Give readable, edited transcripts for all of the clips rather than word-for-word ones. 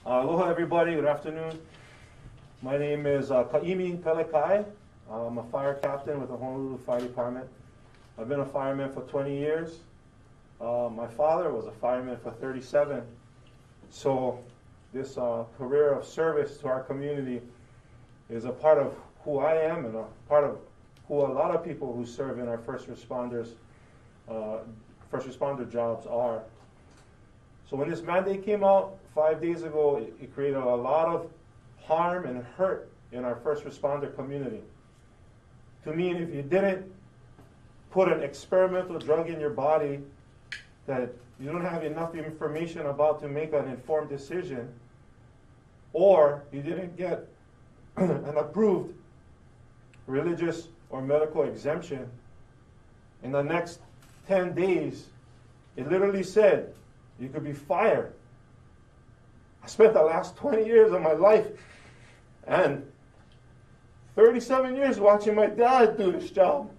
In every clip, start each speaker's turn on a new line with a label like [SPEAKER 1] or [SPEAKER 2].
[SPEAKER 1] Aloha everybody, good afternoon. My name is Kaimi Pelekai. I'm a fire captain with the Honolulu Fire Department. I've been a fireman for 20 years. My father was a fireman for 37. So this career of service to our community is a part of who I am and a part of who a lot of people who serve in our first responder jobs are. So when this mandate came out 5 days ago, it created a lot of harm and hurt in our first responder community. To mean if you didn't put an experimental drug in your body that you don't have enough information about to make an informed decision, or you didn't get an approved religious or medical exemption, in the next 10 days, it literally said, you could be fired. I spent the last 20 years of my life and 37 years watching my dad do this job.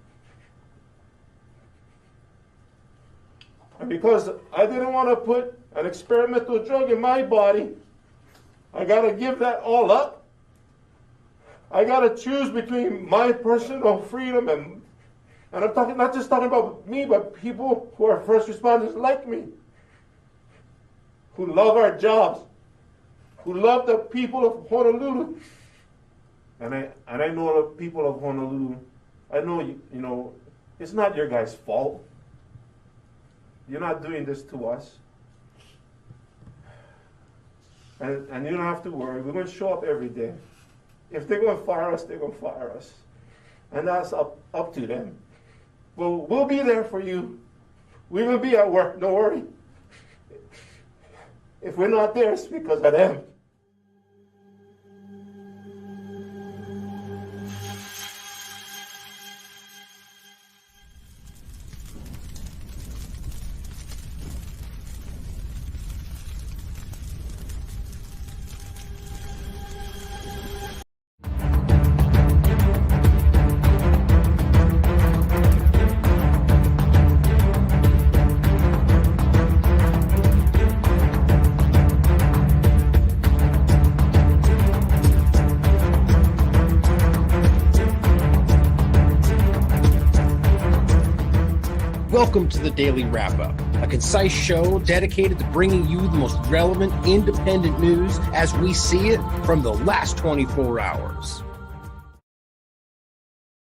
[SPEAKER 1] And because I didn't want to put an experimental drug in my body, I got to give that all up. I got to choose between my personal freedom and I'm not just talking about me, but people who are first responders like me, who love our jobs, who love the people of Honolulu. And I know the people of Honolulu. I know, you know, it's not your guys' fault. You're not doing this to us. And you don't have to worry. We're going to show up every day. If they're going to fire us, they're going to fire us. And that's up to them. Well, we'll be there for you. We will be at work, don't worry. If we're not there, it's because of them.
[SPEAKER 2] Welcome to the Daily Wrap-Up, a concise show dedicated to bringing you the most relevant independent news as we see it from the last 24 hours.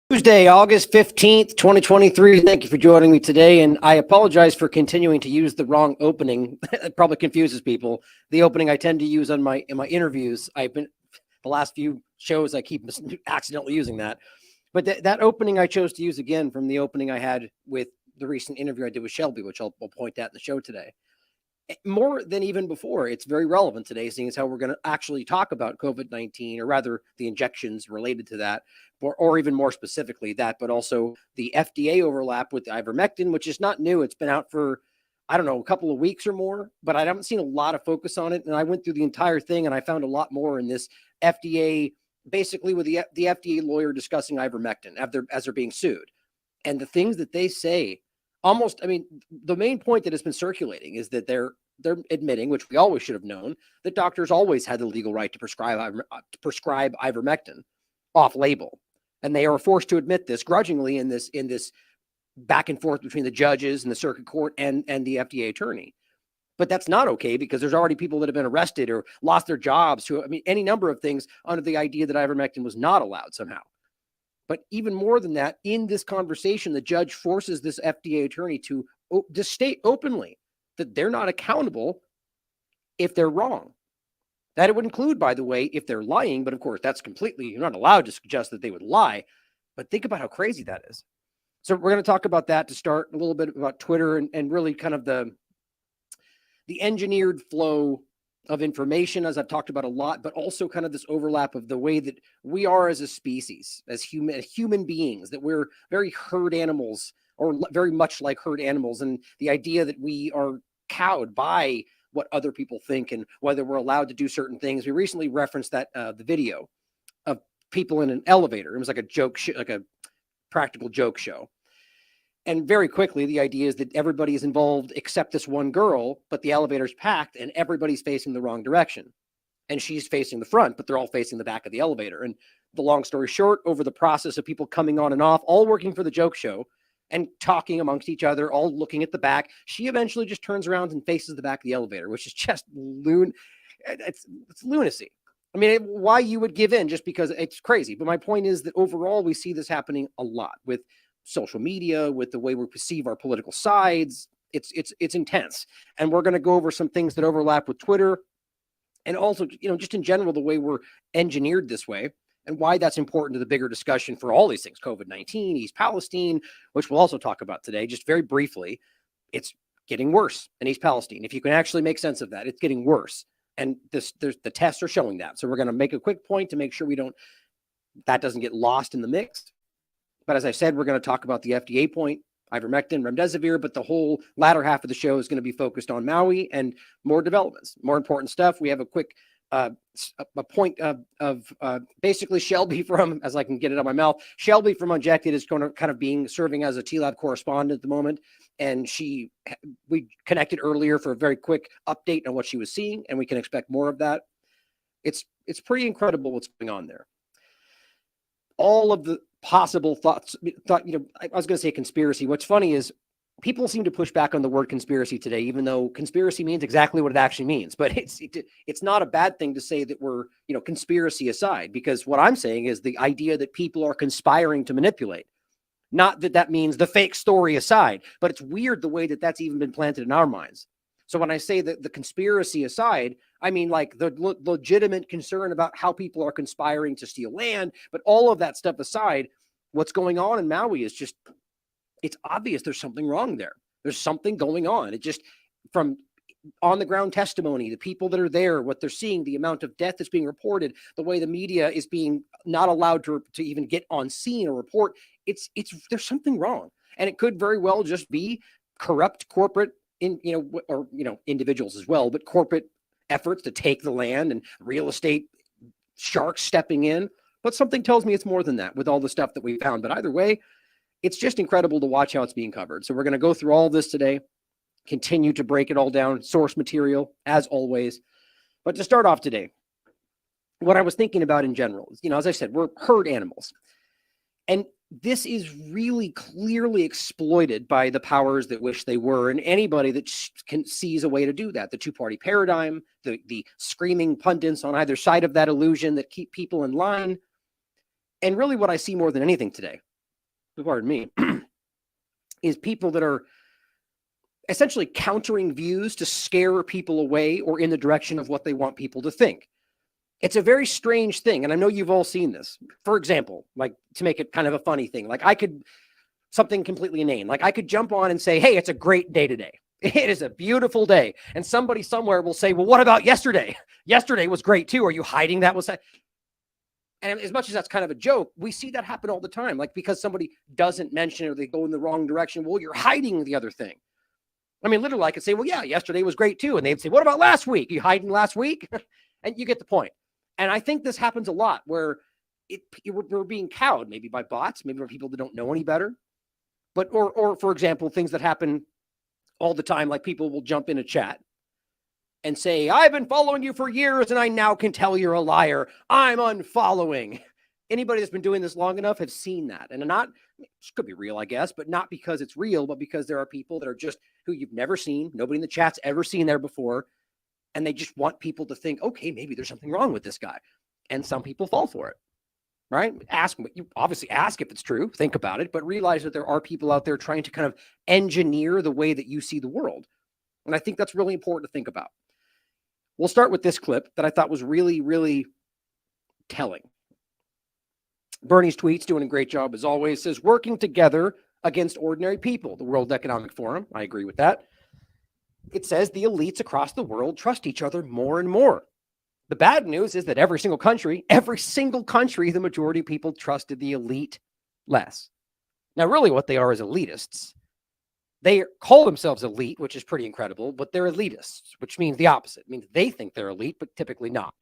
[SPEAKER 3] Tuesday, August 15th, 2023. Thank you for joining me today, and I apologize for continuing to use the wrong opening. It probably confuses people. The opening I tend to use in my interviews. The last few shows I keep accidentally using that. But that opening I chose to use again from the opening I had with the recent interview I did with Shelby, which I'll point out in the show today. More than even before, it's very relevant today, seeing as how we're going to actually talk about COVID-19, or rather the injections related to that, or even more specifically that, but also the FDA overlap with the ivermectin, which is not new. It's been out for, I don't know, a couple of weeks or more, but I haven't seen a lot of focus on it. And I went through the entire thing and I found a lot more in this FDA, basically with the FDA lawyer discussing ivermectin as they're being sued. And the things that they say, the main point that has been circulating is that they're admitting, which we always should have known, that doctors always had the legal right to prescribe ivermectin off label. And they are forced to admit this grudgingly in this back and forth between the judges and the circuit court and the FDA attorney. But that's not okay, because there's already people that have been arrested or lost their jobs any number of things under the idea that ivermectin was not allowed somehow. But even more than that, in this conversation, the judge forces this FDA attorney to just state openly that they're not accountable if they're wrong. That it would include, by the way, if they're lying. But of course, you're not allowed to suggest that they would lie. But think about how crazy that is. So we're going to talk about that to start, a little bit about Twitter and really kind of the engineered flow of information, as I've talked about a lot, but also kind of this overlap of the way that we are as a species, as human beings, that we're very herd animals, or very much like herd animals, and the idea that we are cowed by what other people think and whether we're allowed to do certain things. We recently referenced that the video of people in an elevator. It was like a joke, like a practical joke show. And very quickly, the idea is that everybody is involved except this one girl, but the elevator's packed and everybody's facing the wrong direction. and she's facing the front, but they're all facing the back of the elevator. And the long story short, over the process of people coming on and off, all working for the joke show and talking amongst each other, all looking at the back, she eventually just turns around and faces the back of the elevator, which is just it's lunacy. I mean, why you would give in just because it's crazy. But my point is that overall, we see this happening a lot with social media, with the way we perceive our political sides. It's intense. And we're going to go over some things that overlap with Twitter and also, just in general, the way we're engineered this way and why that's important to the bigger discussion for all these things, COVID-19, East Palestine, which we'll also talk about today, just very briefly. It's getting worse in East Palestine. If you can actually make sense of that, it's getting worse. And the tests are showing that. So we're going to make a quick point to make sure that doesn't get lost in the mix. But as I said, we're going to talk about the FDA point, ivermectin, remdesivir, but the whole latter half of the show is going to be focused on Maui and more developments, more important stuff. We have a quick a point of basically Shelby from, as I can get it out of my mouth, Shelby from Unjected is kind of serving as a TLAV correspondent at the moment. And we connected earlier for a very quick update on what she was seeing, and we can expect more of that. It's pretty incredible what's going on there. All of the possible thoughts, I was going to say conspiracy. What's funny is people seem to push back on the word conspiracy today, even though conspiracy means exactly what it actually means. But it's not a bad thing to say that we're, conspiracy aside, because what I'm saying is the idea that people are conspiring to manipulate. Not that means the fake story aside, but it's weird the way that that's even been planted in our minds. So when I say that the conspiracy aside, I mean like the legitimate concern about how people are conspiring to steal land, but all of that stuff aside, what's going on in Maui is just, it's obvious there's something wrong there. There's something going on. It just, from on the ground testimony, the people that are there, what they're seeing, the amount of death that's being reported, the way the media is being not allowed to even get on scene or report, there's something wrong. And it could very well just be corrupt corporate individuals as well, but corporate efforts to take the land and real estate sharks stepping in. But something tells me it's more than that with all the stuff that we found. But either way, it's just incredible to watch how it's being covered. So we're going to go through all of this today, continue to break it all down, source material as always. But to start off today, what I was thinking about in general is, as I said, we're herd animals. And this is really clearly exploited by the powers that wish they were, and anybody that sees a way to do that. The two-party paradigm, the screaming pundits on either side of that illusion that keep people in line. And really what I see more than anything today, pardon me, is people that are essentially countering views to scare people away or in the direction of what they want people to think. It's a very strange thing, and I know you've all seen this. For example, like to make it kind of a funny thing, like something completely inane, like I could jump on and say, hey, it's a great day today. It is a beautiful day. And somebody somewhere will say, well, what about yesterday? Yesterday was great too. Are you hiding that? And as much as that's kind of a joke, we see that happen all the time. Like because somebody doesn't mention it or they go in the wrong direction, well, you're hiding the other thing. I mean, literally I could say, well, yeah, yesterday was great too. And they'd say, what about last week? You hiding last week? And you get the point. And I think this happens a lot where we're being cowed, maybe by bots, maybe by people that don't know any better. But, or for example, things that happen all the time, like people will jump in a chat and say, I've been following you for years and I now can tell you're a liar. I'm unfollowing. Anybody that's been doing this long enough have seen that. And it could be real, I guess, but not because it's real, but because there are people that are just who you've never seen. Nobody in the chat's ever seen there before. And they just want people to think, okay, maybe there's something wrong with this guy. And some people fall for it, right? You obviously ask if it's true, think about it, but realize that there are people out there trying to kind of engineer the way that you see the world. And I think that's really important to think about. We'll start with this clip that I thought was really, really telling. Bernie's tweets doing a great job as always, says working together against ordinary people, the World Economic Forum. I agree with that. It says the elites across the world trust each other more and more. The bad news is that every single country, the majority of people trusted the elite less. Now, really what they are is elitists. They call themselves elite, which is pretty incredible, but they're elitists, which means the opposite. It means they think they're elite, but typically not.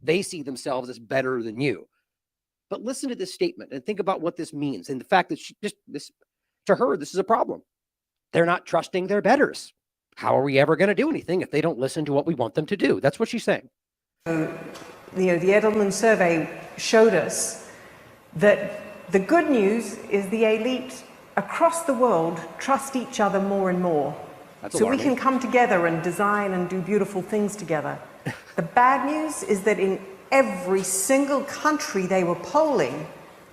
[SPEAKER 3] They see themselves as better than you. But listen to this statement and think about what this means. And the fact that to her, this is a problem. They're not trusting their betters. How are we ever going to do anything if they don't listen to what we want them to do? That's what she's saying.
[SPEAKER 4] The Edelman survey showed us that the good news is the elite across the world trust each other more and more.
[SPEAKER 3] That's
[SPEAKER 4] so
[SPEAKER 3] alarming.
[SPEAKER 4] we can come together and design and do beautiful things together. The bad news is that in every single country they were polling,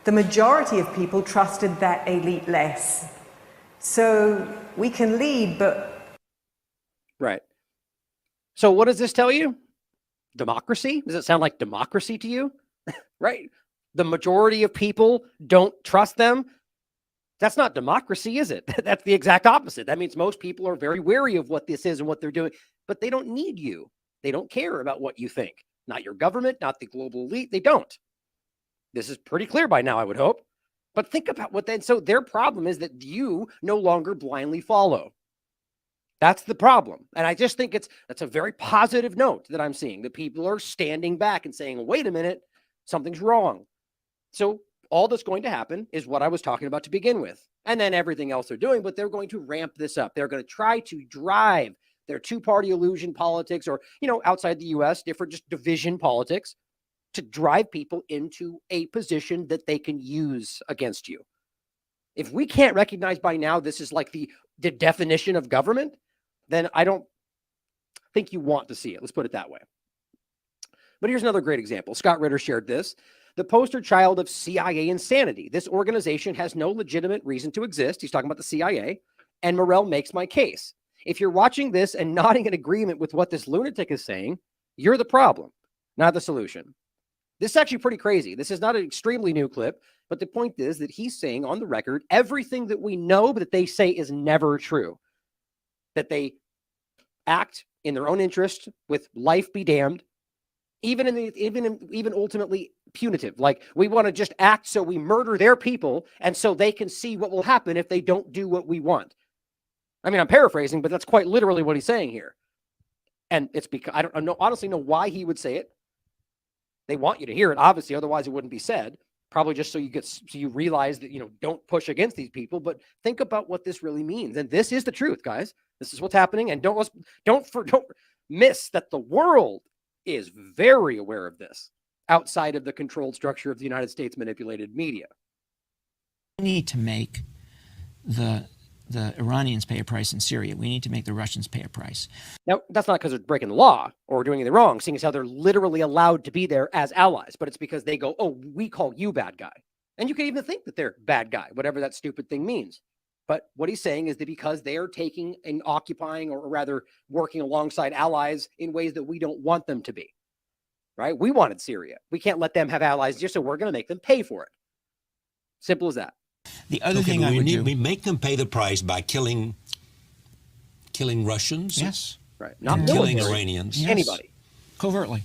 [SPEAKER 4] the majority of people trusted that elite less. So we can lead, but...
[SPEAKER 3] Right. So what does this tell you? Democracy? Does it sound like democracy to you? Right? The majority of people don't trust them. That's not democracy, is it? That's the exact opposite. That means most people are very wary of what this is and what they're doing, but they don't need you. They don't care about what you think. Not your government, not the global elite. They don't. This is pretty clear by now, I would hope. But think about what then. So their problem is that you no longer blindly follow. That's the problem. And I just think that's a very positive note that I'm seeing, that people are standing back and saying, wait a minute, something's wrong. So all that's going to happen is what I was talking about to begin with. And then everything else they're doing, but they're going to ramp this up. They're going to try to drive their two-party illusion politics, or, outside the US, different just division politics, to drive people into a position that they can use against you. If we can't recognize by now this is like the definition of government, then I don't think you want to see it. Let's put it that way. But here's another great example. Scott Ritter shared this. The poster child of CIA insanity. This organization has no legitimate reason to exist. He's talking about the CIA. And Morell makes my case. If you're watching this and nodding in agreement with what this lunatic is saying, you're the problem, not the solution. This is actually pretty crazy. This is not an extremely new clip, but the point is that he's saying on the record everything that we know but that they say is never true. That they act in their own interest with life be damned, even ultimately punitive. Like, we want to just act so we murder their people and so they can see what will happen if they don't do what we want. I mean, I'm paraphrasing, but that's quite literally what he's saying here. And it's because I don't know, honestly know why he would say it. They want you to hear it, obviously, otherwise it wouldn't be said. Probably just so you realize that, don't push against these people, but think about what this really means. And this is the truth, guys. This is what's happening. And don't miss that the world is very aware of this outside of the controlled structure of the United States manipulated media.
[SPEAKER 5] We need to make the Iranians pay a price in Syria. We need to make the Russians pay a price.
[SPEAKER 3] Now, that's not because they're breaking the law or doing anything wrong, seeing as how they're literally allowed to be there as allies, but it's because they go, oh, we call you bad guy. And you can even think that they're bad guy, whatever that stupid thing means. But what he's saying is that because they are taking and occupying, or rather working alongside allies in ways that we don't want them to be, right? We wanted Syria. We can't let them have allies just so we're going to make them pay for it. Simple as that.
[SPEAKER 5] The other thing I would do...
[SPEAKER 6] We make them pay the price by killing Russians?
[SPEAKER 5] Yes.
[SPEAKER 3] Right. Not
[SPEAKER 6] killing Iranians?
[SPEAKER 5] Yes.
[SPEAKER 3] Anybody.
[SPEAKER 5] Covertly.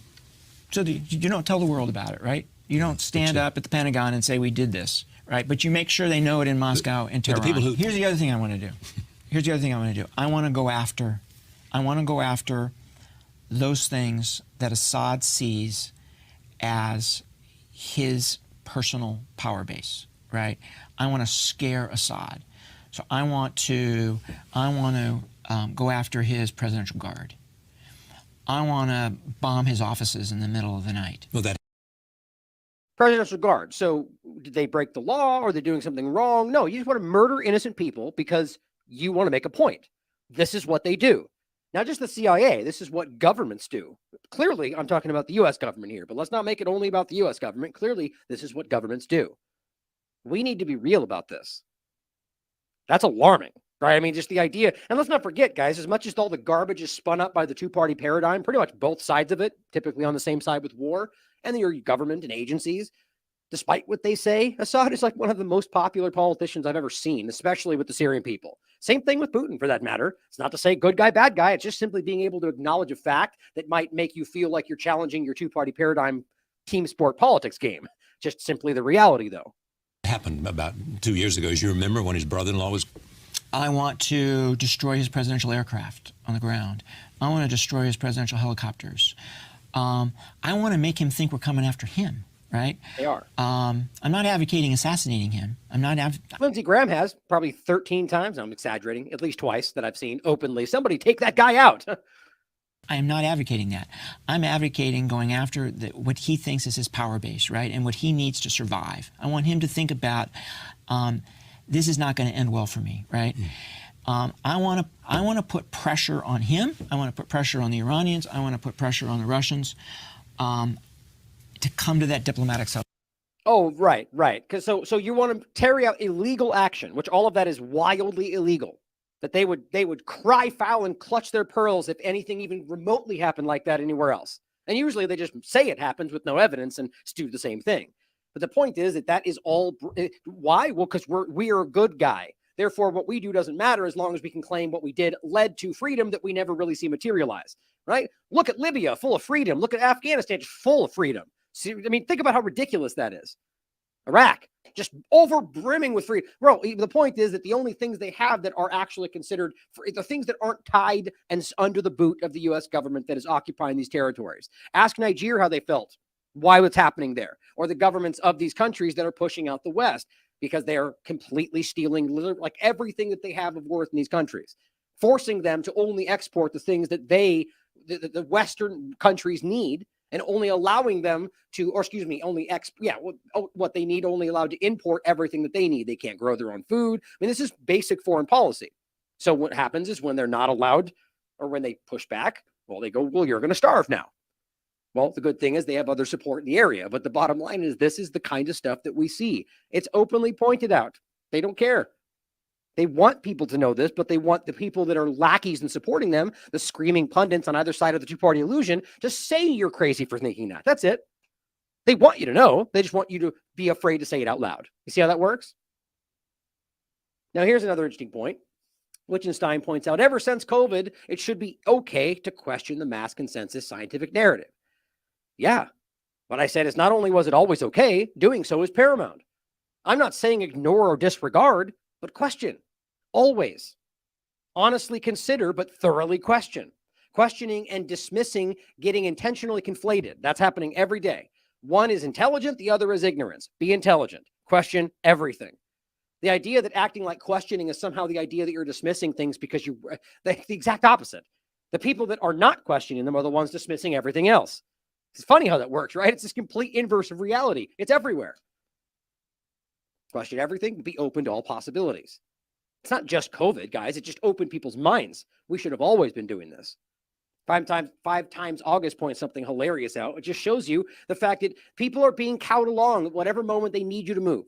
[SPEAKER 5] So you don't tell the world about it, right? You don't stand up at the Pentagon and say, we did this, right? But you make sure they know it in Moscow and Tehran. Here's the other thing I want to do. I want to go after those things that Assad sees as his personal power base, right? I want to scare Assad. So I want to go after his presidential guard. I want to bomb his offices in the middle of the night.
[SPEAKER 6] Well, that
[SPEAKER 3] Presidential guard. So did they break the law, or are they doing something wrong? No, you just want to murder innocent people because you want to make a point. This is what they do. Not just the CIA. This is what governments do. Clearly, I'm talking about the U.S. government here, but let's not make it only about the U.S. government. Clearly, this is what governments do. We need to be real about this. That's alarming, right? I mean, just the idea. And let's not forget, guys, as much as all the garbage is spun up by the two-party paradigm, pretty much both sides of it, typically on the same side with war, and your government and agencies, despite what they say, Assad is like one of the most popular politicians I've ever seen, especially with the Syrian people. Same thing with Putin, for that matter. It's not to say good guy, bad guy. It's just simply being able to acknowledge a fact that might make you feel like you're challenging your two-party paradigm team sport politics game. Just simply the reality, though.
[SPEAKER 6] happened about 2 years ago, as you remember, when his brother-in-law was...
[SPEAKER 5] I want to destroy his presidential aircraft on the ground. I want to destroy his presidential helicopters. I want to make him think we're coming after him, right?
[SPEAKER 3] They are.
[SPEAKER 5] I'm not advocating assassinating him. I'm not...
[SPEAKER 3] Lindsey Graham has probably 13 times, I'm exaggerating, at least twice that I've seen openly, somebody take that guy out.
[SPEAKER 5] I am not advocating that. I'm advocating going after what he thinks is his power base, right? And what he needs to survive. I want him to think about, this is not going to end well for me, right? I want to put pressure on him. I want to put pressure on the Iranians. I want to put pressure on the Russians to come to that diplomatic settlement.
[SPEAKER 3] Oh, right. Because so you want to carry out illegal action, which all of that is wildly illegal. That they would cry foul and clutch their pearls if anything even remotely happened like that anywhere else. And usually they just say it happens with no evidence and do the same thing. But the point is that is all. Why? Well, because we are a good guy. Therefore, what we do doesn't matter as long as we can claim what we did led to freedom that we never really see materialize. Right? Look at Libya, full of freedom. Look at Afghanistan, just full of freedom. See, I mean, think about how ridiculous that is. Iraq, just over brimming with freedom. Bro, the point is that the only things they have that are actually considered the things that aren't tied and under the boot of the U.S. government that is occupying these territories. Ask Niger how they felt, why what's happening there, or the governments of these countries that are pushing out the West because they are completely stealing like everything that they have of worth in these countries, forcing them to only export the things that the Western countries need, and only allowing them to, what they need, only allowed to import everything that they need. They can't grow their own food. I mean, this is basic foreign policy. So what happens is when they're not allowed, or when they push back, well, they go, well, you're going to starve now. Well, the good thing is they have other support in the area. But the bottom line is this is the kind of stuff that we see. It's openly pointed out. They don't care. They want people to know this, but they want the people that are lackeys in supporting them, the screaming pundits on either side of the two-party illusion, to say you're crazy for thinking that. That's it. They want you to know. They just want you to be afraid to say it out loud. You see how that works? Now, here's another interesting point. Wittgenstein points out, ever since COVID, it should be okay to question the mass consensus scientific narrative. Yeah, but I said is not only was it always okay, doing so is paramount. I'm not saying ignore or disregard, but question. Always. Honestly consider, but thoroughly question. Questioning and dismissing getting intentionally conflated. That's happening every day. One is intelligent, the other is ignorance. Be intelligent. Question everything. The idea that acting like questioning is somehow the idea that you're dismissing things because the exact opposite. The people that are not questioning them are the ones dismissing everything else. It's funny how that works, right? It's this complete inverse of reality. It's everywhere. Question everything, be open to all possibilities. It's not just COVID, guys. It just opened people's minds. We should have always been doing this. Five times August points something hilarious out. It just shows you the fact that people are being cowed along at whatever moment they need you to move.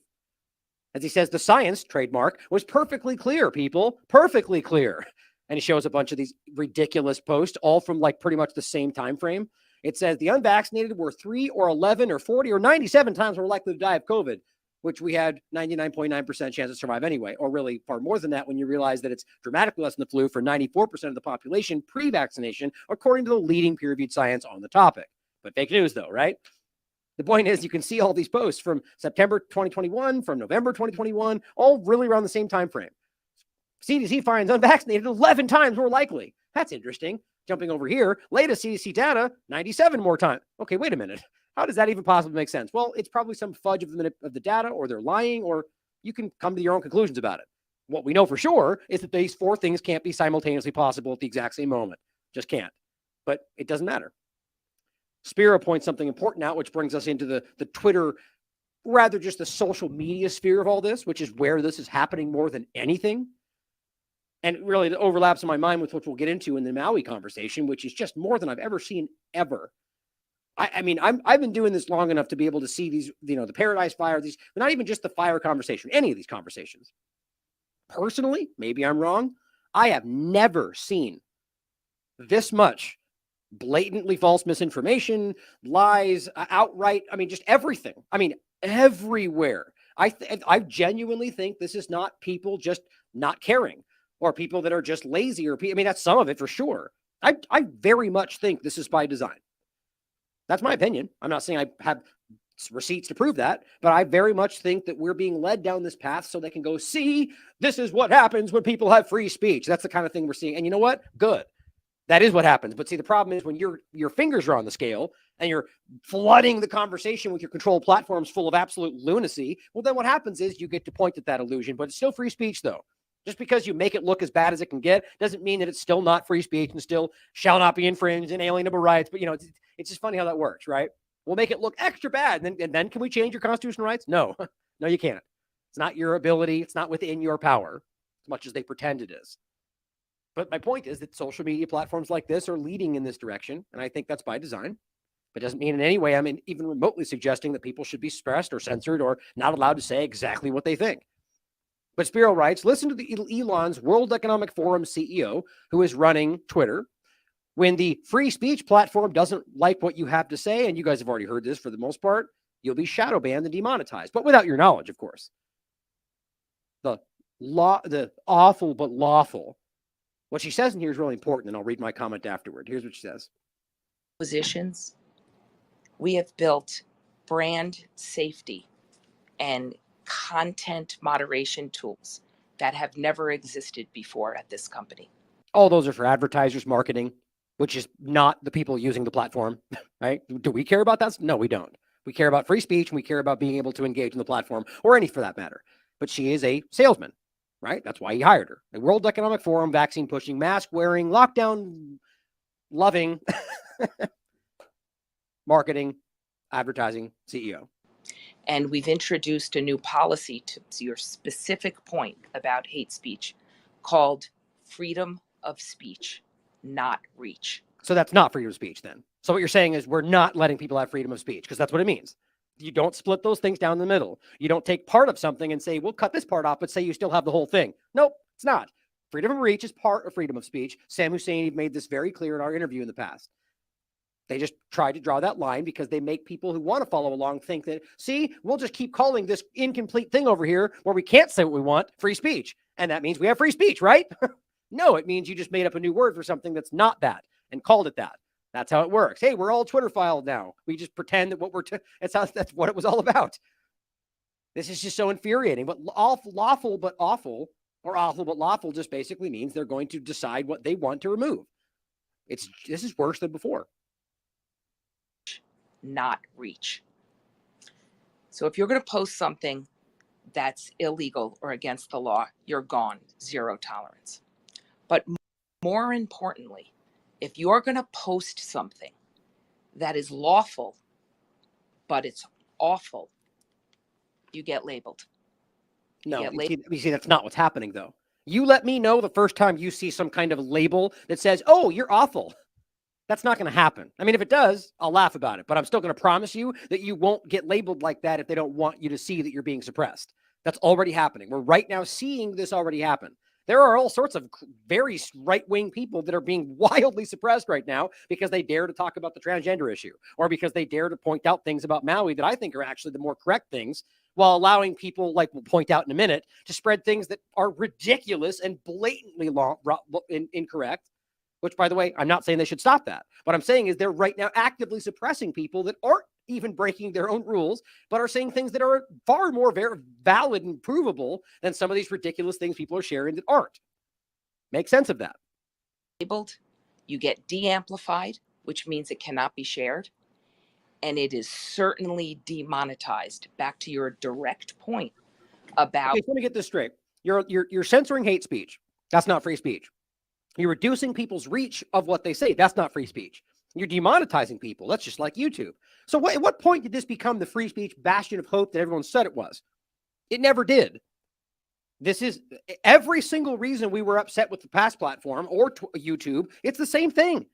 [SPEAKER 3] As he says, the science, trademark, was perfectly clear, people. Perfectly clear. And he shows a bunch of these ridiculous posts, all from like pretty much the same time frame. It says the unvaccinated were 3 or 11 or 40 or 97 times more likely to die of COVID, which we had 99.9% chance to survive anyway, or really far more than that when you realize that it's dramatically less than the flu for 94% of the population pre-vaccination, according to the leading peer-reviewed science on the topic. But fake news though, right? The point is you can see all these posts from September 2021, from November 2021, all really around the same time frame. CDC finds unvaccinated 11 times more likely. That's interesting. Jumping over here, latest CDC data, 97 more times. Okay, wait a minute. How does that even possibly make sense? Well, it's probably some fudge of the data, or they're lying, or you can come to your own conclusions about it. What we know for sure is that these four things can't be simultaneously possible at the exact same moment. Just can't. But it doesn't matter. Spira points something important out, which brings us into the Twitter, rather just the social media sphere of all this, which is where this is happening more than anything. And really it overlaps in my mind with what we'll get into in the Maui conversation, which is just more than I've ever seen ever. I mean, I've been doing this long enough to be able to see these, the Paradise Fire, these, not even just the fire conversation, any of these conversations. Personally, maybe I'm wrong. I have never seen this much blatantly false misinformation, lies, outright. I mean, just everything. I mean, everywhere. I genuinely think this is not people just not caring, or people that are just lazy, or I mean, that's some of it for sure. I very much think this is by design. That's my opinion. I'm not saying I have receipts to prove that, but I very much think that we're being led down this path so they can go, see, this is what happens when people have free speech. That's the kind of thing we're seeing. And you know what? Good. That is what happens. But see, the problem is when your fingers are on the scale and you're flooding the conversation with your controlled platforms full of absolute lunacy, well, then what happens is you get to point at that illusion, but it's still free speech though. Just because you make it look as bad as it can get doesn't mean that it's still not free speech and still shall not be infringed and alienable rights. But, it's just funny how that works, right? We'll make it look extra bad. And then can we change your constitutional rights? No, no, you can't. It's not your ability. It's not within your power as much as they pretend it is. But my point is that social media platforms like this are leading in this direction. And I think that's by design. But it doesn't mean in any way I'm even remotely suggesting that people should be suppressed or censored or not allowed to say exactly what they think. But Spiro writes, listen to the Elon's World Economic Forum CEO, who is running Twitter. When the free speech platform doesn't like what you have to say, and you guys have already heard this for the most part, you'll be shadow banned and demonetized, but without your knowledge, of course. The awful but lawful. What she says in here is really important, and I'll read my comment afterward. Here's what she says.
[SPEAKER 7] Positions, we have built brand safety and content moderation tools that have never existed before at this company.
[SPEAKER 3] All those are for advertisers, marketing, which is not the people using the platform, right? Do we care about that? No, we don't. We care about free speech, and we care about being able to engage in the platform, or any for that matter. But she is a salesman, right? That's why he hired her. The World Economic Forum, vaccine pushing, mask wearing, lockdown loving, marketing, advertising CEO.
[SPEAKER 7] And we've introduced a new policy to your specific point about hate speech called freedom of speech, not reach.
[SPEAKER 3] So that's not freedom of speech then. So what you're saying is we're not letting people have freedom of speech, because that's what it means. You don't split those things down the middle. You don't take part of something and say, we'll cut this part off, but say you still have the whole thing. Nope, it's not. Freedom of reach is part of freedom of speech. Sam Hussein made this very clear in our interview in the past. They just try to draw that line because they make people who want to follow along think that, see, we'll just keep calling this incomplete thing over here where we can't say what we want free speech. And that means we have free speech, right? No, it means you just made up a new word for something that's not that and called it that. That's how it works. Hey, we're all Twitter filed now. We just pretend that what that's what it was all about. This is just so infuriating. But lawful but awful, or awful but lawful, just basically means they're going to decide what they want to remove. This is worse than before.
[SPEAKER 7] Not reach. So if you're going to post something that's illegal or against the law, you're gone. Zero tolerance. But more importantly, if you're going to post something that is lawful, but it's awful, you get labeled.
[SPEAKER 3] No, you see, that's not what's happening, though. You let me know the first time you see some kind of label that says, oh, you're awful. That's not going to happen. I mean, if it does, I'll laugh about it, but I'm still going to promise you that you won't get labeled like that if they don't want you to see that you're being suppressed. That's already happening. We're right now seeing this already happen. There are all sorts of very right-wing people that are being wildly suppressed right now because they dare to talk about the transgender issue, or because they dare to point out things about Maui that I think are actually the more correct things, while allowing people, like we'll point out in a minute, to spread things that are ridiculous and blatantly incorrect. Which, by the way, I'm not saying they should stop that. What I'm saying is they're right now actively suppressing people that aren't even breaking their own rules, but are saying things that are far more valid and provable than some of these ridiculous things people are sharing that aren't. Make sense of that.
[SPEAKER 7] Labeled, you get de-amplified, which means it cannot be shared, and it is certainly demonetized. Back to your direct point about...
[SPEAKER 3] Okay, let me get this straight. You're censoring hate speech. That's not free speech. You're reducing people's reach of what they say. That's not free speech. You're demonetizing people. That's just like YouTube. So at what point did this become the free speech bastion of hope that everyone said it was? It never did. This is every single reason we were upset with the past platform or YouTube. It's the same thing.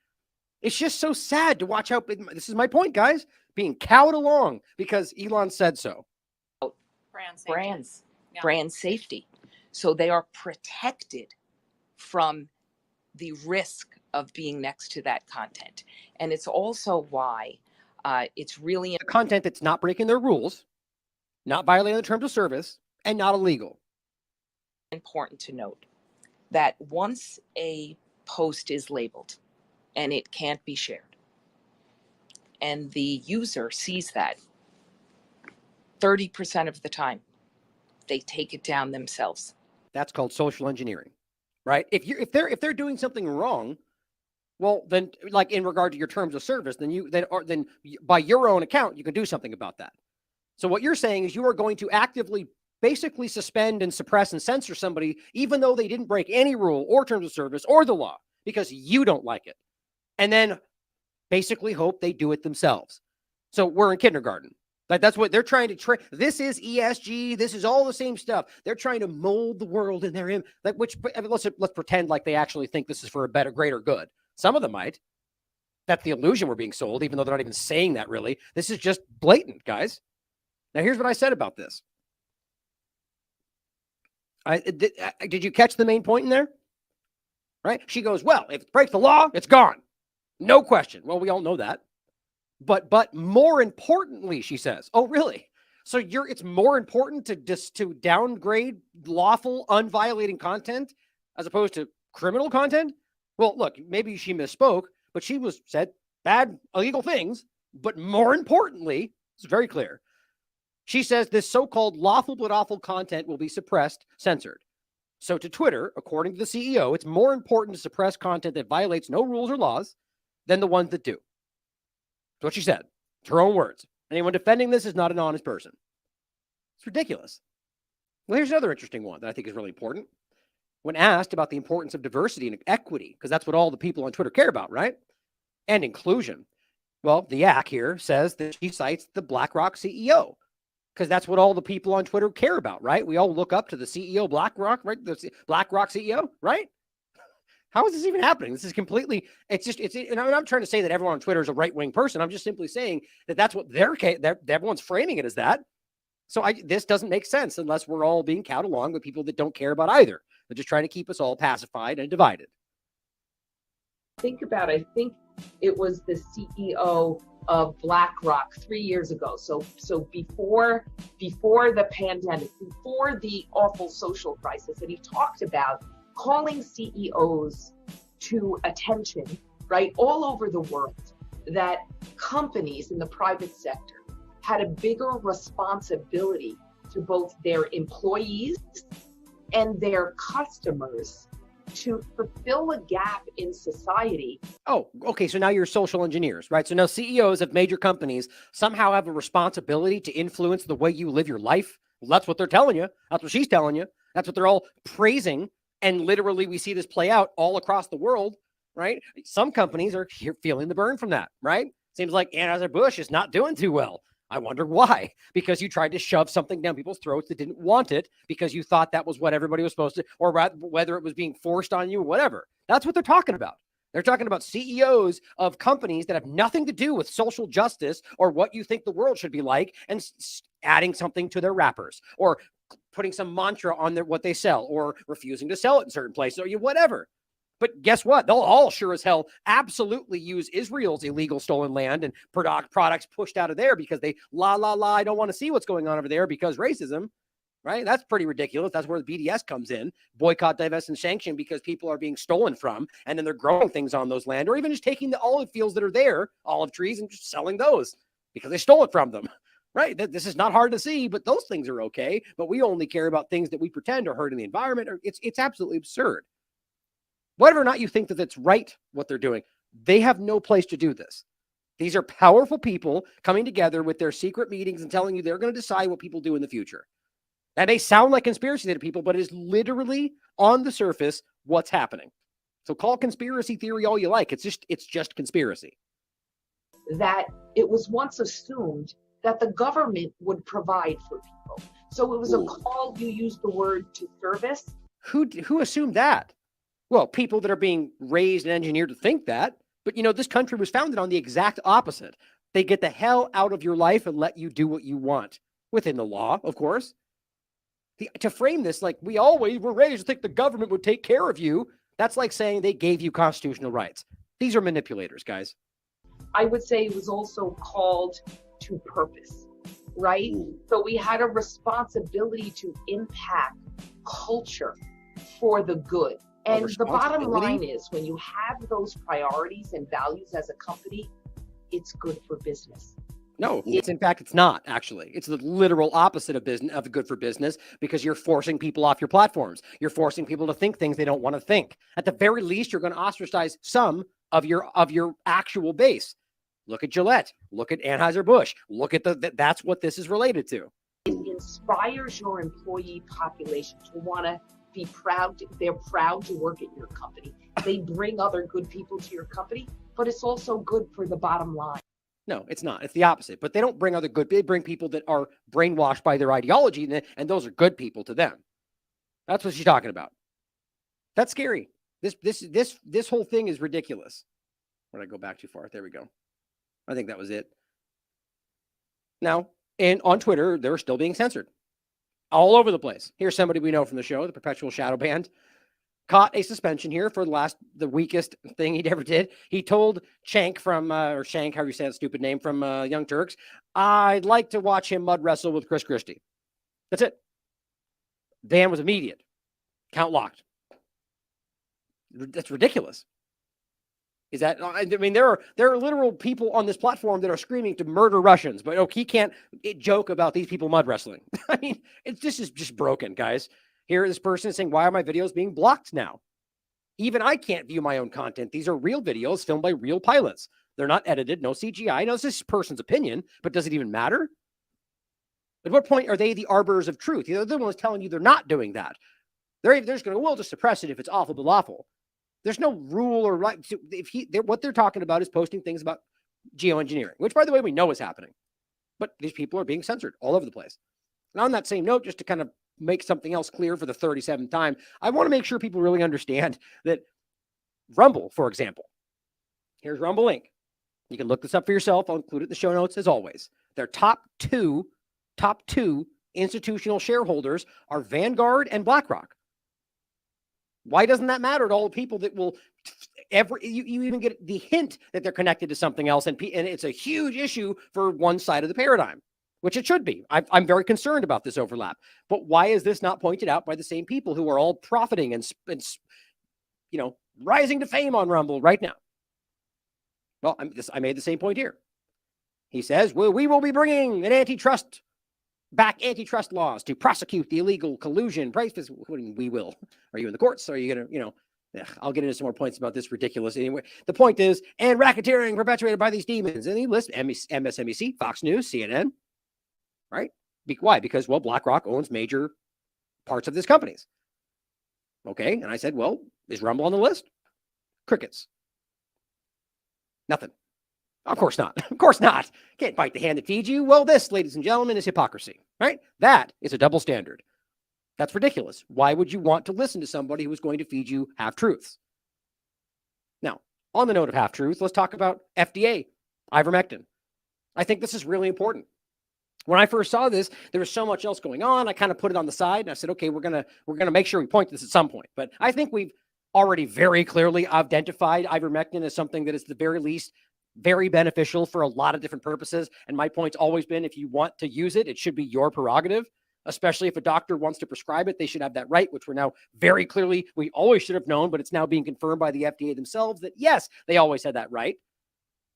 [SPEAKER 3] It's just so sad to watch how, this is my point, guys, being cowed along because Elon said so.
[SPEAKER 7] Brand safety. So they are protected from the risk of being next to that content. And it's also why it's really
[SPEAKER 3] content that's not breaking their rules, not violating the terms of service, and not illegal.
[SPEAKER 7] Important to note that once a post is labeled and it can't be shared, and the user sees that, 30% of the time, they take it down themselves.
[SPEAKER 3] That's called social engineering. Right? If they're doing something wrong, well, then, like in regard to your terms of service, then by your own account you can do something about that. So what you're saying is you are going to actively basically suspend and suppress and censor somebody, even though they didn't break any rule or terms of service or the law, because you don't like it. And then basically hope they do it themselves. So we're in kindergarten. Like that's what they're trying to train. This is ESG. This is all the same stuff. They're trying to mold the world in their like. Which I mean, let's pretend like they actually think this is for a better, greater good. Some of them might. That's the illusion we're being sold, even though they're not even saying that. Really, this is just blatant, guys. Now, here's what I said about this. Did you catch the main point in there? Right? She goes, well, if it breaks the law, it's gone. No question. Well, we all know that. But more importantly, she says, oh, really? So it's more important to downgrade lawful, unviolating content as opposed to criminal content? Well, look, maybe she misspoke, but she said bad, illegal things. But more importantly, it's very clear. She says this so-called lawful but awful content will be suppressed, censored. So to Twitter, according to the CEO, it's more important to suppress content that violates no rules or laws than the ones that do. That's what she said. It's her own words. Anyone defending this is not an honest person. It's ridiculous. Well, here's another interesting one that I think is really important. When asked about the importance of diversity and equity, because that's what all the people on Twitter care about, right? And inclusion. Well, the yak here says that she cites the BlackRock CEO, because that's what all the people on Twitter care about, right? We all look up to the CEO BlackRock, right? The BlackRock CEO, right? How is this even happening? This is completely, and I'm not trying to say that everyone on Twitter is a right-wing person. I'm just simply saying that that's what everyone's framing it as that. So this doesn't make sense unless we're all being cowed along with people that don't care about either. They're just trying to keep us all pacified and divided.
[SPEAKER 8] Think about it. I think it was the CEO of BlackRock 3 years ago. So before the pandemic, before the awful social crisis, and he talked about calling CEOs to attention, right, all over the world, that companies in the private sector had a bigger responsibility to both their employees and their customers to fulfill a gap in society.
[SPEAKER 3] Oh, okay. So now you're social engineers, right? So now CEOs of major companies somehow have a responsibility to influence the way you live your life. Well, that's what they're telling you. That's what she's telling you. That's what they're all praising. And literally, we see this play out all across the world, right? Some companies are feeling the burn from that, right? Seems like Anheuser-Busch is not doing too well. I wonder why. Because you tried to shove something down people's throats that didn't want it because you thought that was what everybody was supposed to, or whether it was being forced on you or whatever. That's what they're talking about. They're talking about CEOs of companies that have nothing to do with social justice or what you think the world should be like, and adding something to their wrappers or putting some mantra on what they sell, or refusing to sell it in certain places, or whatever. But guess what? They'll all sure as hell absolutely use Israel's illegal stolen land and products pushed out of there because they I don't want to see what's going on over there because racism, right? That's pretty ridiculous. That's where the BDS comes in. Boycott, divest, and sanction, because people are being stolen from, and then they're growing things on those land, or even just taking the olive fields that are there, olive trees, and just selling those because they stole it from them. Right? This is not hard to see, but those things are okay. But we only care about things that we pretend are hurting the environment. Or it's absolutely absurd. Whether or not you think that it's right what they're doing, they have no place to do this. These are powerful people coming together with their secret meetings and telling you they're going to decide what people do in the future. That may sound like conspiracy theory to people, but it is literally on the surface what's happening. So call conspiracy theory all you like. It's just conspiracy.
[SPEAKER 8] That it was once assumed that the government would provide for people. So it was a call, you used the word, to service.
[SPEAKER 3] Who assumed that? Well, people that are being raised and engineered to think that. But, this country was founded on the exact opposite. They get the hell out of your life and let you do what you want. Within the law, of course. To frame this like we always were raised to think the government would take care of you, that's like saying they gave you constitutional rights. These are manipulators, guys.
[SPEAKER 8] I would say it was also called to purpose, right? So we had a responsibility to impact culture for the good. And the bottom line is, when you have those priorities and values as a company, it's good for business.
[SPEAKER 3] No, it's not actually. It's the literal opposite of good for business, because you're forcing people off your platforms. You're forcing people to think things they don't want to think. At the very least, you're going to ostracize some of your actual base. Look at Gillette. Look at Anheuser-Busch. Look at that's what this is related to.
[SPEAKER 8] In inspires your employee population to want to be proud. They're proud to work at your company. They bring other good people to your company, but it's also good for the bottom line.
[SPEAKER 3] No, it's not. It's the opposite. But they don't bring other good. They bring people that are brainwashed by their ideology, and those are good people to them. That's what she's talking about. That's scary. This whole thing is ridiculous. Where did I go back too far? There we go. I think that was it. Now, and on Twitter, they're still being censored all over the place. Here's somebody we know from the show, the Perpetual Shadow Band. Caught a suspension here for the weakest thing he'd ever did. He told Shank from, or Shank, how you say that stupid name, from Young Turks, I'd like to watch him mud wrestle with Chris Christie. That's it. Ban was immediate. Count locked. That's ridiculous. Is that, I mean, there are literal people on this platform that are screaming to murder Russians, but he can't joke about these people mud wrestling. I mean, this is just broken, guys. Here, this person is saying, why are my videos being blocked now? Even I can't view my own content. These are real videos filmed by real pilots. They're not edited, no CGI. No, it's this person's opinion, but does it even matter? At what point are they the arbiters of truth? They're the ones telling you they're not doing that. They're just going to, we'll just suppress it if it's awful but lawful. There's no rule or right. What they're talking about is posting things about geoengineering, which, by the way, we know is happening. But these people are being censored all over the place. And on that same note, just to kind of make something else clear for the 37th time, I want to make sure people really understand that Rumble, for example, here's Rumble Inc. You can look this up for yourself. I'll include it in the show notes as always. Their top two institutional shareholders are Vanguard and BlackRock. Why doesn't that matter to all the people that will you even get the hint that they're connected to something else, and it's a huge issue for one side of the paradigm, which it should be. I'm very concerned about this overlap. But why is this not pointed out by the same people who are all profiting and rising to fame on Rumble right now? Well, I made the same point here. He says, well, we will be bringing an antitrust laws to prosecute the illegal collusion. We will. Are you in the courts? Are you going to, I'll get into some more points about this ridiculous. Anyway, the point is, and racketeering perpetuated by these demons. And he lists MSNBC, Fox News, CNN, right? Why? Because, well, BlackRock owns major parts of these companies. Okay. And I said, well, is Rumble on the list? Crickets. Nothing. Of course not. Of course not. Can't bite the hand that feeds you. Well, this, ladies and gentlemen, is hypocrisy, right? That is a double standard. That's ridiculous. Why would you want to listen to somebody who is going to feed you half-truths? Now, on the note of half-truths, let's talk about FDA, ivermectin. I think this is really important. When I first saw this, there was so much else going on. I kind of put it on the side, and I said, okay, we're gonna make sure we point to this at some point. But I think we've already very clearly identified ivermectin as something that is, at the very least, very beneficial for a lot of different purposes. And my point's always been, if you want to use it, it should be your prerogative, especially if a doctor wants to prescribe it. They should have that right, which we're now very clearly, we always should have known, but it's now being confirmed by the FDA themselves that, yes, they always had that right.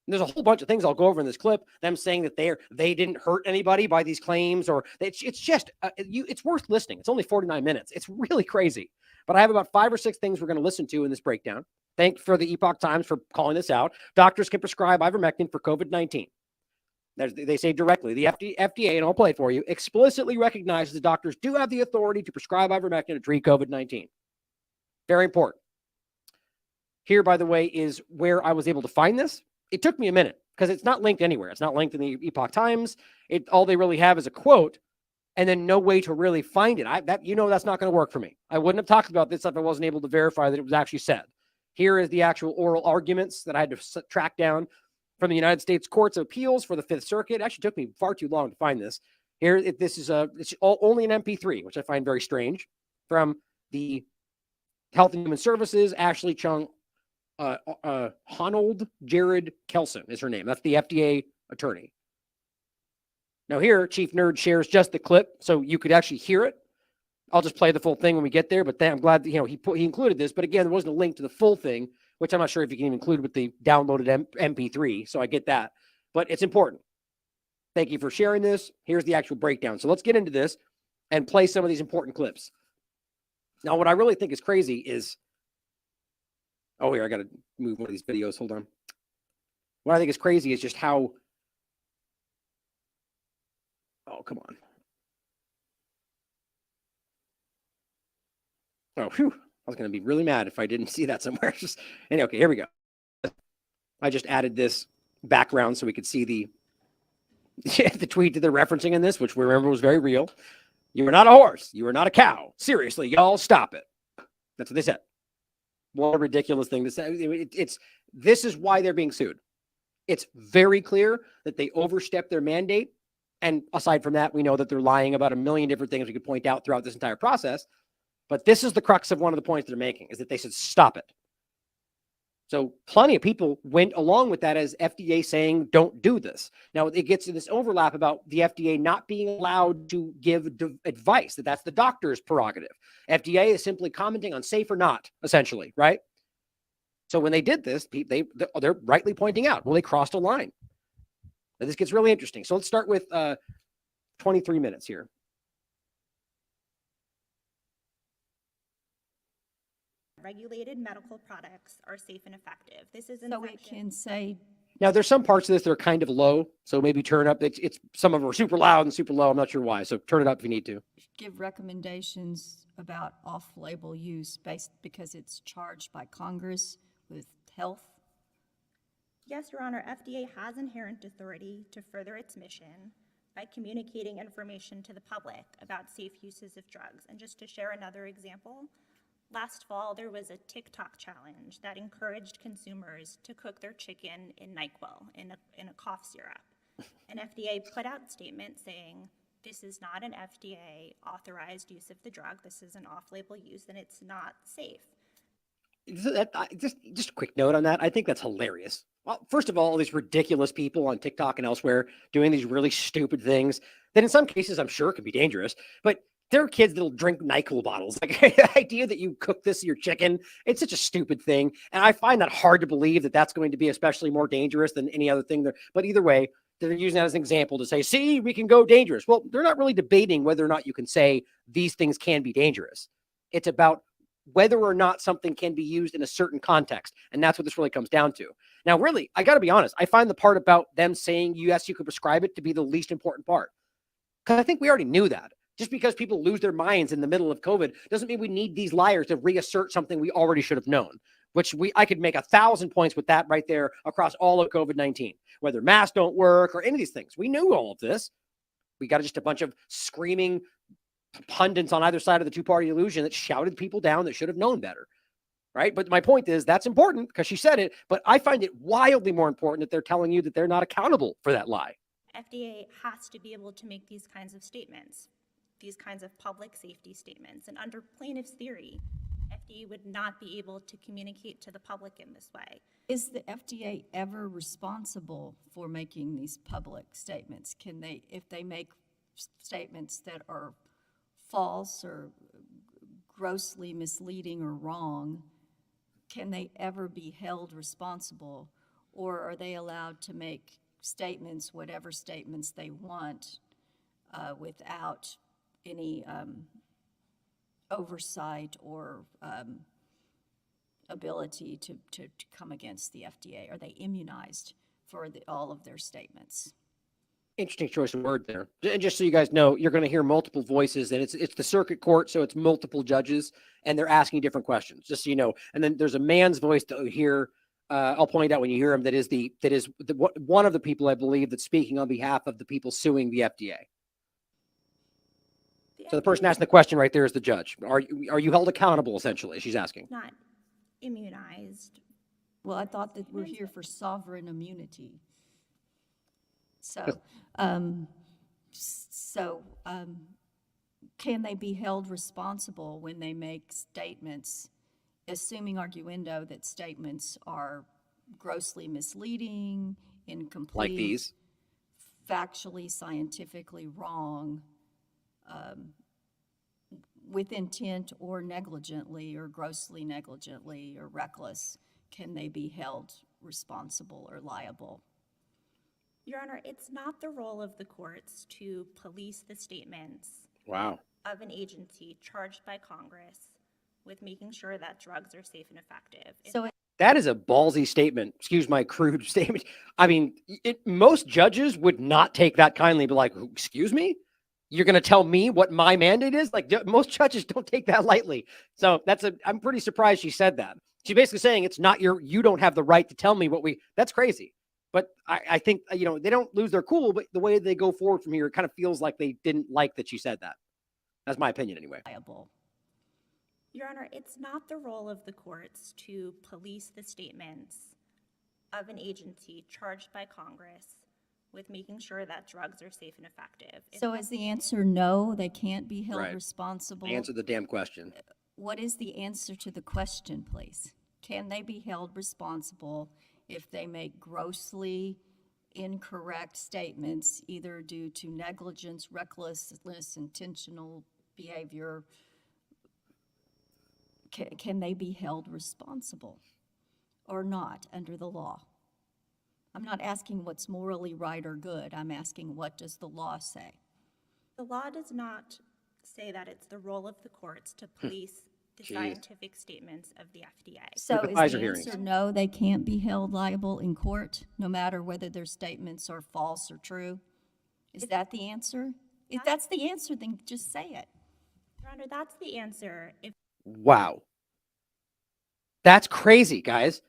[SPEAKER 3] And there's a whole bunch of things I'll go over in this clip, them saying that they didn't hurt anybody by these claims, or it's just, it's worth listening. It's only 49 minutes. It's really crazy. But I have about 5 or 6 things we're going to listen to in this breakdown. Thank for the Epoch Times for calling this out. Doctors can prescribe ivermectin for COVID-19. They say directly, the FDA, and I'll play it for you, explicitly recognizes that doctors do have the authority to prescribe ivermectin to treat COVID-19. Very important. Here, by the way, is where I was able to find this. It took me a minute because it's not linked anywhere. It's not linked in the Epoch Times. All they really have is a quote and then no way to really find it. That's not going to work for me. I wouldn't have talked about this if I wasn't able to verify that it was actually said. Here is the actual oral arguments that I had to track down from the United States Courts of Appeals for the Fifth Circuit. It actually took me far too long to find this. Here, it's only an MP3, which I find very strange, from the Health and Human Services, Ashley Chung, Honold Jared Kelson is her name. That's the FDA attorney. Now here, Chief Nerd shares just the clip, so you could actually hear it. I'll just play the full thing when we get there, but then I'm glad that, he included this. But again, there wasn't a link to the full thing, which I'm not sure if you can even include with the downloaded MP3, so I get that. But it's important. Thank you for sharing this. Here's the actual breakdown. So let's get into this and play some of these important clips. Now, what I really think is crazy is, here, I got to move one of these videos. Hold on. What I think is crazy is just how, come on. Oh, phew. I was going to be really mad if I didn't see that somewhere. Anyway, okay, here we go. I just added this background so we could see the tweet that they're referencing in this, which we remember was very real. You are not a horse. You are not a cow. Seriously, y'all, stop it. That's what they said. What a ridiculous thing to say. This is why they're being sued. It's very clear that they overstepped their mandate. And aside from that, we know that they're lying about a million different things we could point out throughout this entire process. But this is the crux of one of the points they're making, is that they said, stop it. So plenty of people went along with that as FDA saying, don't do this. Now it gets to this overlap about the FDA not being allowed to give advice, that's the doctor's prerogative. FDA is simply commenting on safe or not, essentially, right? So when they did this, they're rightly pointing out, well, they crossed a line. Now this gets really interesting. So let's start with 23 minutes here.
[SPEAKER 9] Regulated medical products are safe and effective. This is
[SPEAKER 10] so it can say.
[SPEAKER 3] Now there's some parts of this that are kind of low, so maybe turn up. It's some of them are super loud and super low. I'm not sure why, so turn it up if you need to.
[SPEAKER 10] Give recommendations about off-label use because it's charged by Congress with health.
[SPEAKER 9] Yes, Your Honor, FDA has inherent authority to further its mission by communicating information to the public about safe uses of drugs. And just to share another example, last fall, there was a TikTok challenge that encouraged consumers to cook their chicken in NyQuil, in a cough syrup. And FDA put out statements saying, this is not an FDA authorized use of the drug. This is an off-label use and it's not safe.
[SPEAKER 3] Just a quick note on that. I think that's hilarious. Well, first of all these ridiculous people on TikTok and elsewhere doing these really stupid things that in some cases I'm sure could be dangerous, but there are kids that'll drink NyQuil bottles. Like the idea that you cook this your chicken, it's such a stupid thing. And I find that hard to believe that that's going to be especially more dangerous than any other thing there. But either way, they're using that as an example to say, see, we can go dangerous. Well, they're not really debating whether or not you can say these things can be dangerous. It's about whether or not something can be used in a certain context. And that's what this really comes down to. Now, really, I got to be honest. I find the part about them saying, yes, you could prescribe it to be the least important part. Because I think we already knew that. Just because people lose their minds in the middle of COVID doesn't mean we need these liars to reassert something we already should have known, which I could make 1,000 points with that right there across all of COVID-19, whether masks don't work or any of these things. We knew all of this. We got just a bunch of screaming pundits on either side of the two-party illusion that shouted people down that should have known better, right? But my point is that's important because she said it, but I find it wildly more important that they're telling you that they're not accountable for that lie.
[SPEAKER 9] FDA has to be able to make these kinds of statements, these kinds of public safety statements. And under plaintiff's theory, FDA would not be able to communicate to the public in this way.
[SPEAKER 10] Is the FDA ever responsible for making these public statements? Can they, if they make statements that are false or grossly misleading or wrong, can they ever be held responsible? Or are they allowed to make statements, whatever statements they want, without any oversight or ability to come against the FDA? Are they immunized for all of their statements?
[SPEAKER 3] Interesting choice of word there. And just so you guys know, you're going to hear multiple voices, and it's the circuit court, so it's multiple judges, and they're asking different questions, just so you know. And then there's a man's voice to hear. I'll point out when you hear him that is one of the people I believe that's speaking on behalf of the people suing the FDA. So the person asking the question right there is the judge. Are you held accountable? Essentially, she's asking.
[SPEAKER 9] Not immunized.
[SPEAKER 10] Well, I thought that we're here for sovereign immunity. So, can they be held responsible when they make statements, assuming arguendo that statements are grossly misleading, incomplete,
[SPEAKER 3] like these,
[SPEAKER 10] factually, scientifically wrong, with intent or negligently or grossly negligently or reckless? Can they be held responsible or liable?
[SPEAKER 9] Your Honor, it's not the role of the courts to police the statements of an agency charged by Congress with making sure that drugs are safe and effective.
[SPEAKER 3] That is a ballsy statement. Excuse my crude statement. I mean, most judges would not take that kindly, be like, excuse me? You're going to tell me what my mandate is? Like, most judges don't take that lightly. So I'm pretty surprised she said that. She's basically saying it's not you don't have the right to tell me that's crazy. But I think, they don't lose their cool, but the way they go forward from here, it kind of feels like they didn't like that she said that. That's my opinion anyway.
[SPEAKER 9] Your Honor, it's not the role of the courts to police the statements of an agency charged by Congress with making sure that drugs are safe and effective.
[SPEAKER 10] So is the answer no, they can't be held responsible?
[SPEAKER 3] Answer the damn question.
[SPEAKER 10] What is the answer to the question, please? Can they be held responsible if they make grossly incorrect statements, either due to negligence, recklessness, intentional behavior? Can they be held responsible or not under the law? I'm not asking what's morally right or good. I'm asking, what does the law say?
[SPEAKER 9] The law does not say that it's the role of the courts to police the scientific statements of the FDA.
[SPEAKER 10] So is the answer no, they can't be held liable in court, no matter whether their statements are false or true? Is that the answer? If that's the answer, then just say it.
[SPEAKER 9] Your Honor, that's the answer.
[SPEAKER 3] Wow. That's crazy, guys.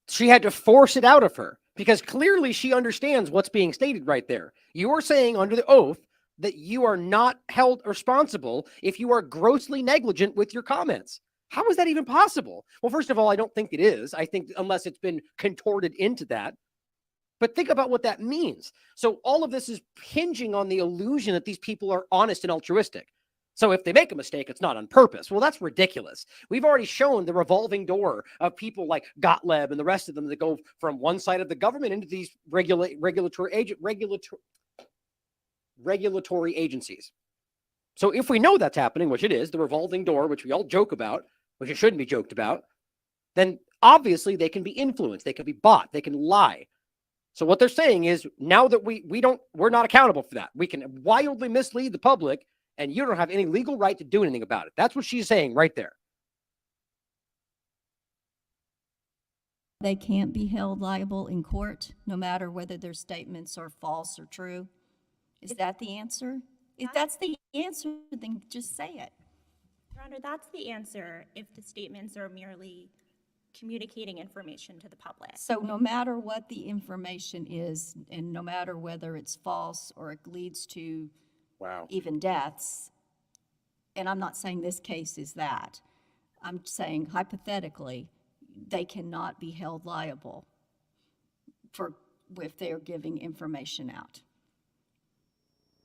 [SPEAKER 3] She had to force it out of her because clearly she understands what's being stated right there. You are saying under the oath that you are not held responsible if you are grossly negligent with your comments. How is that even possible? Well, first of all, I don't think it is. I think unless it's been contorted into that. But think about what that means. So all of this is hinging on the illusion that these people are honest and altruistic. So if they make a mistake, it's not on purpose. Well, that's ridiculous. We've already shown the revolving door of people like Gottlieb and the rest of them that go from one side of the government into these regulatory agencies. So if we know that's happening, which it is, the revolving door, which we all joke about, which it shouldn't be joked about, then obviously they can be influenced, they can be bought, they can lie. So what they're saying is now that we're not accountable for that. We can wildly mislead the public and you don't have any legal right to do anything about it. That's what she's saying right there.
[SPEAKER 10] They can't be held liable in court, no matter whether their statements are false or true. Is that the answer? If that's the answer, then just say it.
[SPEAKER 9] Your Honor, that's the answer if the statements are merely communicating information to the public.
[SPEAKER 10] So no matter what the information is, and no matter whether it's false or it leads to even deaths, and I'm not saying this case is that, I'm saying hypothetically, they cannot be held liable if they're giving information out.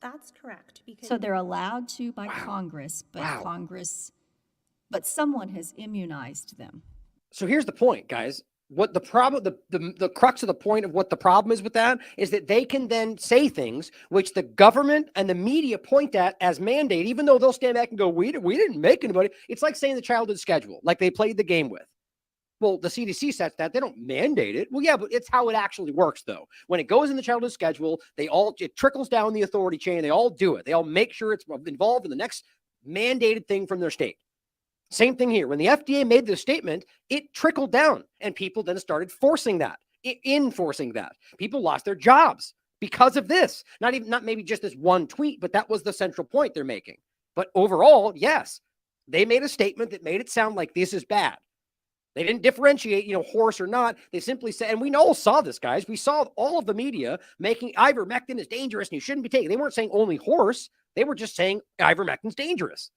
[SPEAKER 9] That's correct.
[SPEAKER 10] So they're allowed to by Congress, but someone has immunized them.
[SPEAKER 3] So here's the point, guys. What the problem, the crux of the point of what the problem is with that is that they can then say things which the government and the media point at as mandate, even though they'll stand back and go, we didn't make anybody. It's like saying the childhood schedule, like they played the game with. Well, the CDC sets that. They don't mandate it. Well, yeah, but it's how it actually works, though. When it goes in the childhood schedule, it trickles down the authority chain. They all do it. They all make sure it's involved in the next mandated thing from their state. Same thing here. When the FDA made this statement, it trickled down, and people then started enforcing that. People lost their jobs because of this. Not maybe just this one tweet, but that was the central point they're making. But overall, yes, they made a statement that made it sound like this is bad. They didn't differentiate, horse or not. They simply said, and we all saw this, guys. We saw all of the media making ivermectin is dangerous and you shouldn't be taking. They weren't saying only horse. They were just saying ivermectin's dangerous.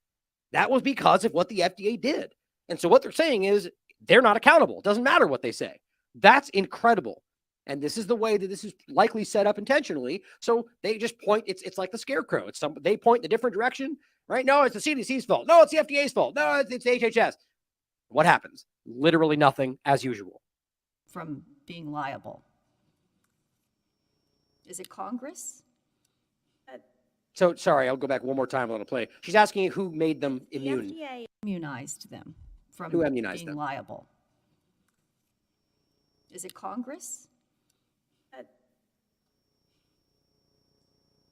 [SPEAKER 3] That was because of what the FDA did. And so what they're saying is they're not accountable. It doesn't matter what they say. That's incredible. And this is the way that this is likely set up intentionally. So they just point, it's like the scarecrow. They point in a different direction, right? No, it's the CDC's fault. No, it's the FDA's fault. No, it's HHS. What happens? Literally nothing, as usual.
[SPEAKER 10] From being liable. Is it Congress?
[SPEAKER 3] So, sorry, I'll go back one more time on the play. She's asking who made them immune.
[SPEAKER 10] The FDA immunized them from being liable. Is it Congress?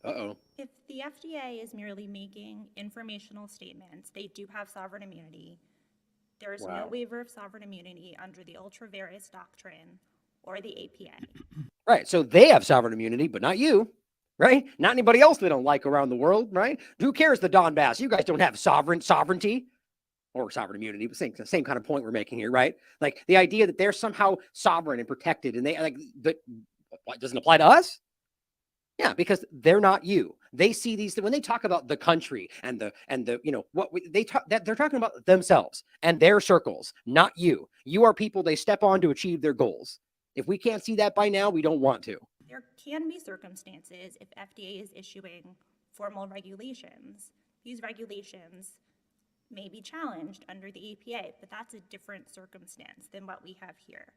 [SPEAKER 3] Uh-oh.
[SPEAKER 9] If the FDA is merely making informational statements, they do have sovereign immunity. There is no waiver of sovereign immunity under the ultra vires doctrine or the APA.
[SPEAKER 3] Right. So they have sovereign immunity, but not you. right? Not anybody else they don't like around the world, right? Who cares the Donbass? You guys don't have sovereignty or sovereign immunity, but same kind of point we're making here, right? Like the idea that they're somehow sovereign and protected, and they like that doesn't apply to us. Yeah, because they're not you. They see these when they talk about the country and the you know what they talk that they're talking about themselves and their circles, not you. You are people they step on to achieve their goals. If we can't see that by now, we don't want to.
[SPEAKER 9] There can be circumstances if FDA is issuing formal regulations. These regulations may be challenged under the EPA, but that's a different circumstance than what we have here.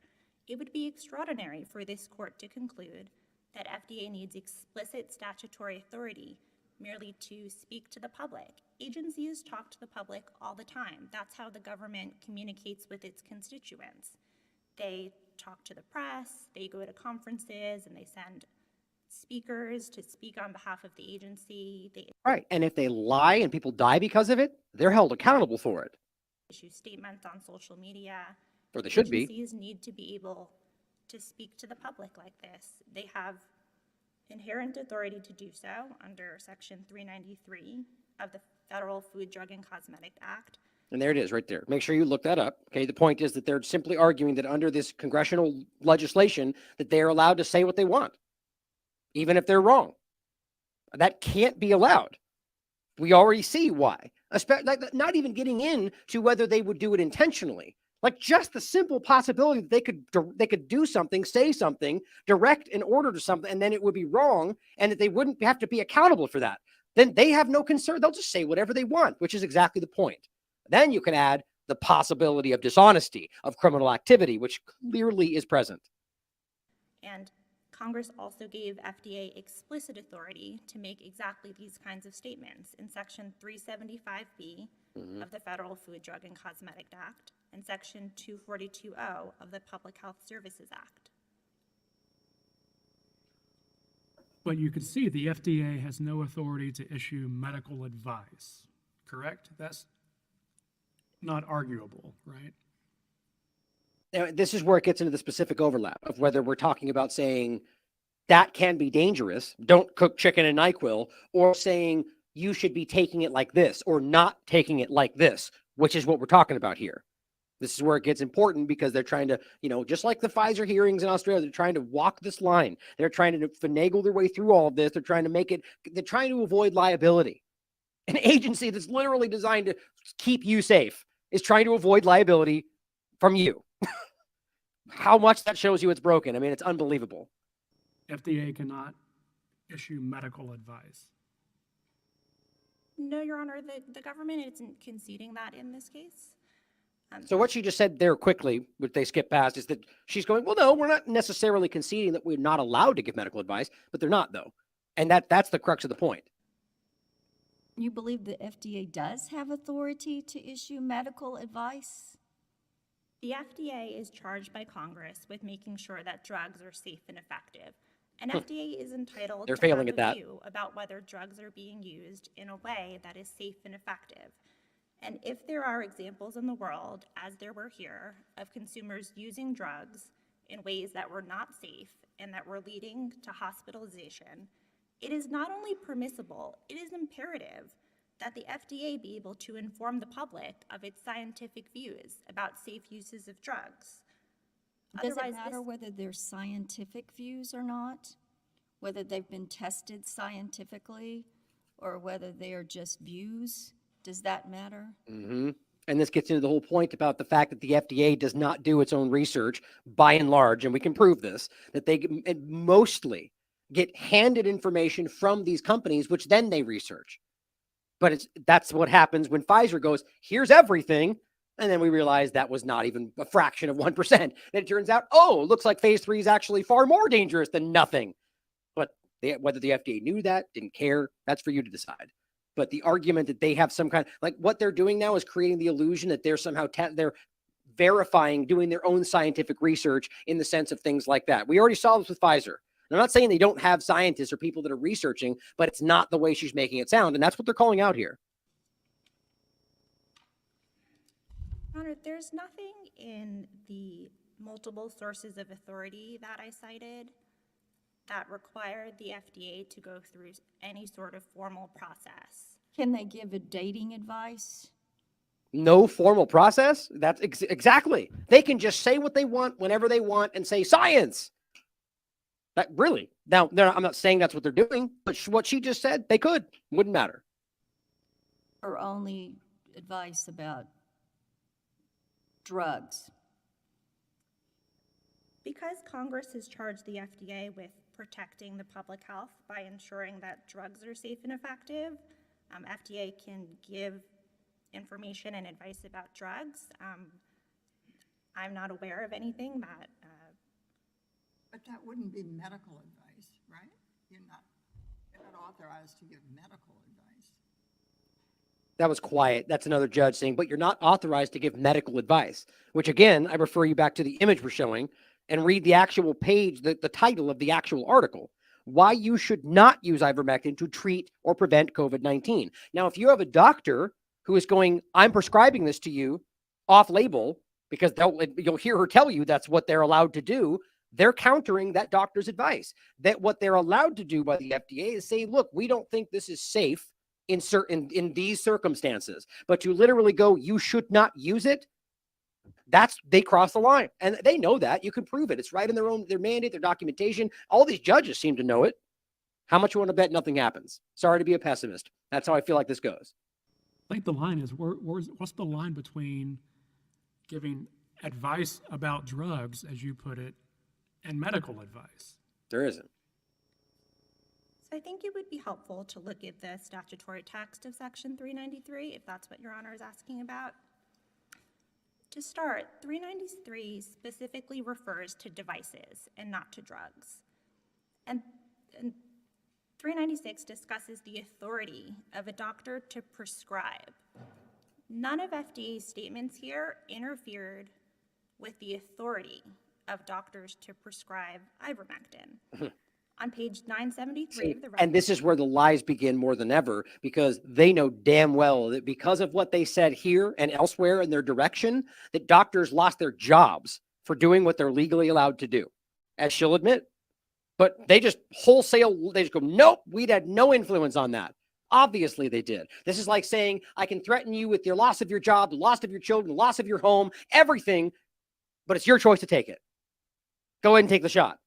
[SPEAKER 9] It would be extraordinary for this court to conclude that FDA needs explicit statutory authority merely to speak to the public. Agencies talk to the public all the time. That's how the government communicates with its constituents. They talk to the press, they go to conferences, and they send speakers to speak on behalf of the agency. They
[SPEAKER 3] Right. And if they lie and people die because of it, they're held accountable for it.
[SPEAKER 9] issue statements on social media.
[SPEAKER 3] Or they should be.
[SPEAKER 9] Agencies need to be able to speak to the public like this. They have inherent authority to do so under Section 393 of the Federal Food, Drug, and Cosmetic Act.
[SPEAKER 3] And there it is right there. Make sure you look that up. Okay. The point is that they're simply arguing that under this congressional legislation that they are allowed to say what they want, even if they're wrong. That can't be allowed. We already see why. Like, not even getting into whether they would do it intentionally. Like just the simple possibility that they could do something, say something, direct an order to something, and then it would be wrong, and that they wouldn't have to be accountable for that. Then they have no concern. They'll just say whatever they want, which is exactly the point. Then you can add the possibility of dishonesty, of criminal activity, which clearly is present.
[SPEAKER 9] And Congress also gave FDA explicit authority to make exactly these kinds of statements in Section 375B of the Federal Food, Drug, and Cosmetic Act and Section 242O of the Public Health Services Act.
[SPEAKER 11] But you can see the FDA has no authority to issue medical advice, correct? That's not arguable, right?
[SPEAKER 3] Now, this is where it gets into the specific overlap of whether we're talking about saying that can be dangerous, don't cook chicken in NyQuil, or saying you should be taking it like this or not taking it like this, which is what we're talking about here. This is where it gets important because they're trying to, just like the Pfizer hearings in Australia, they're trying to walk this line. They're trying to finagle their way through all of this. They're trying to avoid liability. An agency that's literally designed to keep you safe is trying to avoid liability from you. How much that shows you it's broken. I mean, it's unbelievable.
[SPEAKER 11] FDA cannot issue medical advice.
[SPEAKER 9] No, Your Honor, the government isn't conceding that in this case.
[SPEAKER 3] So what she just said there quickly, which they skipped past, is that she's going, well, no, we're not necessarily conceding that we're not allowed to give medical advice, but they're not, though. And that's the crux of the point.
[SPEAKER 10] You believe the FDA does have authority to issue medical advice?
[SPEAKER 9] The FDA is charged by Congress with making sure that drugs are safe and effective. And FDA is entitled
[SPEAKER 3] They're
[SPEAKER 9] to
[SPEAKER 3] failing
[SPEAKER 9] have
[SPEAKER 3] at that.
[SPEAKER 9] a view about whether drugs are being used in a way that is safe and effective. And if there are examples in the world, as there were here, of consumers using drugs in ways that were not safe and that were leading to hospitalization, it is not only permissible, it is imperative that the FDA be able to inform the public of its scientific views about safe uses of drugs.
[SPEAKER 10] Does it matter whether they're scientific views or not? Whether they've been tested scientifically or whether they are just views? Does that matter?
[SPEAKER 3] Mm-hmm. And this gets into the whole point about the fact that the FDA does not do its own research by and large, and we can prove this, that they mostly get handed information from these companies, which then they research. But that's what happens when Pfizer goes, here's everything. And then we realize that was not even a fraction of 1%. And it turns out, it looks like phase 3 is actually far more dangerous than nothing. But whether the FDA knew that, didn't care, that's for you to decide. But the argument that they have some kind of, like what they're doing now is creating the illusion that they're somehow, they're verifying, doing their own scientific research in the sense of things like that. We already saw this with Pfizer. I'm not saying they don't have scientists or people that are researching, but it's not the way she's making it sound. And that's what they're calling out here.
[SPEAKER 9] Honor, there's nothing in the multiple sources of authority that I cited that required the FDA to go through any sort of formal process.
[SPEAKER 10] Can they give a dating advice?
[SPEAKER 3] No formal process? That's exactly. They can just say what they want whenever they want and say science. That really. Now, I'm not saying that's what they're doing, but what she just said, they could. Wouldn't matter.
[SPEAKER 10] Or only advice about drugs?
[SPEAKER 9] Because Congress has charged the FDA with protecting the public health by ensuring that drugs are safe and effective, FDA can give information and advice about drugs. I'm not aware of anything that...
[SPEAKER 12] But that wouldn't be medical advice, right? You're not authorized to give medical advice.
[SPEAKER 3] That was quiet. That's another judge saying, but you're not authorized to give medical advice, which again, I refer you back to the image we're showing and read the actual page, the title of the actual article. Why you should not use ivermectin to treat or prevent COVID-19. Now, if you have a doctor who is going, I'm prescribing this to you off label, because you'll hear her tell you that's what they're allowed to do, they're countering that doctor's advice. That what they're allowed to do by the FDA is say, look, we don't think this is safe in these circumstances, but to literally go, you should not use it. They cross the line, and they know that. You can prove it. It's right in their mandate, their documentation. All these judges seem to know it. How much you want to bet nothing happens? Sorry to be a pessimist. That's how I feel like this goes.
[SPEAKER 11] I think the line is, what's the line between giving advice about drugs, as you put it, and medical advice?
[SPEAKER 3] There isn't.
[SPEAKER 9] So I think it would be helpful to look at the statutory text of Section 393, if that's what Your Honor is asking about. To start, 393 specifically refers to devices and not to drugs. And 396 discusses the authority of a doctor to prescribe. None of FDA's statements here interfered with the authority of doctors to prescribe ivermectin. On page 973 of the record.
[SPEAKER 3] And this is where the lies begin more than ever, because they know damn well that because of what they said here and elsewhere in their direction, that doctors lost their jobs for doing what they're legally allowed to do, as she'll admit. But they just they just go, nope, we'd had no influence on that. Obviously they did. This is like saying, I can threaten you with the loss of your job, the loss of your children, the loss of your home, everything, but it's your choice to take it. Go ahead and take the shot.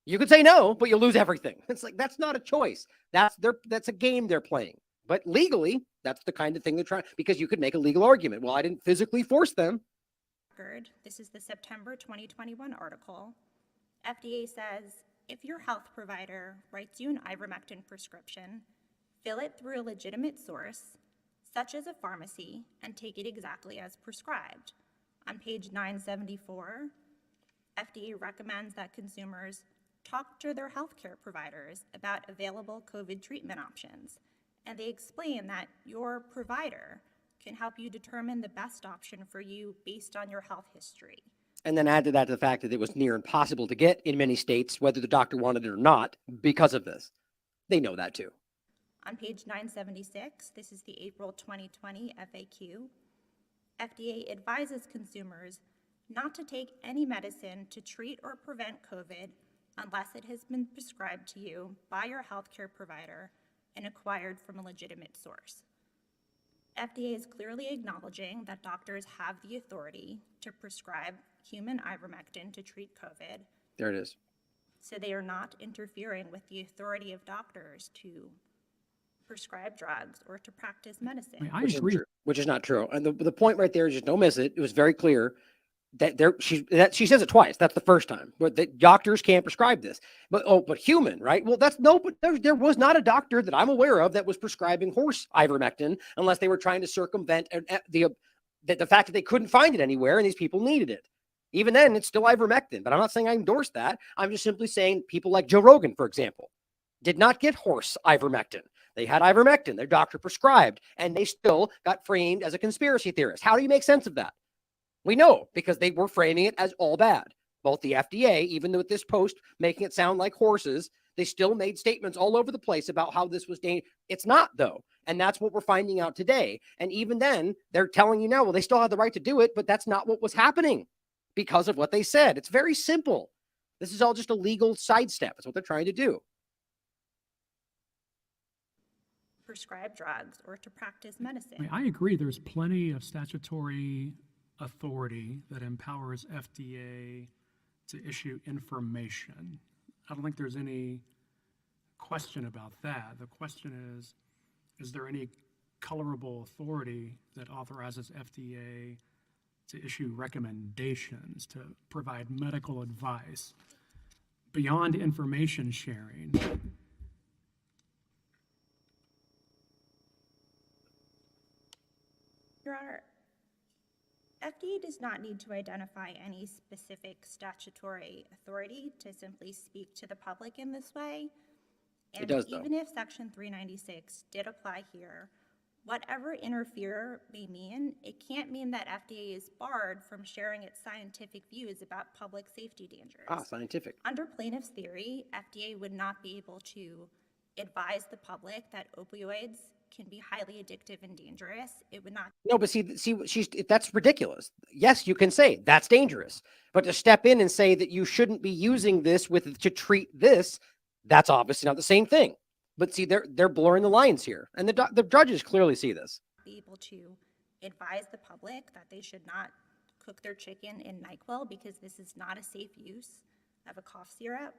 [SPEAKER 3] You could say no, but you'll lose everything. It's like, that's not a choice. That's a game they're playing. But legally, that's the kind of thing they're trying, because you could make a legal argument. Well, I didn't physically force them.
[SPEAKER 9] This is the September 2021 article. FDA says, if your health provider writes you an ivermectin prescription, fill it through a legitimate source, such as a pharmacy, and take it exactly as prescribed. On page 974, FDA recommends that consumers talk to their healthcare providers about available COVID treatment options, and they explain that your provider can help you determine the best option for you based on your health history.
[SPEAKER 3] And then add to that the fact that it was near impossible to get in many states, whether the doctor wanted it or not, because of this. They know that too.
[SPEAKER 9] On page 976, this is the April 2020 FAQ. FDA advises consumers not to take any medicine to treat or prevent COVID unless it has been prescribed to you by your healthcare provider and acquired from a legitimate source. FDA is clearly acknowledging that doctors have the authority to prescribe human ivermectin to treat COVID.
[SPEAKER 3] There it is.
[SPEAKER 9] So they are not interfering with the authority of doctors to prescribe drugs or to practice medicine.
[SPEAKER 11] I agree.
[SPEAKER 3] Which is not true. And the point right there is, just don't miss it. It was very clear that she says it twice. That's the first time, but the doctors can't prescribe this. But human, right? Well, but there was not a doctor that I'm aware of that was prescribing horse ivermectin unless they were trying to circumvent the fact that they couldn't find it anywhere and these people needed it. Even then, it's still ivermectin. But I'm not saying I endorse that. I'm just simply saying people like Joe Rogan, for example, did not get horse ivermectin. They had ivermectin. Their doctor prescribed, and they still got framed as a conspiracy theorist. How do you make sense of that? We know, because they were framing it as all bad. Both the FDA, even with this post making it sound like horses, they still made statements all over the place about how this was dangerous. It's not, though. And that's what we're finding out today. And even then, they're telling you now, well, they still have the right to do it, but that's not what was happening because of what they said. It's very simple. This is all just a legal sidestep. That's what they're trying to do.
[SPEAKER 9] Prescribe drugs or to practice medicine.
[SPEAKER 11] I mean, I agree there's plenty of statutory authority that empowers FDA to issue information. I don't think there's any question about that. The question is there any colorable authority that authorizes FDA to issue recommendations, to provide medical advice beyond information sharing?
[SPEAKER 9] Your Honor, FDA does not need to identify any specific statutory authority to simply speak to the public in this way. And
[SPEAKER 3] it does, though.
[SPEAKER 9] Even if Section 396 did apply here, whatever interfere may mean, it can't mean that FDA is barred from sharing its scientific views about public safety dangers.
[SPEAKER 3] Scientific.
[SPEAKER 9] Under plaintiff's theory, FDA would not be able to advise the public that opioids can be highly addictive and dangerous. It would not.
[SPEAKER 3] No, but that's ridiculous. Yes, you can say that's dangerous, but to step in and say that you shouldn't be using this to treat this, that's obviously not the same thing. But see, they're blurring the lines here, and the judges clearly see this.
[SPEAKER 9] Be able to advise the public that they should not cook their chicken in NyQuil because this is not a safe use of a cough syrup.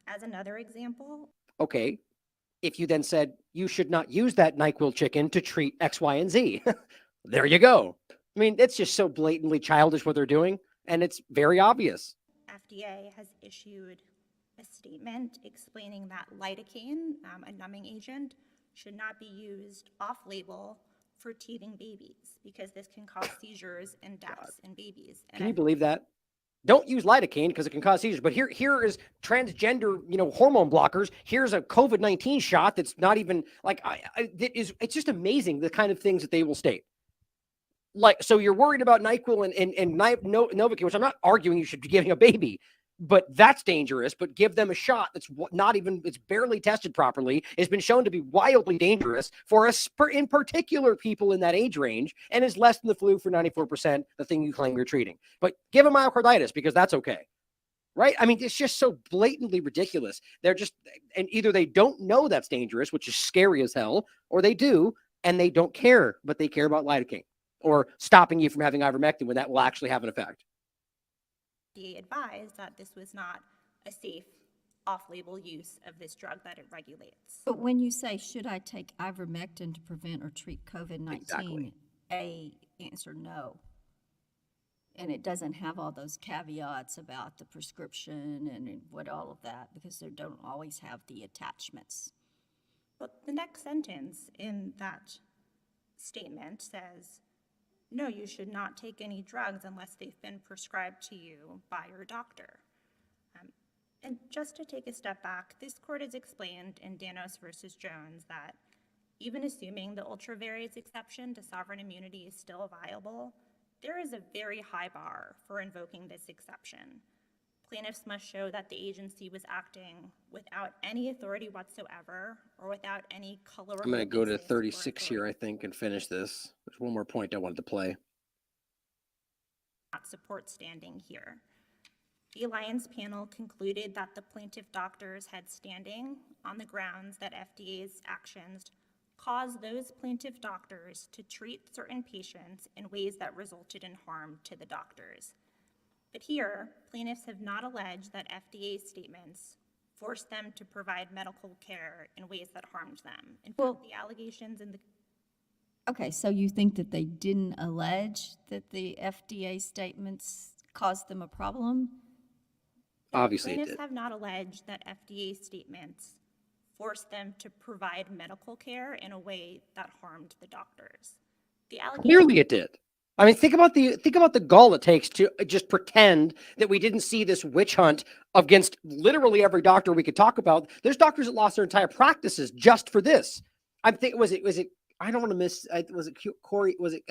[SPEAKER 9] As another example.
[SPEAKER 3] Okay, if you then said you should not use that NyQuil chicken to treat X, Y, and Z, there you go. I mean, it's just so blatantly childish what they're doing, and it's very obvious.
[SPEAKER 9] FDA has issued a statement explaining that lidocaine, a numbing agent, should not be used off-label for teething babies because this can cause seizures and deaths in babies. And
[SPEAKER 3] can you believe that? Don't use lidocaine because it can cause seizures. But here is transgender, hormone blockers. Here's a COVID-19 shot that's not even like it's just amazing the kind of things that they will state. Like, so you're worried about NyQuil and Novocaine, which I'm not arguing you should be giving a baby, but that's dangerous. But give them a shot that's it's barely tested properly. It's been shown to be wildly dangerous in particular people in that age range, and is less than the flu for 94%, the thing you claim you're treating. But give them myocarditis because that's okay. Right? I mean, it's just so blatantly ridiculous. And either they don't know that's dangerous, which is scary as hell, or they do, and they don't care, but they care about lidocaine or stopping you from having ivermectin when that will actually have an effect.
[SPEAKER 9] FDA advised that this was not a safe off-label use of this drug that it regulates.
[SPEAKER 10] But when you say, should I take ivermectin to prevent or treat COVID-19,
[SPEAKER 3] exactly.
[SPEAKER 10] Answer no. And it doesn't have all those caveats about the prescription and what all of that, because they don't always have the attachments.
[SPEAKER 9] But the next sentence in that statement says, no, you should not take any drugs unless they've been prescribed to you by your doctor. And just to take a step back, this court has explained in Danos versus Jones that even assuming the ultra-various exception to sovereign immunity is still viable, there is a very high bar for invoking this exception. Plaintiffs must show that the agency was acting without any authority whatsoever or without any colorable.
[SPEAKER 3] I'm going to go to 36 here, I think, and finish this. There's one more point I wanted to play.
[SPEAKER 9] Not support standing here. The Alliance panel concluded that the plaintiff doctors had standing on the grounds that FDA's actions caused those plaintiff doctors to treat certain patients in ways that resulted in harm to the doctors. But here, plaintiffs have not alleged that FDA's statements forced them to provide medical care in ways that harmed them. In fact, the allegations in the...
[SPEAKER 10] Okay, so you think that they didn't allege that the FDA statements caused them a problem?
[SPEAKER 3] Obviously
[SPEAKER 9] plaintiffs
[SPEAKER 3] it did.
[SPEAKER 9] Have not alleged that FDA statements forced them to provide medical care in a way that harmed the doctors.
[SPEAKER 3] Clearly it did. I mean, think about the gall it takes to just pretend that we didn't see this witch hunt against literally every doctor we could talk about. There's doctors that lost their entire practices just for this. I think was it I don't want to miss. Was it Corey? Was it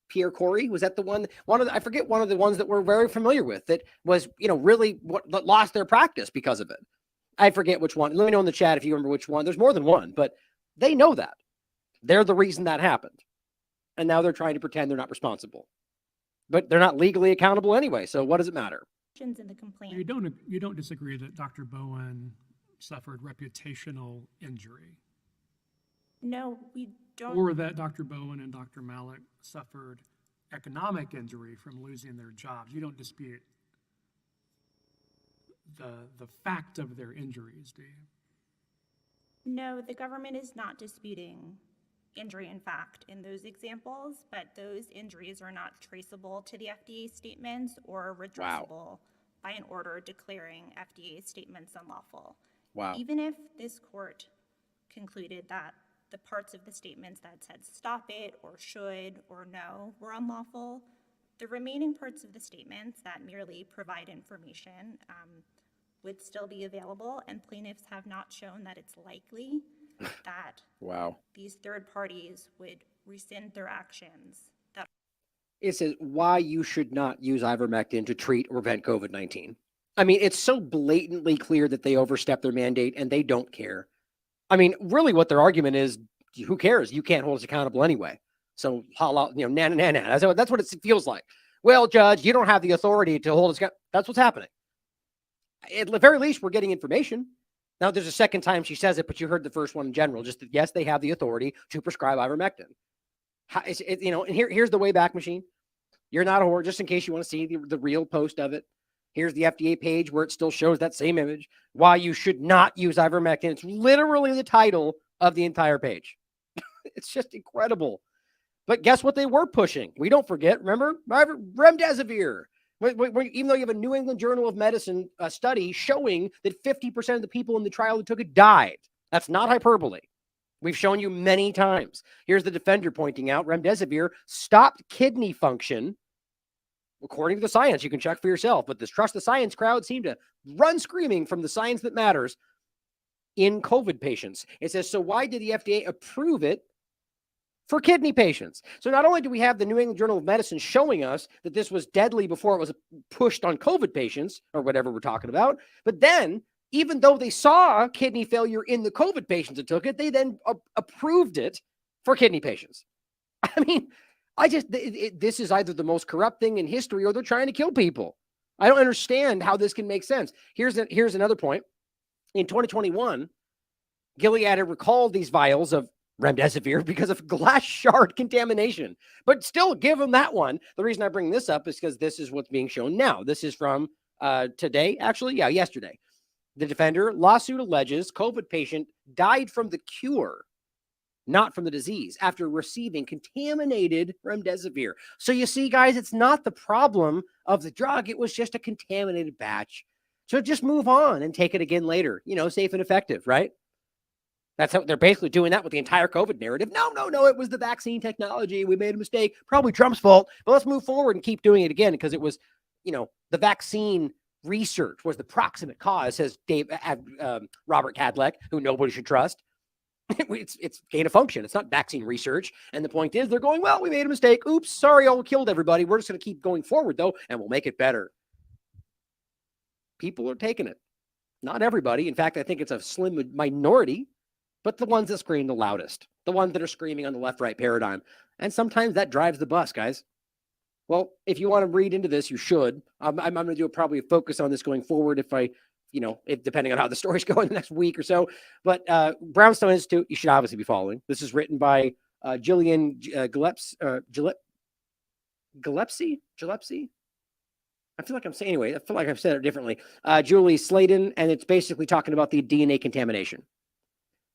[SPEAKER 3] Pierre Corey? Was that the one? I forget one of the ones that we're very familiar with that was really that lost their practice because of it. I forget which one. Let me know in the chat if you remember which one. There's more than one, but they know that they're the reason that happened. And now they're trying to pretend they're not responsible. But they're not legally accountable anyway, so what does it matter?
[SPEAKER 9] in the complaint.
[SPEAKER 11] You don't disagree that Dr. Bowen suffered reputational injury?
[SPEAKER 9] No, we don't.
[SPEAKER 11] Or that Dr. Bowen and Dr. Malik suffered economic injury from losing their jobs? You don't dispute the fact of their injuries, do you?
[SPEAKER 9] No, the government is not disputing injury in fact in those examples, but those injuries are not traceable to the FDA statements or redressable by an order declaring FDA statements unlawful.
[SPEAKER 3] Wow.
[SPEAKER 9] Even if this court concluded that the parts of the statements that said stop it or should or no were unlawful, the remaining parts of the statements that merely provide information would still be available, and plaintiffs have not shown that it's likely that these third parties would rescind their actions.
[SPEAKER 3] It says why you should not use ivermectin to treat or prevent COVID-19. I mean, it's so blatantly clear that they overstep their mandate and they don't care. I mean, really what their argument is, who cares? You can't hold us accountable anyway. So, that's what it feels like. Well, Judge, you don't have the authority to hold us accountable. That's what's happening. At the very least, we're getting information. Now, there's a second time she says it, but you heard the first one in general. Just that, yes, they have the authority to prescribe ivermectin. And here's the Wayback Machine. You're not a whore, just in case you want to see the real post of it. Here's the FDA page where it still shows that same image. Why you should not use ivermectin. It's literally the title of the entire page. It's just incredible. But guess what they were pushing? We don't forget. Remember? Remdesivir. Even though you have a New England Journal of Medicine study showing that 50% of the people in the trial who took it died. That's not hyperbole. We've shown you many times. Here's the defender pointing out remdesivir stopped kidney function. According to the science, you can check for yourself, but this trust the science crowd seemed to run screaming from the science that matters in COVID patients. It says, so why did the FDA approve it for kidney patients? So not only do we have the New England Journal of Medicine showing us that this was deadly before it was pushed on COVID patients or whatever we're talking about, but then even though they saw kidney failure in the COVID patients that took it, they then approved it for kidney patients. I mean, this is either the most corrupt thing in history or they're trying to kill people. I don't understand how this can make sense. Here's another point. In 2021, Gilead had recalled these vials of remdesivir because of glass shard contamination, but still give them that one. The reason I bring this up is because this is what's being shown now. This is from today, actually. Yeah, yesterday. The defender lawsuit alleges COVID patient died from the cure, not from the disease, after receiving contaminated remdesivir. So you see, guys, it's not the problem of the drug. It was just a contaminated batch. So just move on and take it again later, safe and effective, right? That's how they're basically doing that with the entire COVID narrative. No, it was the vaccine technology. We made a mistake. Probably Trump's fault. But let's move forward and keep doing it again because it was, the vaccine research was the proximate cause, says Robert Cadleck, who nobody should trust. It's gain of function. It's not vaccine research. And the point is they're going, well, we made a mistake. Oops, sorry, all killed everybody. We're just going to keep going forward, though, and we'll make it better. People are taking it. Not everybody. In fact, I think it's a slim minority, but the ones that scream the loudest, the ones that are screaming on the left-right paradigm. And sometimes that drives the bus, guys. Well, if you want to read into this, you should. I'm going to do probably a focus on this going forward if depending on how the stories go in the next week or so. But Brownstone Institute, you should obviously be following. This is written by Gillian Gillespie. I feel like I'm saying anyway. I feel like I've said it differently. Julie Sladen, and it's basically talking about the DNA contamination.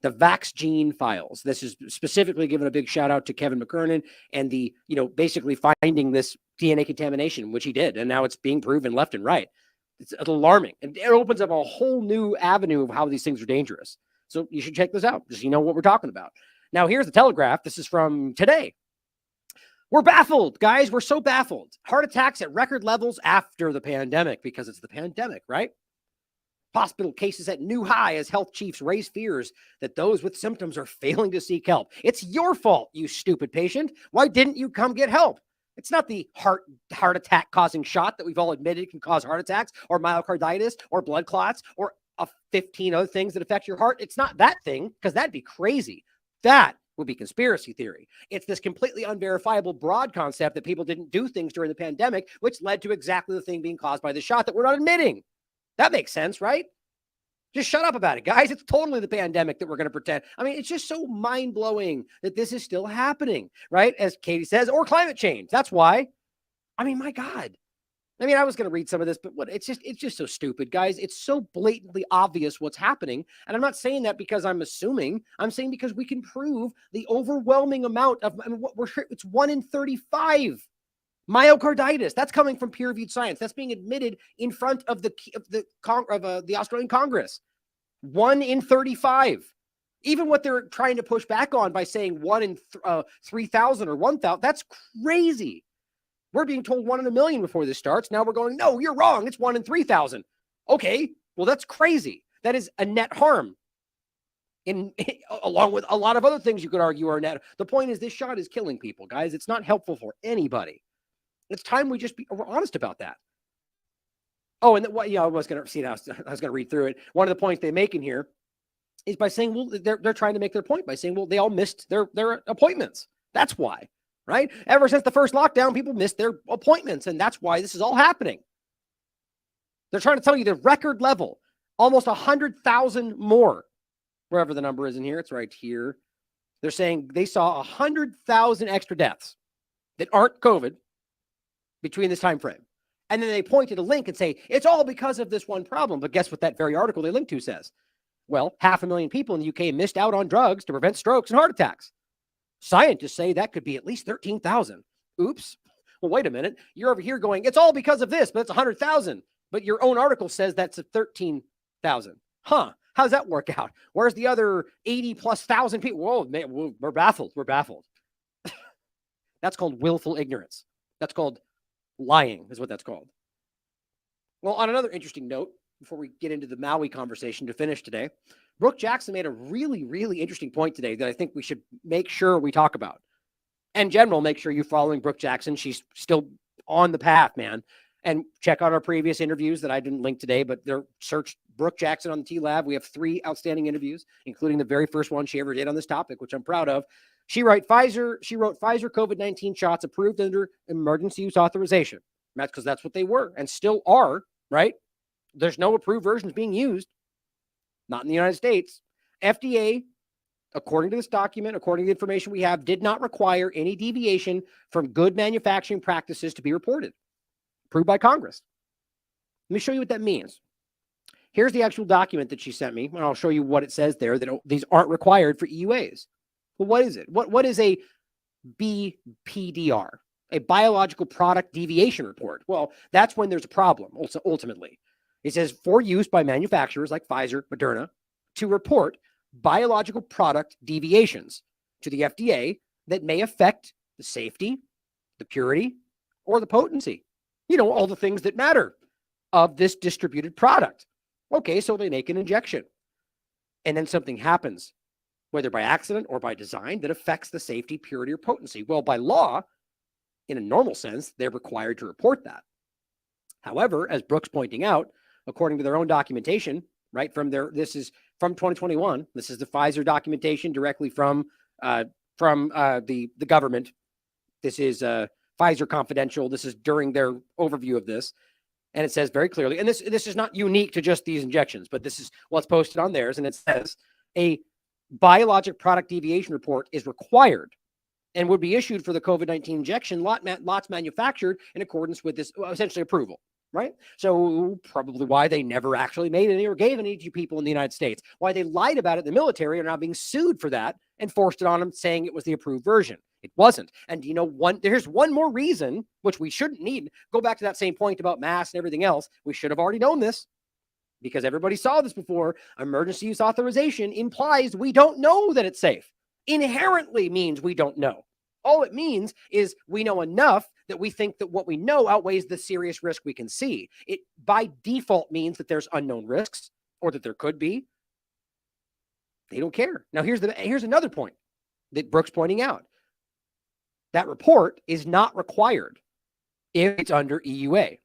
[SPEAKER 3] The Vax gene files. This is specifically giving a big shout out to Kevin McKernan and the, basically finding this DNA contamination, which he did. And now it's being proven left and right. It's alarming. And it opens up a whole new avenue of how these things are dangerous. So you should check this out, just so you know what we're talking about. Now, here's the Telegraph. This is from today. We're baffled, guys. We're so baffled. Heart attacks at record levels after the pandemic because it's the pandemic, right? Hospital cases at new high as health chiefs raise fears that those with symptoms are failing to seek help. It's your fault, you stupid patient. Why didn't you come get help? It's not the heart attack causing shot that we've all admitted can cause heart attacks or myocarditis or blood clots or 15 other things that affect your heart. It's not that thing, because that'd be crazy. That would be conspiracy theory. It's this completely unverifiable broad concept that people didn't do things during the pandemic, which led to exactly the thing being caused by the shot that we're not admitting. That makes sense, right? Just shut up about it, guys. It's totally the pandemic that we're going to pretend. I mean, it's just so mind-blowing that this is still happening, right? As Katie says, or climate change. That's why. I mean, my God. I mean, I was going to read some of this, but it's just so stupid, guys. It's so blatantly obvious what's happening. And I'm not saying that because I'm assuming. I'm saying because we can prove the overwhelming amount of, I mean, it's 1 in 35 myocarditis. That's coming from peer-reviewed science. That's being admitted in front of the Australian Congress. 1 in 35. Even what they're trying to push back on by saying 1 in 3,000 or 1,000, that's crazy. We're being told 1 in a million before this starts. Now we're going, no, you're wrong. It's 1 in 3,000. Okay, well, that's crazy. That is a net harm. Along with a lot of other things you could argue are net. The point is this shot is killing people, guys. It's not helpful for anybody. It's time we just be honest about that. Oh, and I was going to read through it. One of the points they make in here is by saying, well, they're trying to make their point by saying, well, they all missed their appointments. That's why. Right? Ever since the first lockdown, people missed their appointments, and that's why this is all happening. They're trying to tell you the record level, almost 100,000 more, wherever the number is in here. It's right here. They're saying they saw 100,000 extra deaths that aren't COVID between this time frame. And then they point to the link and say, it's all because of this one problem. But guess what that very article they link to says? Well, 500,000 people in the UK missed out on drugs to prevent strokes and heart attacks. Scientists say that could be at least 13,000. Oops. Well, wait a minute. You're over here going, it's all because of this, but it's 100,000. But your own article says that's 13,000. Huh. How's that work out? Where's the other 80,000+ people? Whoa, man, we're baffled. We're baffled. That's called willful ignorance. That's called lying, is what that's called. Well, on another interesting note, before we get into the Maui conversation to finish today, Brooke Jackson made a really, really interesting point today that I think we should make sure we talk about. In general, make sure you're following Brooke Jackson. She's still on the path, man. And check out our previous interviews that I didn't link today, but search Brooke Jackson on the TLAV. We have 3 outstanding interviews, including the very first one she ever did on this topic, which I'm proud of. She wrote Pfizer COVID-19 shots approved under emergency use authorization. That's because that's what they were and still are, right? There's no approved versions being used. Not in the United States. FDA, according to this document, according to the information we have, did not require any deviation from good manufacturing practices to be reported. Approved by Congress. Let me show you what that means. Here's the actual document that she sent me, and I'll show you what it says there, that these aren't required for EUAs. Well, what is it? What is a BPDR? A biological product deviation report. Well, that's when there's a problem, ultimately. It says for use by manufacturers like Pfizer, Moderna, to report biological product deviations to the FDA that may affect the safety, the purity, or the potency. You know, all the things that matter of this distributed product. Okay, so they make an injection. And then something happens, whether by accident or by design, that affects the safety, purity, or potency. Well, by law, in a normal sense, they're required to report that. However, as Brooke's pointing out, according to their own documentation, right, this is from 2021. This is the Pfizer documentation directly from the government. This is Pfizer Confidential. This is during their overview of this. And it says very clearly, and this is not unique to just these injections, but this is what's posted on theirs. And it says a biologic product deviation report is required and would be issued for the COVID-19 injection lots manufactured in accordance with this essentially approval. Right? So probably why they never actually made any or gave any to people in the United States. Why they lied about it in the military are now being sued for that and forced it on them, saying it was the approved version. It wasn't. And you know, here's one more reason, which we shouldn't need. Go back to that same point about masks and everything else. We should have already known this because everybody saw this before. Emergency use authorization implies we don't know that it's safe. Inherently means we don't know. All it means is we know enough that we think that what we know outweighs the serious risk we can see. It by default means that there's unknown risks or that there could be. They don't care. Now, here's another point that Brooke's pointing out. That report is not required if it's under EUA.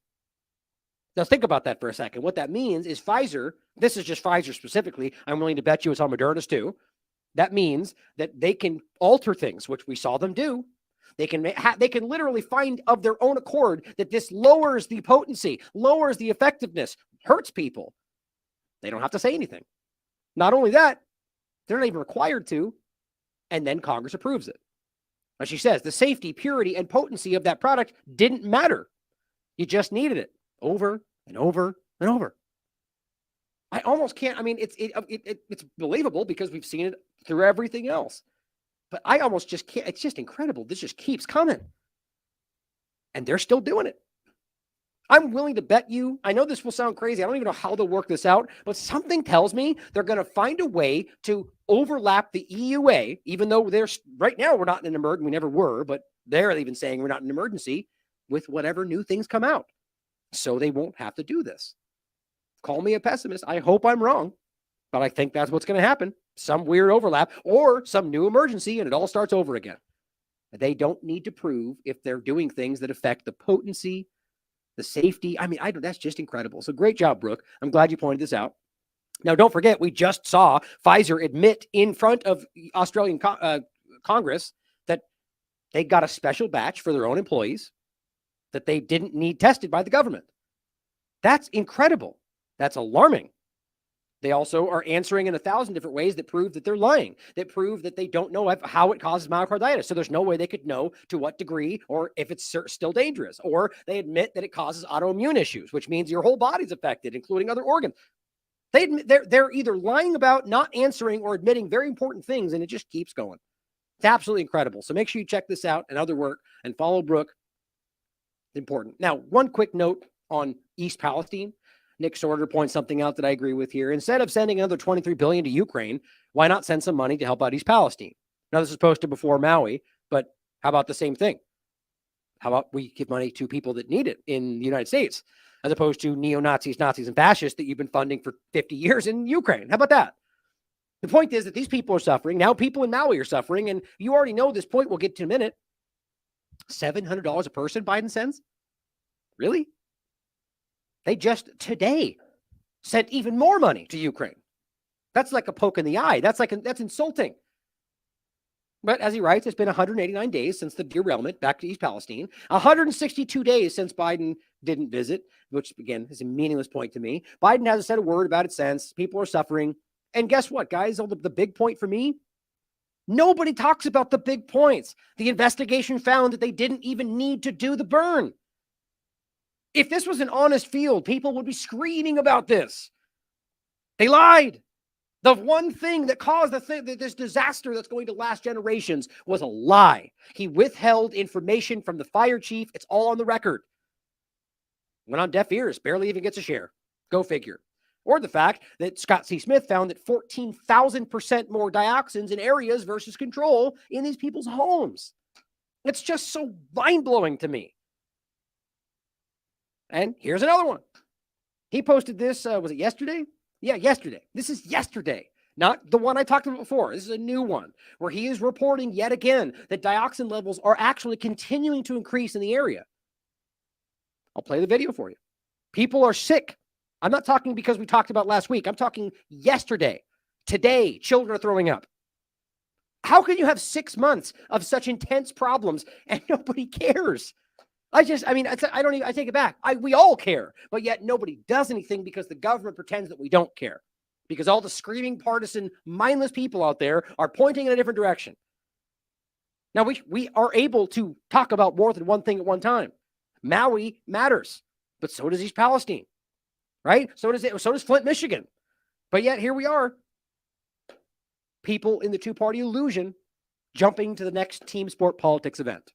[SPEAKER 3] Now, think about that for a second. What that means is Pfizer, this is just Pfizer specifically. I'm willing to bet you it's on Moderna's too. That means that they can alter things, which we saw them do. They can literally find of their own accord that this lowers the potency, lowers the effectiveness, hurts people. They don't have to say anything. Not only that, they're not even required to, and then Congress approves it. As she says, the safety, purity, and potency of that product didn't matter. You just needed it over and over and over. I almost can't. I mean, it's believable because we've seen it through everything else. But I almost just can't. It's just incredible. This just keeps coming. And they're still doing it. I'm willing to bet you, I know this will sound crazy. I don't even know how they'll work this out, but something tells me they're going to find a way to overlap the EUA, even though right now we're not in an emergency. We never were, but they're even saying we're not in an emergency with whatever new things come out. So they won't have to do this. Call me a pessimist. I hope I'm wrong, but I think that's what's going to happen. Some weird overlap or some new emergency and it all starts over again. They don't need to prove if they're doing things that affect the potency, the safety. I mean, that's just incredible. So great job, Brooke. I'm glad you pointed this out. Now, don't forget, we just saw Pfizer admit in front of Australian Congress that they got a special batch for their own employees that they didn't need tested by the government. That's incredible. That's alarming. They also are answering in 1,000 different ways that prove that they're lying, that prove that they don't know how it causes myocarditis. So there's no way they could know to what degree or if it's still dangerous. Or they admit that it causes autoimmune issues, which means your whole body's affected, including other organs. They're either lying about not answering or admitting very important things, and it just keeps going. It's absolutely incredible. So make sure you check this out and other work and follow Brooke. It's important. Now, one quick note on East Palestine. Nick Sorter points something out that I agree with here. Instead of sending another $23 billion to Ukraine, why not send some money to help out East Palestine? Now, this is posted before Maui, but how about the same thing? How about we give money to people that need it in the United States, as opposed to neo-Nazis, Nazis, and fascists that you've been funding for 50 years in Ukraine? How about that? The point is that these people are suffering. Now people in Maui are suffering, and you already know this point. We'll get to in a minute. $700 a person Biden sends? Really? They just today sent even more money to Ukraine. That's like a poke in the eye. That's insulting. But as he writes, it's been 189 days since the derailment back to East Palestine, 162 days since Biden didn't visit, which again is a meaningless point to me. Biden hasn't said a word about it since. People are suffering. And guess what, guys? The big point for me, nobody talks about the big points. The investigation found that they didn't even need to do the burn. If this was an honest field, people would be screaming about this. They lied. The one thing that caused this disaster that's going to last generations was a lie. He withheld information from the fire chief. It's all on the record. Went on deaf ears, barely even gets a share. Go figure. Or the fact that Scott C. Smith found that 14,000% more dioxins in areas versus control in these people's homes. It's just so mind-blowing to me. And here's another one. He posted this, was it yesterday? Yeah, yesterday. This is yesterday, not the one I talked about before. This is a new one where he is reporting yet again that dioxin levels are actually continuing to increase in the area. I'll play the video for you. People are sick. I'm not talking because we talked about last week. I'm talking yesterday. Today, children are throwing up. How can you have 6 months of such intense problems and nobody cares? I take it back. We all care, but yet nobody does anything because the government pretends that we don't care. Because all the screaming, partisan, mindless people out there are pointing in a different direction. Now, we are able to talk about more than one thing at one time. Maui matters, but so does East Palestine, right? So does Flint, Michigan. But yet here we are, people in the two-party illusion jumping to the next team sport politics event.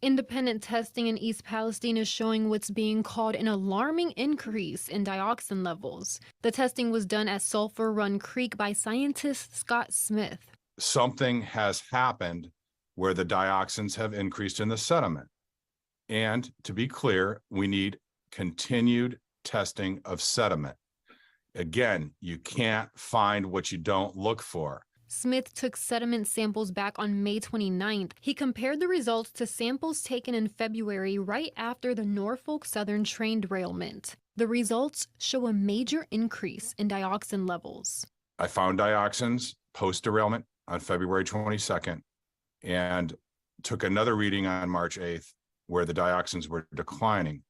[SPEAKER 13] Independent testing in East Palestine is showing what's being called an alarming increase in dioxin levels. The testing was done at Sulphur Run Creek by scientist Scott Smith.
[SPEAKER 14] Something has happened where the dioxins have increased in the sediment. And to be clear, we need continued testing of sediment. Again, you can't find what you don't look for.
[SPEAKER 13] Smith took sediment samples back on May 29th. He compared the results to samples taken in February right after the Norfolk Southern train derailment. The results show a major increase in dioxin levels.
[SPEAKER 14] I found dioxins post derailment on February 22nd and took another reading on March 8th where the dioxins were declining.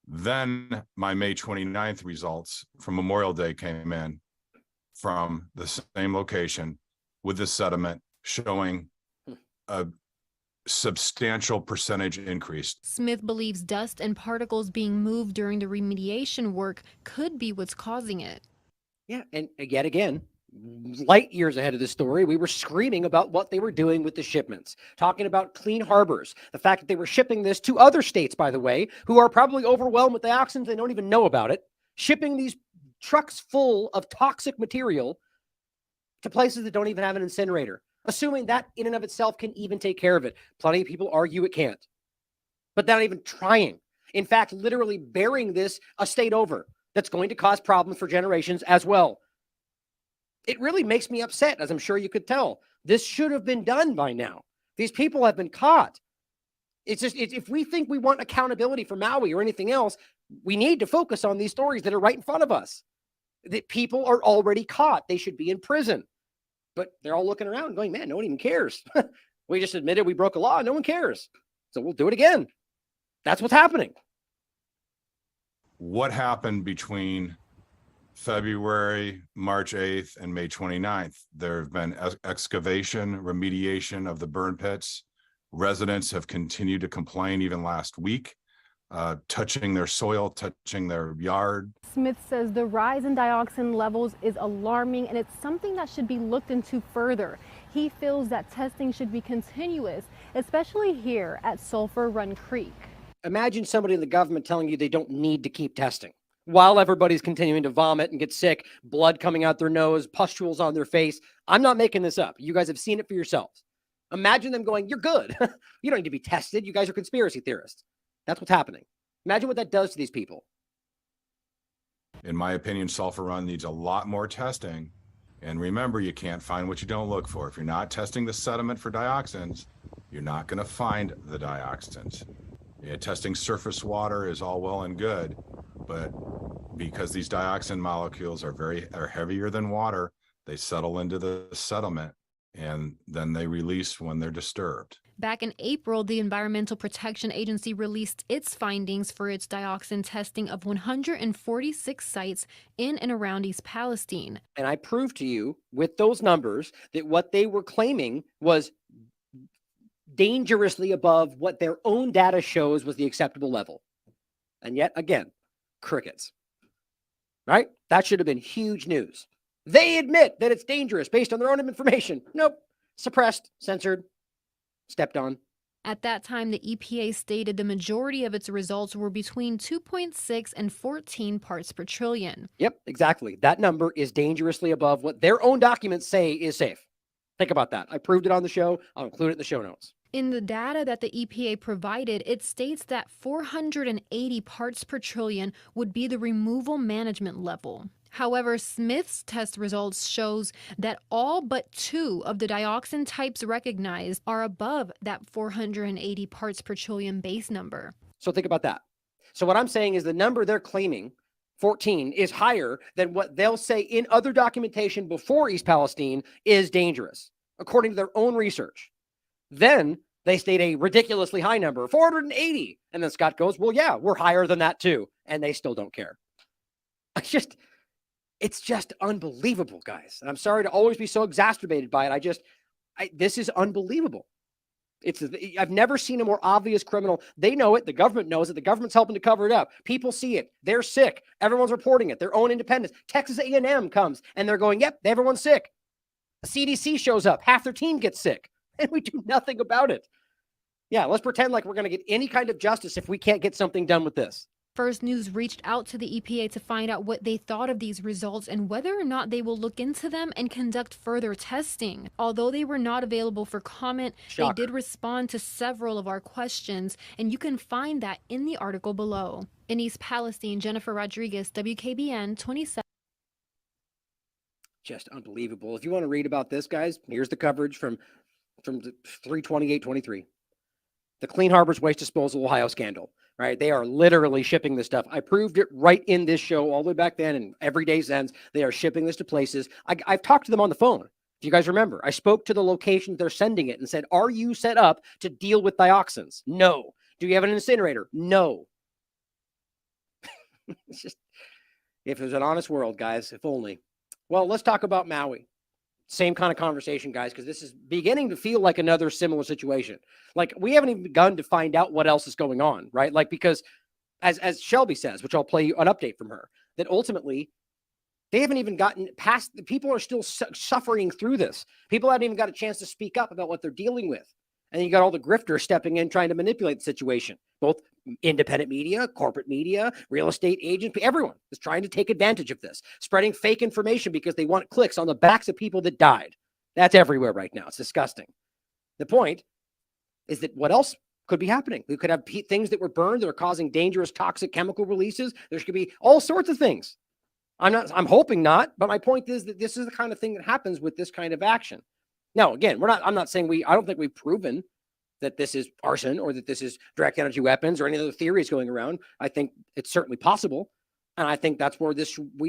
[SPEAKER 14] Then my May 29th results from Memorial Day came in from the same location with the sediment showing a substantial percentage increase.
[SPEAKER 13] Smith believes dust and particles being moved during the remediation work could be what's causing it.
[SPEAKER 3] Yeah, and yet again, light years ahead of the story, we were screaming about what they were doing with the shipments, talking about clean harbors, the fact that they were shipping this to other states, by the way, who are probably overwhelmed with dioxins, they don't even know about it, shipping these trucks full of toxic material to places that don't even have an incinerator, assuming that in and of itself can even take care of it. Plenty of people argue it can't, but they're not even trying. In fact, literally burying this a state over that's going to cause problems for generations as well. It really makes me upset, as I'm sure you could tell. This should have been done by now. These people have been caught. It's just, if we think we want accountability for Maui or anything else, we need to focus on these stories that are right in front of us. That people are already caught. They should be in prison. But they're all looking around going, man, no one even cares. We just admitted we broke a law. No one cares. So we'll do it again. That's what's happening.
[SPEAKER 14] What happened between February, March 8th, and May 29th? There have been excavation, remediation of the burn pits. Residents have continued to complain even last week, touching their soil, touching their yard.
[SPEAKER 13] Smith says the rise in dioxin levels is alarming and it's something that should be looked into further. He feels that testing should be continuous, especially here at Sulphur Run Creek.
[SPEAKER 3] Imagine somebody in the government telling you they don't need to keep testing while everybody's continuing to vomit and get sick, blood coming out their nose, pustules on their face. I'm not making this up. You guys have seen it for yourselves. Imagine them going, you're good. You don't need to be tested. You guys are conspiracy theorists. That's what's happening. Imagine what that does to these people.
[SPEAKER 14] In my opinion, Sulphur Run needs a lot more testing. And remember, you can't find what you don't look for. If you're not testing the sediment for dioxins, you're not going to find the dioxins. Yeah, testing surface water is all well and good, but because these dioxin molecules are heavier than water, they settle into the sediment and then they release when they're disturbed.
[SPEAKER 13] Back in April, the Environmental Protection Agency released its findings for its dioxin testing of 146 sites in and around East Palestine.
[SPEAKER 3] And I proved to you with those numbers that what they were claiming was dangerously above what their own data shows was the acceptable level. And yet again, crickets, right? That should have been huge news. They admit that it's dangerous based on their own information. Nope. Suppressed, censored, stepped on.
[SPEAKER 13] At that time, the EPA stated the majority of its results were between 2.6 and 14 parts per trillion.
[SPEAKER 3] Yep, exactly. That number is dangerously above what their own documents say is safe. Think about that. I proved it on the show. I'll include it in the show notes.
[SPEAKER 13] In the data that the EPA provided, it states that 480 parts per trillion would be the removal management level. However, Smith's test results shows that all but 2 of the dioxin types recognized are above that 480 parts per trillion base number.
[SPEAKER 3] So think about that. So what I'm saying is the number they're claiming, 14, is higher than what they'll say in other documentation before East Palestine is dangerous, according to their own research. Then they state a ridiculously high number, 480. And then Scott goes, well, yeah, we're higher than that too. And they still don't care. It's just unbelievable, guys. And I'm sorry to always be so exacerbated by it. This is unbelievable. I've never seen a more obvious criminal. They know it. The government knows it. The government's helping to cover it up. People see it. They're sick. Everyone's reporting it. Their own independence. Texas A&M comes and they're going, yep, everyone's sick. The CDC shows up. Half their team gets sick and we do nothing about it. Yeah, let's pretend like we're going to get any kind of justice if we can't get something done with this.
[SPEAKER 13] First News reached out to the EPA to find out what they thought of these results and whether or not they will look into them and conduct further testing. Although they were not available for comment, They did respond to several of our questions, and you can find that in the article below. In East Palestine, Jennifer Rodriguez, WKBN 27.
[SPEAKER 3] Just unbelievable. If you want to read about this, guys, here's the coverage from the 3/28/23. The Clean Harbors Waste Disposal Ohio scandal. right? They are literally shipping this stuff. I proved it right in this show all the way back then, and every day since. They are shipping this to places. I've talked to them on the phone. If you guys remember, I spoke to the location they're sending it and said, are you set up to deal with dioxins? No. Do you have an incinerator? No. It's just, if it was an honest world, guys, if only. Well, let's talk about Maui. Same kind of conversation, guys, because this is beginning to feel like another similar situation. Like, we haven't even begun to find out what else is going on, right? Like, because as Shelby says, which I'll play you an update from her, that ultimately they haven't even gotten past, the people are still suffering through this. People haven't even got a chance to speak up about what they're dealing with. And you got all the grifters stepping in, trying to manipulate the situation. Both independent media, corporate media, real estate agents, everyone is trying to take advantage of this, spreading fake information because they want clicks on the backs of people that died. That's everywhere right now. It's disgusting. The point is that what else could be happening? We could have things that were burned that are causing dangerous toxic chemical releases. There could be all sorts of things. I'm hoping not, but my point is that this is the kind of thing that happens with this kind of action. Now, again, I'm not saying I don't think we've proven that this is arson or that this is direct energy weapons or any other theories going around. I think it's certainly possible. And I think that's where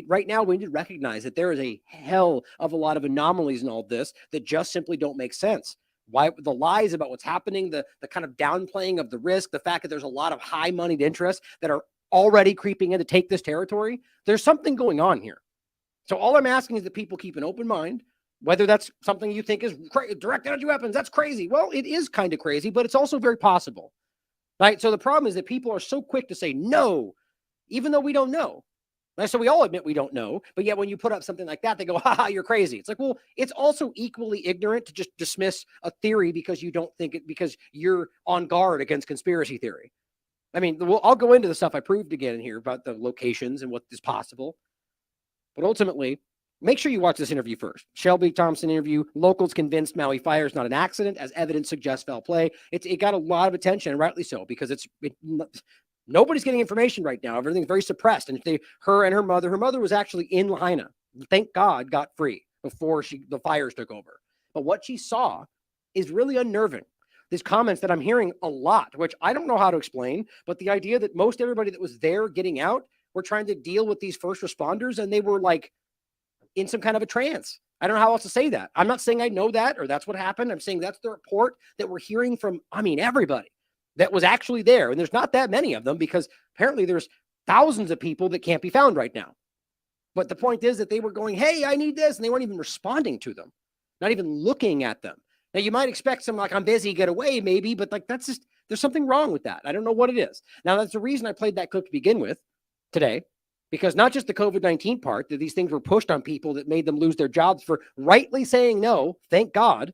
[SPEAKER 3] right now we need to recognize that there is a hell of a lot of anomalies in all this that just simply don't make sense. Why the lies about what's happening, the kind of downplaying of the risk, the fact that there's a lot of high moneyed interests that are already creeping in to take this territory. There's something going on here. So all I'm asking is that people keep an open mind, whether that's something you think is direct energy weapons. That's crazy. Well, it is kind of crazy, but it's also very possible, right? So the problem is that people are so quick to say no, even though we don't know. Right? So we all admit we don't know, but yet when you put up something like that, they go, haha, you're crazy. It's like, well, it's also equally ignorant to just dismiss a theory because you don't think it, because you're on guard against conspiracy theory. I mean, I'll go into the stuff I proved again here about the locations and what is possible. But ultimately, make sure you watch this interview first. Shelby Thompson interview. Locals convinced Maui fire is not an accident, as evidence suggests foul play. It got a lot of attention, and rightly so, because nobody's getting information right now. Everything's very suppressed. And her and her mother was actually in Lahaina. Thank God, got free before the fires took over. But what she saw is really unnerving. These comments that I'm hearing a lot, which I don't know how to explain, but the idea that most everybody that was there getting out were trying to deal with these first responders, and they were like in some kind of a trance. I don't know how else to say that. I'm not saying I know that or that's what happened. I'm saying that's the report that we're hearing from, everybody that was actually there. And there's not that many of them because apparently there's thousands of people that can't be found right now. But the point is that they were going, hey, I need this. And they weren't even responding to them, not even looking at them. Now, you might expect some like, I'm busy, get away, maybe, but like, that's just, there's something wrong with that. I don't know what it is. Now, that's the reason I played that clip to begin with today, because not just the COVID-19 part, that these things were pushed on people that made them lose their jobs for rightly saying no, thank God.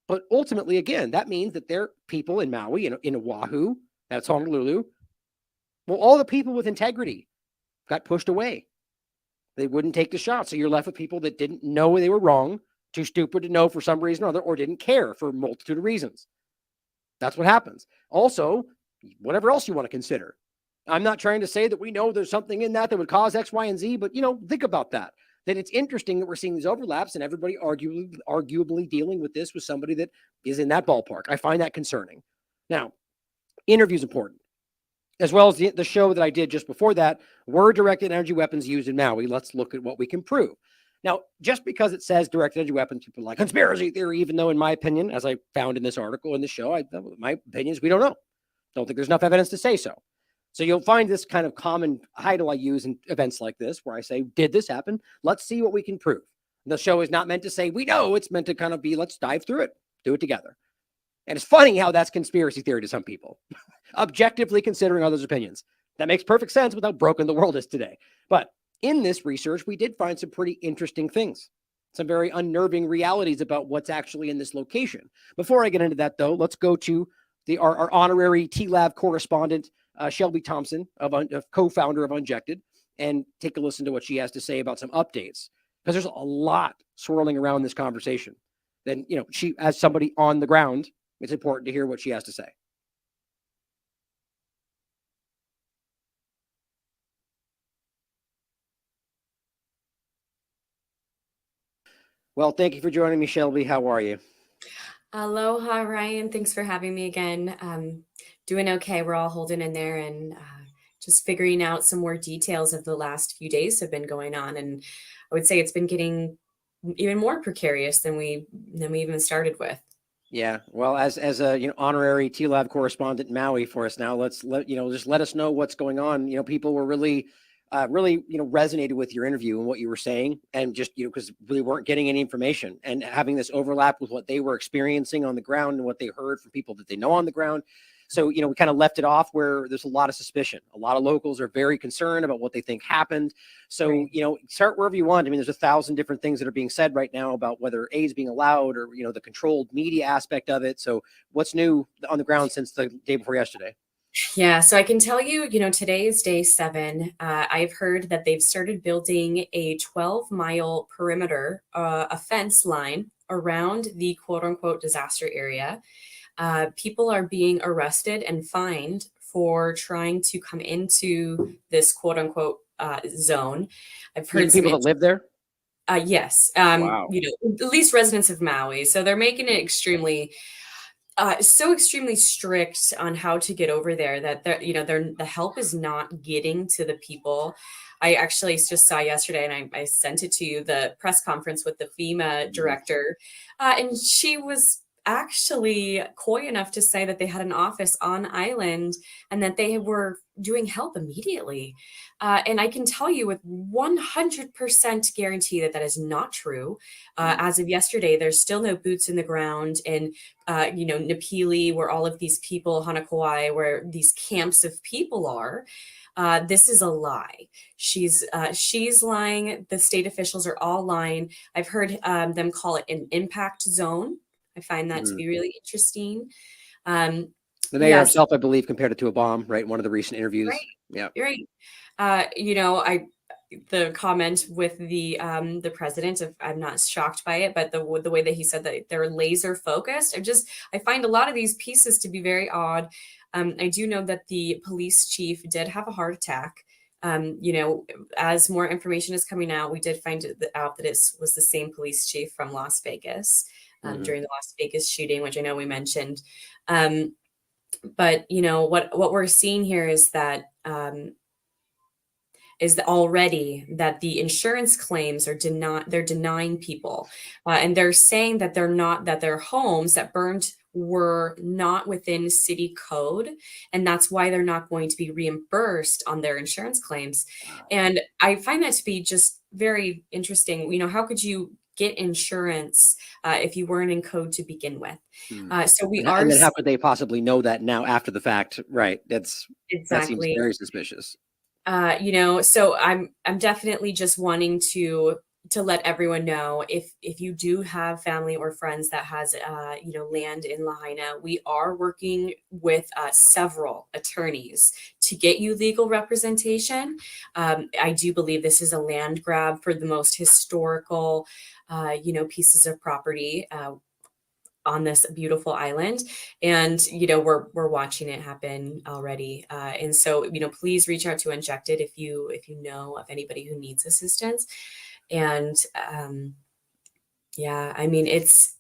[SPEAKER 3] But ultimately, again, that means that there are people in Maui, in Oahu, that's Honolulu. Well, all the people with integrity got pushed away. They wouldn't take the shot. So you're left with people that didn't know they were wrong, too stupid to know for some reason or other, or didn't care for a multitude of reasons. That's what happens. Also, whatever else you want to consider. I'm not trying to say that we know there's something in that would cause X, Y, and Z, but, think about that. That it's interesting that we're seeing these overlaps and everybody arguably dealing with this with somebody that is in that ballpark. I find that concerning. Now, interview is important. As well as the show that I did just before that, were directed energy weapons used in Maui? Let's look at what we can prove. Now, just because it says directed energy weapons, people are like conspiracy theory, even though in my opinion, as I found in this article, in the show, my opinion is we don't know. Don't think there's enough evidence to say so. So you'll find this kind of common title I use in events like this, where I say, did this happen? Let's see what we can prove. The show is not meant to say, we know. It's meant to kind of be, let's dive through it, do it together. And it's funny how that's conspiracy theory to some people, objectively considering others' opinions. That makes perfect sense with how broken the world is today. But in this research, we did find some pretty interesting things, some very unnerving realities about what's actually in this location. Before I get into that, though, let's go to our honorary TLAV correspondent, Shelby Thompson, co-founder of Unjected, and take a listen to what she has to say about some updates, because there's a lot swirling around this conversation. Then, she, as somebody on the ground, it's important to hear what she has to say. Well, thank you for joining me, Shelby. How are you?
[SPEAKER 15] Aloha, Ryan. Thanks for having me again. doing okay. We're all holding in there and just figuring out some more details of the last few days have been going on. And I would say it's been getting even more precarious than we even started with.
[SPEAKER 3] Yeah, well, as a honorary TLAV correspondent in Maui for us now, just let us know what's going on. People were really resonated with your interview and what you were saying, and just because we weren't getting any information, and having this overlap with what they were experiencing on the ground and what they heard from people that they know on the ground. So, we kind of left it off where there's a lot of suspicion. A lot of locals are very concerned about what they think happened. So, right. Start wherever you want. I mean, there's 1,000 different things that are being said right now about whether AIDS being allowed or, the controlled media aspect of it. So what's new on the ground since the day before yesterday?
[SPEAKER 15] Yeah, so I can tell you, today is day 7. I've heard that they've started building a 12-mile perimeter, a fence line around the quote unquote disaster area. People are being arrested and fined for trying to come into this quote unquote zone. I've heard
[SPEAKER 3] people that live there.
[SPEAKER 15] Yes.
[SPEAKER 3] Wow.
[SPEAKER 15] At least residents of Maui. So they're making it extremely strict on how to get over there that the help is not getting to the people. I actually just saw yesterday, and I sent it to you, the press conference with the FEMA director, and she was actually coy enough to say that they had an office on island and that they were doing help immediately. And I can tell you with 100% guarantee that is not true. As of yesterday, there's still no boots in the ground in, Napili, where all of these people, Hanakauai, where these camps of people are. This is a lie. She's lying. The state officials are all lying. I've heard them call it an impact zone. I find that to be really interesting.
[SPEAKER 3] The mayor himself, I believe, compared it to a bomb, right? In one of the recent interviews.
[SPEAKER 15] Right.
[SPEAKER 3] Yeah.
[SPEAKER 15] You're right. The comment with the president, I'm not shocked by it, but the way that he said that they're laser focused, I find a lot of these pieces to be very odd. I do know that the police chief did have a heart attack. As more information is coming out, we did find out that it was the same police chief from Las Vegas during the Las Vegas shooting, which I know we mentioned. But what we're seeing here is that already that the insurance claims they're denying people, and they're saying that their homes that burned were not within city code, and that's why they're not going to be reimbursed on their insurance claims. And I find that to be just very interesting. How could you get insurance if you weren't in code to begin with? So we are.
[SPEAKER 3] And then how could they possibly know that now after the fact? Right. That seems very suspicious.
[SPEAKER 15] So I'm definitely just wanting to let everyone know, if you do have family or friends that has land in Lahaina, we are working with several attorneys to get you legal representation. I do believe this is a land grab for the most historical pieces of property on this beautiful island, and we're watching it happen already, and so please reach out to Injected if you know of anybody who needs assistance. And I mean, it's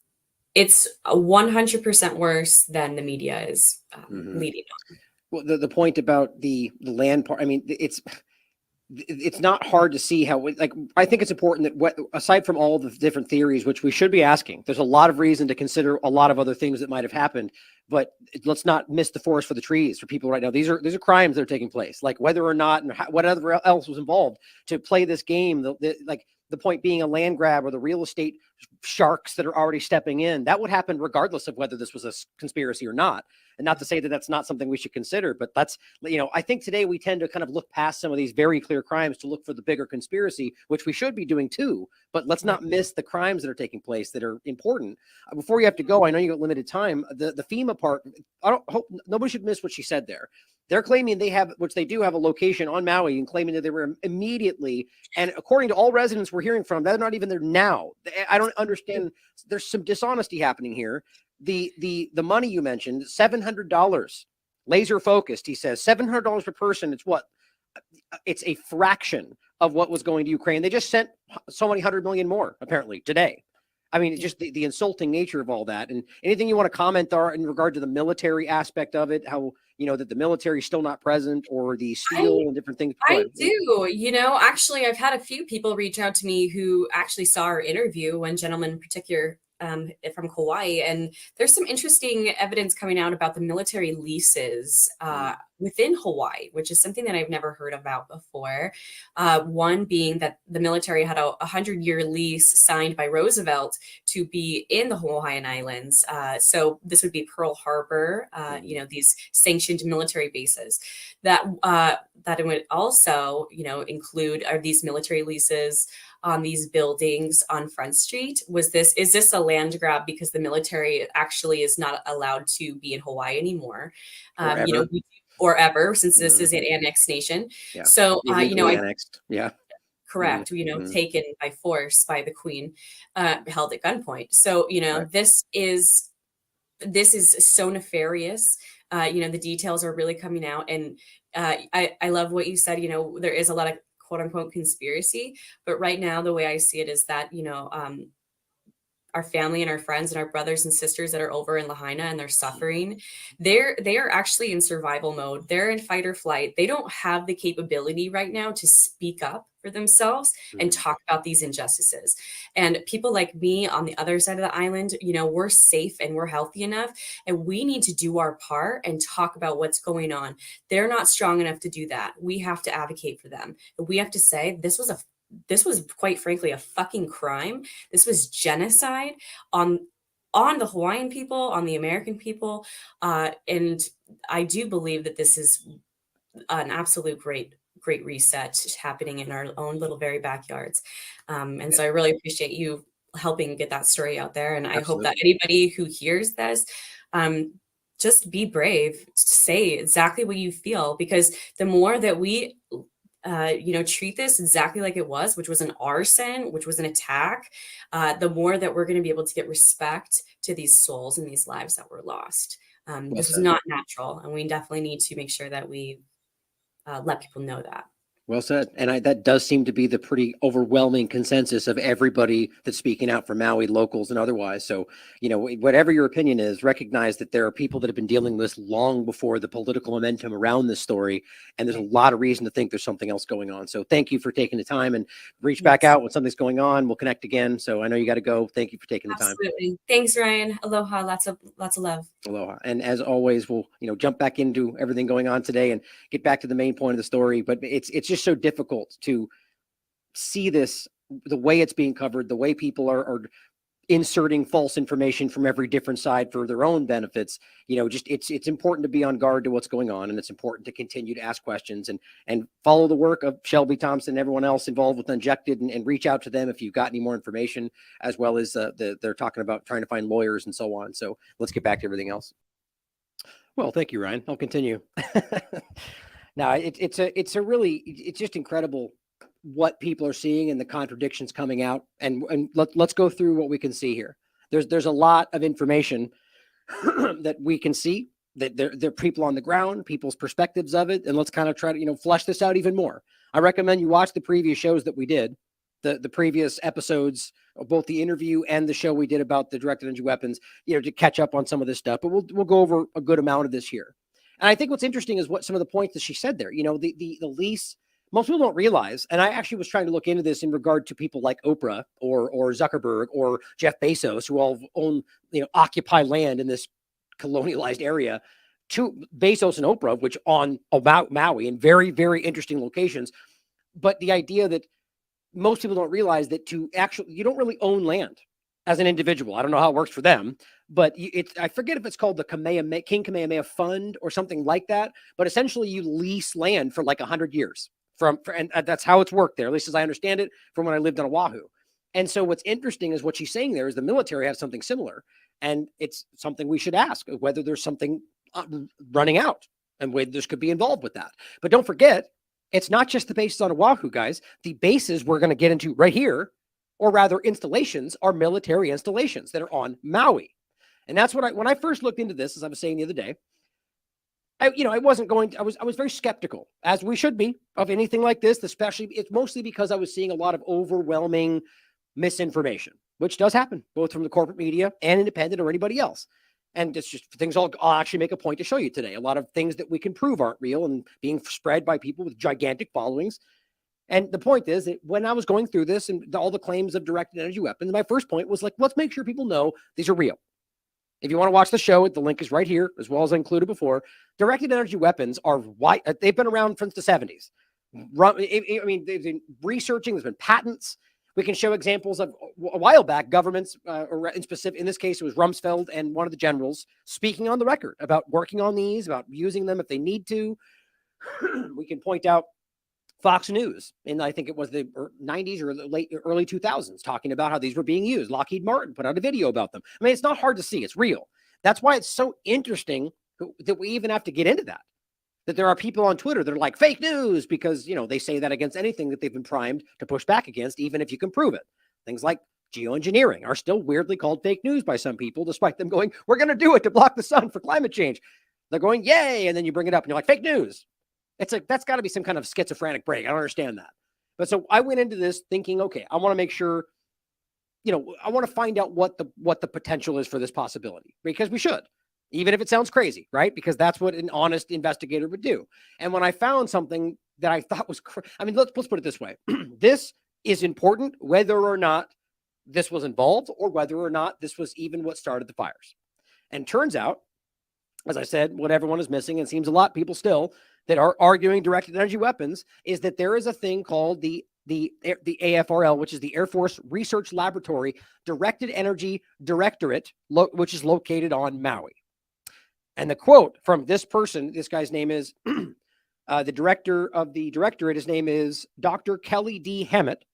[SPEAKER 15] 100% worse than the media is leading on.
[SPEAKER 3] Well, the point about the land part, I mean, it's not hard to see how, I think it's important that aside from all the different theories, which we should be asking, there's a lot of reason to consider a lot of other things that might have happened, but let's not miss the forest for the trees for people right now. These are crimes that are taking place, like whether or not and whatever else was involved to play this game. The point being a land grab or the real estate sharks that are already stepping in, that would happen regardless of whether this was a conspiracy or not. And not to say that that's not something we should consider, but that's, I think today we tend to kind of look past some of these very clear crimes to look for the bigger conspiracy, which we should be doing too, but let's not miss the crimes that are taking place that are important. Before you have to go, I know you got limited time. The FEMA part, I don't hope nobody should miss what she said there. They're claiming they have, which they do have a location on Maui, and claiming that they were immediately, and according to all residents we're hearing from, they're not even there now. I don't understand. There's some dishonesty happening here. The money you mentioned, $700, laser focused. He says $700 per person. It's what? It's a fraction of what was going to Ukraine. They just sent so many 100 million more apparently today. I mean, just the insulting nature of all that. And anything you want to comment on in regard to the military aspect of it, how, that the military is still not present, or the steel and different things.
[SPEAKER 15] I do. Actually, I've had a few people reach out to me who actually saw our interview, one gentleman in particular from Kauai, and there's some interesting evidence coming out about the military leases within Hawaii, which is something that I've never heard about before. One being that the military had a 100-year lease signed by Roosevelt to be in the Hawaiian Islands. So this would be Pearl Harbor, these sanctioned military bases. That it would also, include are these military leases on these buildings on Front Street. Is this a land grab because the military actually is not allowed to be in Hawaii anymore? Or ever, since this is an annexed nation.
[SPEAKER 3] Yeah.
[SPEAKER 15] So,
[SPEAKER 3] annexed. Yeah.
[SPEAKER 15] Correct. Taken by force by the Queen, held at gunpoint. So, this is so nefarious. The details are really coming out, and I love what you said. There is a lot of quote unquote conspiracy, but right now the way I see it is that our family and our friends and our brothers and sisters that are over in Lahaina and they're suffering, they are actually in survival mode. They're in fight or flight. They don't have the capability right now to speak up for themselves and talk about these injustices. And people like me on the other side of the island, we're safe and we're healthy enough, and we need to do our part and talk about what's going on. They're not strong enough to do that. We have to advocate for them. We have to say this was quite frankly a fucking crime. This was genocide on the Hawaiian people, on the American people. And I do believe that this is an absolute great reset happening in our own little very backyards. And so I really appreciate you helping get that story out there. And I hope that anybody who hears this, just be brave, say exactly what you feel, because the more that we treat this exactly like it was, which was an arson, which was an attack, the more that we're going to be able to get respect to these souls and these lives that were lost. This is not natural, and we definitely need to make sure that we let people know that.
[SPEAKER 3] Well said. And that does seem to be the pretty overwhelming consensus of everybody that's speaking out for Maui, locals and otherwise. So, whatever your opinion is, recognize that there are people that have been dealing with this long before the political momentum around this story. And there's a lot of reason to think there's something else going on. So thank you for taking the time, and reach back out when something's going on. We'll connect again. So I know you got to go. Thank you for taking the time.
[SPEAKER 15] Absolutely. Thanks, Ryan. Aloha. Lots of love.
[SPEAKER 3] Aloha. And as always, we'll, jump back into everything going on today and get back to the main point of the story. But it's just so difficult to see this, the way it's being covered, the way people are inserting false information from every different side for their own benefits. It's important to be on guard to what's going on, and it's important to continue to ask questions and follow the work of Shelby Thompson and everyone else involved with Injected, and reach out to them if you've got any more information, as well as they're talking about trying to find lawyers and so on. So let's get back to everything else. Well, thank you, Ryan. I'll continue. Now, it's just incredible what people are seeing and the contradictions coming out. And let's go through what we can see here. There's a lot of information that we can see, that there are people on the ground, people's perspectives of it. And let's kind of try to, flesh this out even more. I recommend you watch the previous shows that we did, the previous episodes of both the interview and the show we did about the directed energy weapons, to catch up on some of this stuff. But we'll go over a good amount of this here. And I think what's interesting is what some of the points that she said there. The lease, most people don't realize, and I actually was trying to look into this in regard to people like Oprah or Zuckerberg or Jeff Bezos, who all own, occupy land in this colonialized area. To Bezos and Oprah, which on about Maui in very, very interesting locations. But the idea that most people don't realize that you don't really own land as an individual. I don't know how it works for them, but I forget if it's called the King Kamehameha Fund or something like that. But essentially, you lease land for like 100 years. And that's how it's worked there, at least as I understand it, from when I lived on Oahu. And so what's interesting is what she's saying there is the military has something similar, and it's something we should ask whether there's something running out and whether this could be involved with that. But don't forget, it's not just the bases on Oahu, guys. The bases we're going to get into right here, or rather installations, are military installations that are on Maui. And that's what when I first looked into this, as I was saying the other day, I was very skeptical, as we should be, of anything like this, especially it's mostly because I was seeing a lot of overwhelming misinformation. which does happen both from the corporate media and independent or anybody else. And it's just things I'll actually make a point to show you today. A lot of things that we can prove aren't real and being spread by people with gigantic followings. And the point is that when I was going through this and all the claims of directed energy weapons, my first point was like, let's make sure people know these are real. If you want to watch the show, the link is right here, as well as I included before. Directed energy weapons are why they've been around since the 70s. I mean, they've been researching, there's been patents. We can show examples of a while back, governments, or in specific, in this case, it was Rumsfeld and one of the generals speaking on the record about working on these, about using them if they need to. We can point out Fox News, and I think it was the 90s or the early 2000s, talking about how these were being used. Lockheed Martin put out a video about them. I mean, it's not hard to see. It's real. That's why it's so interesting that we even have to get into that. That there are people on Twitter that are like fake news because, you know, they say that against anything that they've been primed to push back against, even if you can prove it. Things like geoengineering are still weirdly called fake news by some people, despite them going, we're going to do it to block the sun for climate change. They're going, yay. And then you bring it up and you're like, fake news. It's like, that's got to be some kind of schizophrenic break. I don't understand that. But so I went into this thinking, okay, I want to make sure, you know, I want to find out what the potential is for this possibility, because we should. Even if it sounds crazy, right? Because that's what an honest investigator would do. And when I found something that I thought was, I mean, let's put it this way. This is important, whether or not this was involved or whether or not this was even what started the fires. And turns out, as I said, what everyone is missing, and it seems a lot of people still that are arguing directed energy weapons, is that there is a thing called the AFRL, which is the Air Force Research Laboratory Directed Energy Directorate, which is located on Maui. And the quote from this person, this guy's name is the director of the directorate. His name is Dr. Kelly D. Hammett.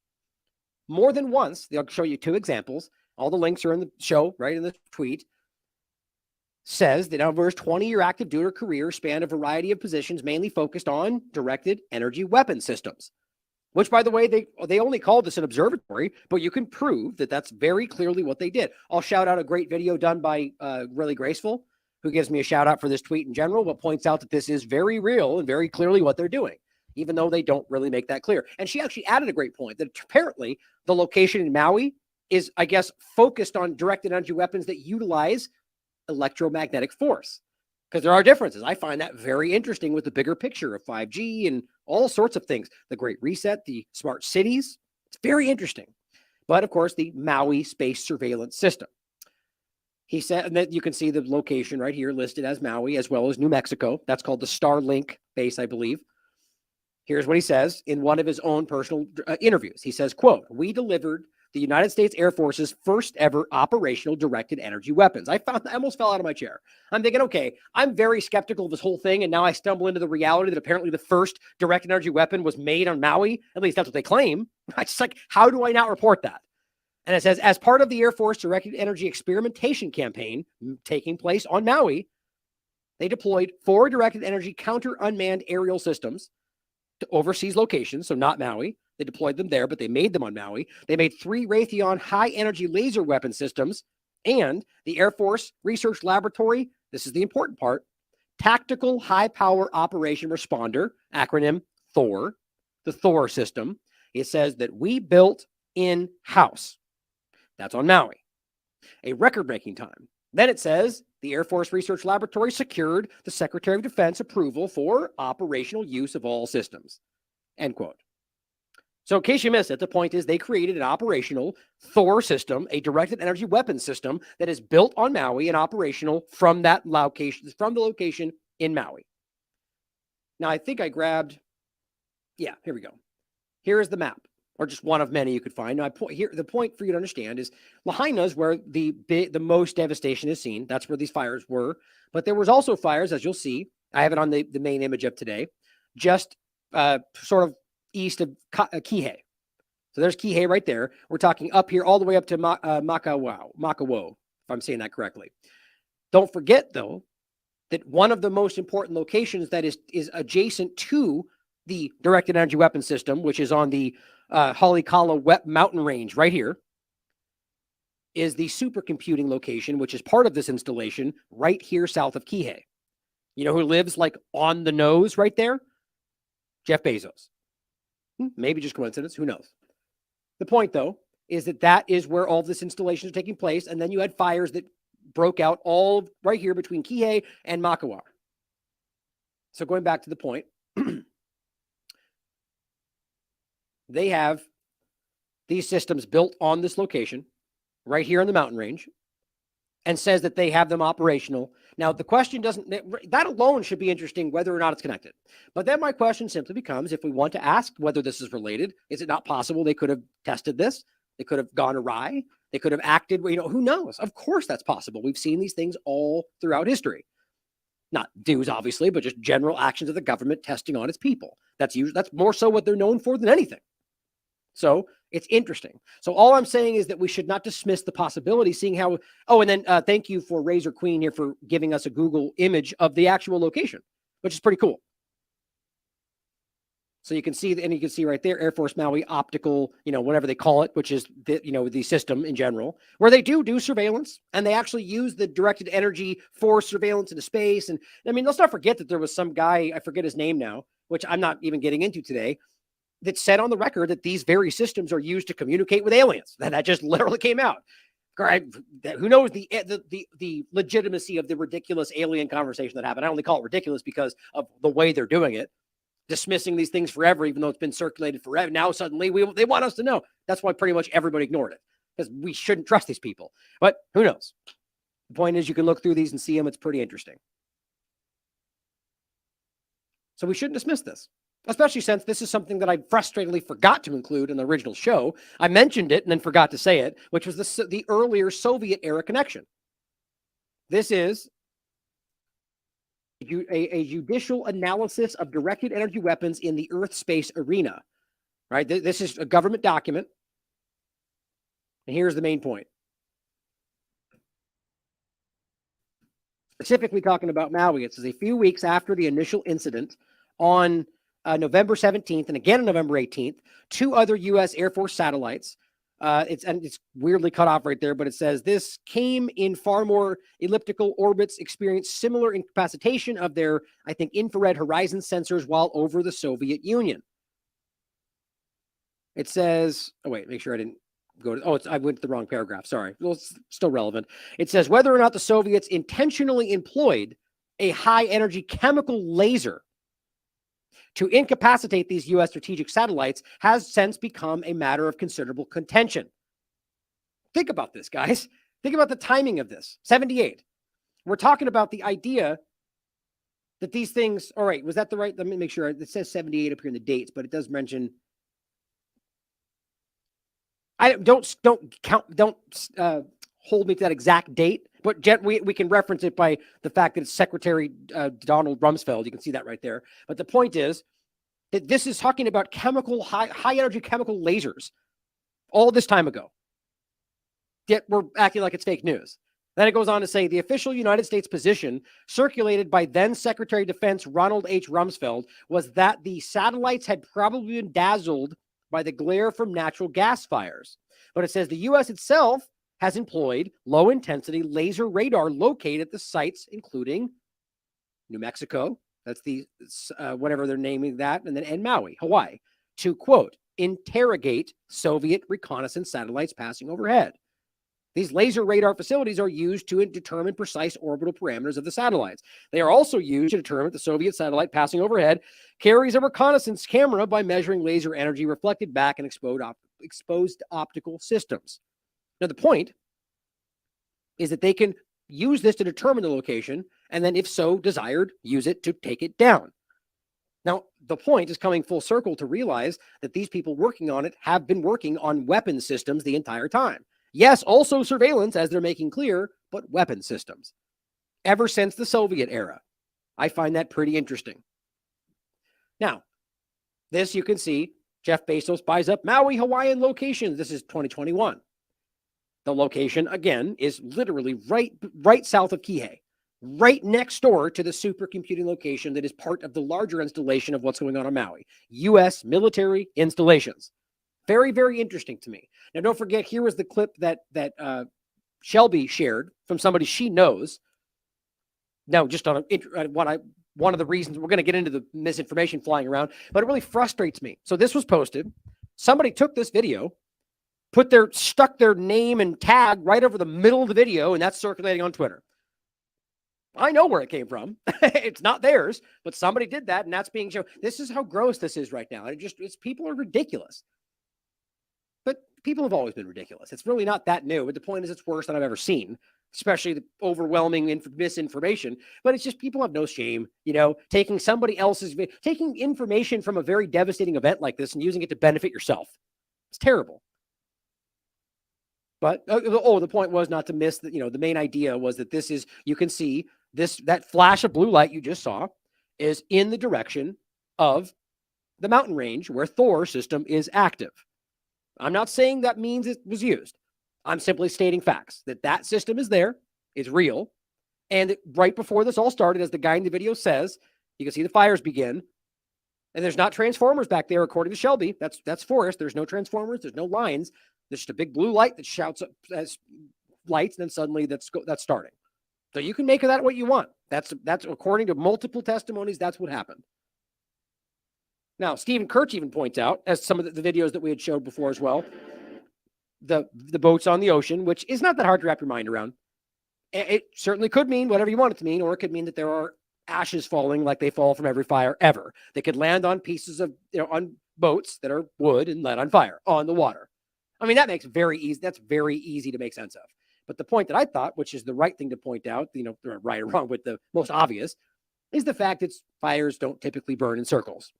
[SPEAKER 3] More than once, they'll show you two examples. All the links are in the show, right in the tweet. Says that over his 20-year active duty career spanned a variety of positions, mainly focused on directed energy weapon systems. Which, by the way, they only called this an observatory, but you can prove that that's very clearly what they did. I'll shout out a great video done by Really Graceful, who gives me a shout out for this tweet in general, but points out that this is very real and very clearly what they're doing, even though they don't really make that clear. And she actually added a great point that apparently the location in Maui is, I guess, focused on directed energy weapons that utilize electromagnetic force, because there are differences. I find that very interesting with the bigger picture of 5G and all sorts of things. The Great Reset, the smart cities, it's very interesting. But of course, the Maui space surveillance system. He said, and that you can see the location right here listed as Maui, as well as New Mexico. That's called the Starlink base, I believe. Here's what he says in one of his own personal interviews. He says, quote, "We delivered the United States Air Force's first ever operational directed energy weapons." I almost fell out of my chair. I'm thinking, okay, I'm very skeptical of this whole thing. And now I stumble into the reality that apparently the first directed energy weapon was made on Maui. At least that's what they claim. It's just like, how do I not report that? And it says, as part of the Air Force directed energy experimentation campaign taking place on Maui, they deployed 4 directed energy counter unmanned aerial systems to overseas locations. So not Maui. They deployed them there, but they made them on Maui. They made 3 Raytheon high energy laser weapon systems, and the Air Force Research Laboratory, this is the important part, Tactical High Power Operation Responder, acronym THOR, the THOR system. It says that we built in-house. That's on Maui. A record-breaking time. Then it says the Air Force Research Laboratory secured the Secretary of Defense approval for operational use of all systems. End quote. So in case you missed it, the point is they created an operational THOR system, a directed energy weapon system that is built on Maui and operational from that location, from the location in Maui. Now I think I grabbed, yeah, here we go. Here is the map, or just one of many you could find. Now, the point for you to understand is Lahaina is where the most devastation is seen. That's where these fires were. But there was also fires, as you'll see. I have it on the main image of today, just sort of east of Kihei. So there's Kihei right there. We're talking up here all the way up to Makawo, if I'm saying that correctly. Don't forget, though, that one of the most important locations that is adjacent to the directed energy weapon system, which is on the Halikala mountain range right here, is the supercomputing location, which is part of this installation right here south of Kihei. You know who lives like on the nose right there? Jeff Bezos. Maybe just coincidence. Who knows? The point, though, is that is where all this installation is taking place. And then you had fires that broke out all right here between Kihei and Makawa. So going back to the point, they have these systems built on this location right here in the mountain range and says that they have them operational. Now, the question doesn't, that alone should be interesting whether or not it's connected. But then my question simply becomes, if we want to ask whether this is related, is it not possible they could have tested this? They could have gone awry. They could have acted, who knows? Of course that's possible. We've seen these things all throughout history. Not dues, obviously, but just general actions of the government testing on its people. That's more so what they're known for than anything. So it's interesting. So all I'm saying is that we should not dismiss the possibility, seeing how, and then thank you for Razor Queen here for giving us a Google image of the actual location, which is pretty cool. So you can see, and you can see right there, Air Force Maui optical, whatever they call it, which is the system in general, where they do surveillance, and they actually use the directed energy for surveillance into space. And I mean, let's not forget that there was some guy, I forget his name now, which I'm not even getting into today, that said on the record that these very systems are used to communicate with aliens. That just literally came out. Who knows the legitimacy of the ridiculous alien conversation that happened? I only call it ridiculous because of the way they're doing it. Dismissing these things forever, even though it's been circulated forever. Now suddenly they want us to know. That's why pretty much everybody ignored it, because we shouldn't trust these people. But who knows? The point is, you can look through these and see them. It's pretty interesting. So we shouldn't dismiss this, especially since this is something that I frustratingly forgot to include in the original show. I mentioned it and then forgot to say it, which was the earlier Soviet era connection. This is a judicial analysis of directed energy weapons in the Earth space arena, right? This is a government document. And here's the main point. Specifically talking about Maui, it says a few weeks after the initial incident on November 17th and again on November 18th, 2 other U.S. Air Force satellites, it's weirdly cut off right there, but it says this came in far more elliptical orbits, experienced similar incapacitation of their, I think, infrared horizon sensors while over the Soviet Union. It says, make sure I didn't go to, I went to the wrong paragraph. Sorry. Well, it's still relevant. It says whether or not the Soviets intentionally employed a high energy chemical laser to incapacitate these U.S. strategic satellites has since become a matter of considerable contention. Think about this, guys. Think about the timing of this. 78. We're talking about the idea that these things, all right, was that the right? Let me make sure. It says 78 up here in the dates, but it does mention. Don't hold me to that exact date, but we can reference it by the fact that it's Secretary Donald Rumsfeld. You can see that right there. But the point is that this is talking about high energy chemical lasers all this time ago. Yet we're acting like it's fake news. Then it goes on to say the official United States position circulated by then Secretary of Defense Ronald H. Rumsfeld was that the satellites had probably been dazzled by the glare from natural gas fires. But it says the U.S. itself has employed low-intensity laser radar located at the sites, including New Mexico, that's the whatever they're naming that, and Maui, Hawaii, to, quote, interrogate Soviet reconnaissance satellites passing overhead. These laser radar facilities are used to determine precise orbital parameters of the satellites. They are also used to determine if the Soviet satellite passing overhead carries a reconnaissance camera by measuring laser energy reflected back in exposed optical systems. Now, the point is that they can use this to determine the location, and then, if so desired, use it to take it down. Now, the point is coming full circle to realize that these people working on it have been working on weapon systems the entire time. Yes, also surveillance, as they're making clear, but weapon systems. Ever since the Soviet era. I find that pretty interesting. Now, this you can see, Jeff Bezos buys up Maui, Hawaiian locations. This is 2021. The location, again, is literally right south of Kihei, right next door to the supercomputing location that is part of the larger installation of what's going on Maui. U.S. military installations. Very, very interesting to me. Now, don't forget, here was the clip that Shelby shared from somebody she knows. Now, just on one of the reasons we're going to get into the misinformation flying around, but it really frustrates me. So this was posted. Somebody took this video, stuck their name and tag right over the middle of the video, and that's circulating on Twitter. I know where it came from. It's not theirs, but somebody did that, and that's being shown. This is how gross this is right now. People are ridiculous. But people have always been ridiculous. It's really not that new. But the point is, it's worse than I've ever seen, especially the overwhelming misinformation. But it's just people have no shame, taking taking information from a very devastating event like this and using it to benefit yourself. It's terrible. But the point was not to miss that. The main idea was that this is, you can see that flash of blue light you just saw is in the direction of the mountain range where Thor's system is active. I'm not saying that means it was used. I'm simply stating facts that system is there, it's real. And right before this all started, as the guy in the video says, you can see the fires begin. And there's not transformers back there, according to Shelby. That's forest. There's no transformers. There's no lines. There's just a big blue light that shouts up as lights, and then suddenly that's starting. So you can make of that what you want. That's according to multiple testimonies, that's what happened. Now, Stephen Kirch even points out, as some of the videos that we had showed before as well, the boats on the ocean, which is not that hard to wrap your mind around. It certainly could mean whatever you want it to mean, or it could mean that there are ashes falling like they fall from every fire ever. They could land on pieces of, on boats that are wood and let on fire on the water. I mean, that's very easy to make sense of. But the point that I thought, which is the right thing to point out, right or wrong, with the most obvious, is the fact that fires don't typically burn in circles.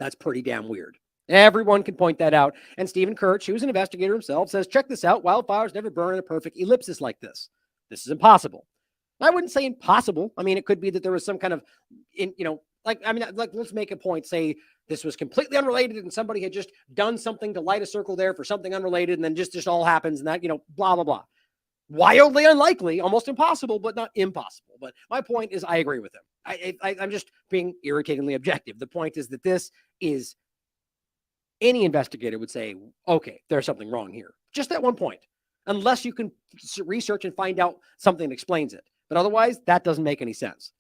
[SPEAKER 3] That's pretty damn weird. Everyone can point that out. And Stephen Kirch, who's an investigator himself, says, check this out. Wildfires never burn in a perfect ellipsis like this. This is impossible. I wouldn't say impossible. I mean, it could be that there was some kind of, let's make a point, say this was completely unrelated and somebody had just done something to light a circle there for something unrelated, and then just all happens and that, blah, blah, blah. Wildly unlikely, almost impossible, but not impossible. But my point is, I agree with him. I'm just being irritatingly objective. The point is that this is, any investigator would say, okay, there's something wrong here. Just at one point, unless you can research and find out something that explains it. But otherwise, that doesn't make any sense.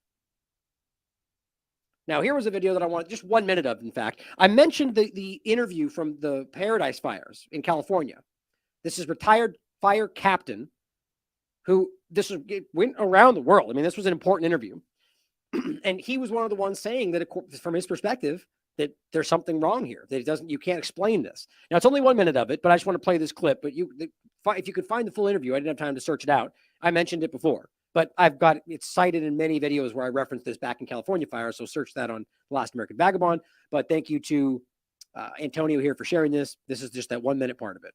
[SPEAKER 3] Now, here was a video that I wanted just 1 minute of, in fact. I mentioned the interview from the Paradise Fires in California. This is retired fire captain who it went around the world. I mean, this was an important interview. And he was one of the ones saying that, from his perspective, that there's something wrong here, that you can't explain this. Now, it's only 1 minute of it, but I just want to play this clip. But if you could find the full interview, I didn't have time to search it out. I mentioned it before, but I've got it cited in many videos where I referenced this back in California fire. So search that on Last American Vagabond. But thank you to Antonio here for sharing this. This is just that 1 minute part of it.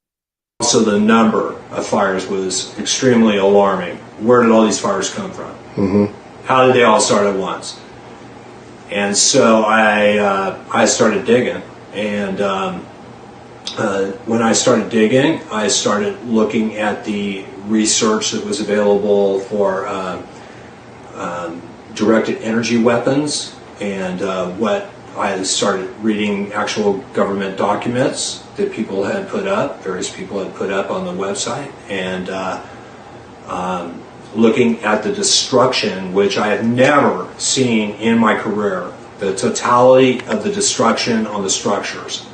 [SPEAKER 16] So the number of fires was extremely alarming. Where did all these fires come from? Mm-hmm. How did they all start at once? And so I started digging, and when I started digging, I started looking at the research that was available for directed energy weapons, and what I started reading actual government documents that people had put up, various people had put up on the website, and looking at the destruction, which I have never seen in my career, the totality of the destruction on the structures.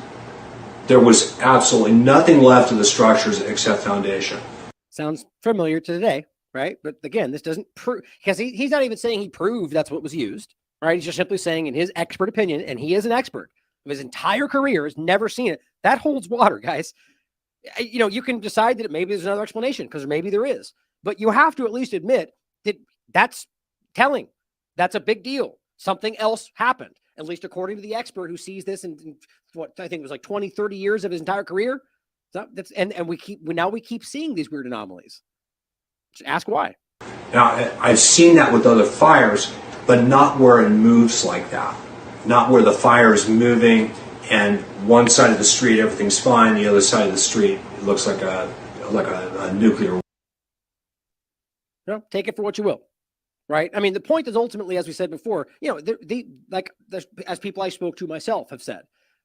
[SPEAKER 16] There was absolutely nothing left of the structures except foundation.
[SPEAKER 3] Sounds familiar to today, right? But again, this doesn't prove, because he's not even saying he proved that's what was used, right? He's just simply saying, in his expert opinion, and he is an expert of his entire career, has never seen it. That holds water, guys. You can decide that maybe there's another explanation, because maybe there is. But you have to at least admit that that's telling. That's a big deal. Something else happened, at least according to the expert who sees this in what I think was like 20, 30 years of his entire career. So and we keep seeing these weird anomalies. Just ask why.
[SPEAKER 16] Now, I've seen that with other fires, but not where it moves like that. Not where the fire is moving and one side of the street everything's fine, the other side of the street it looks like a nuclear.
[SPEAKER 3] Take it for what you will, right? I mean, the point is ultimately, as we said before, as people I spoke to myself have said,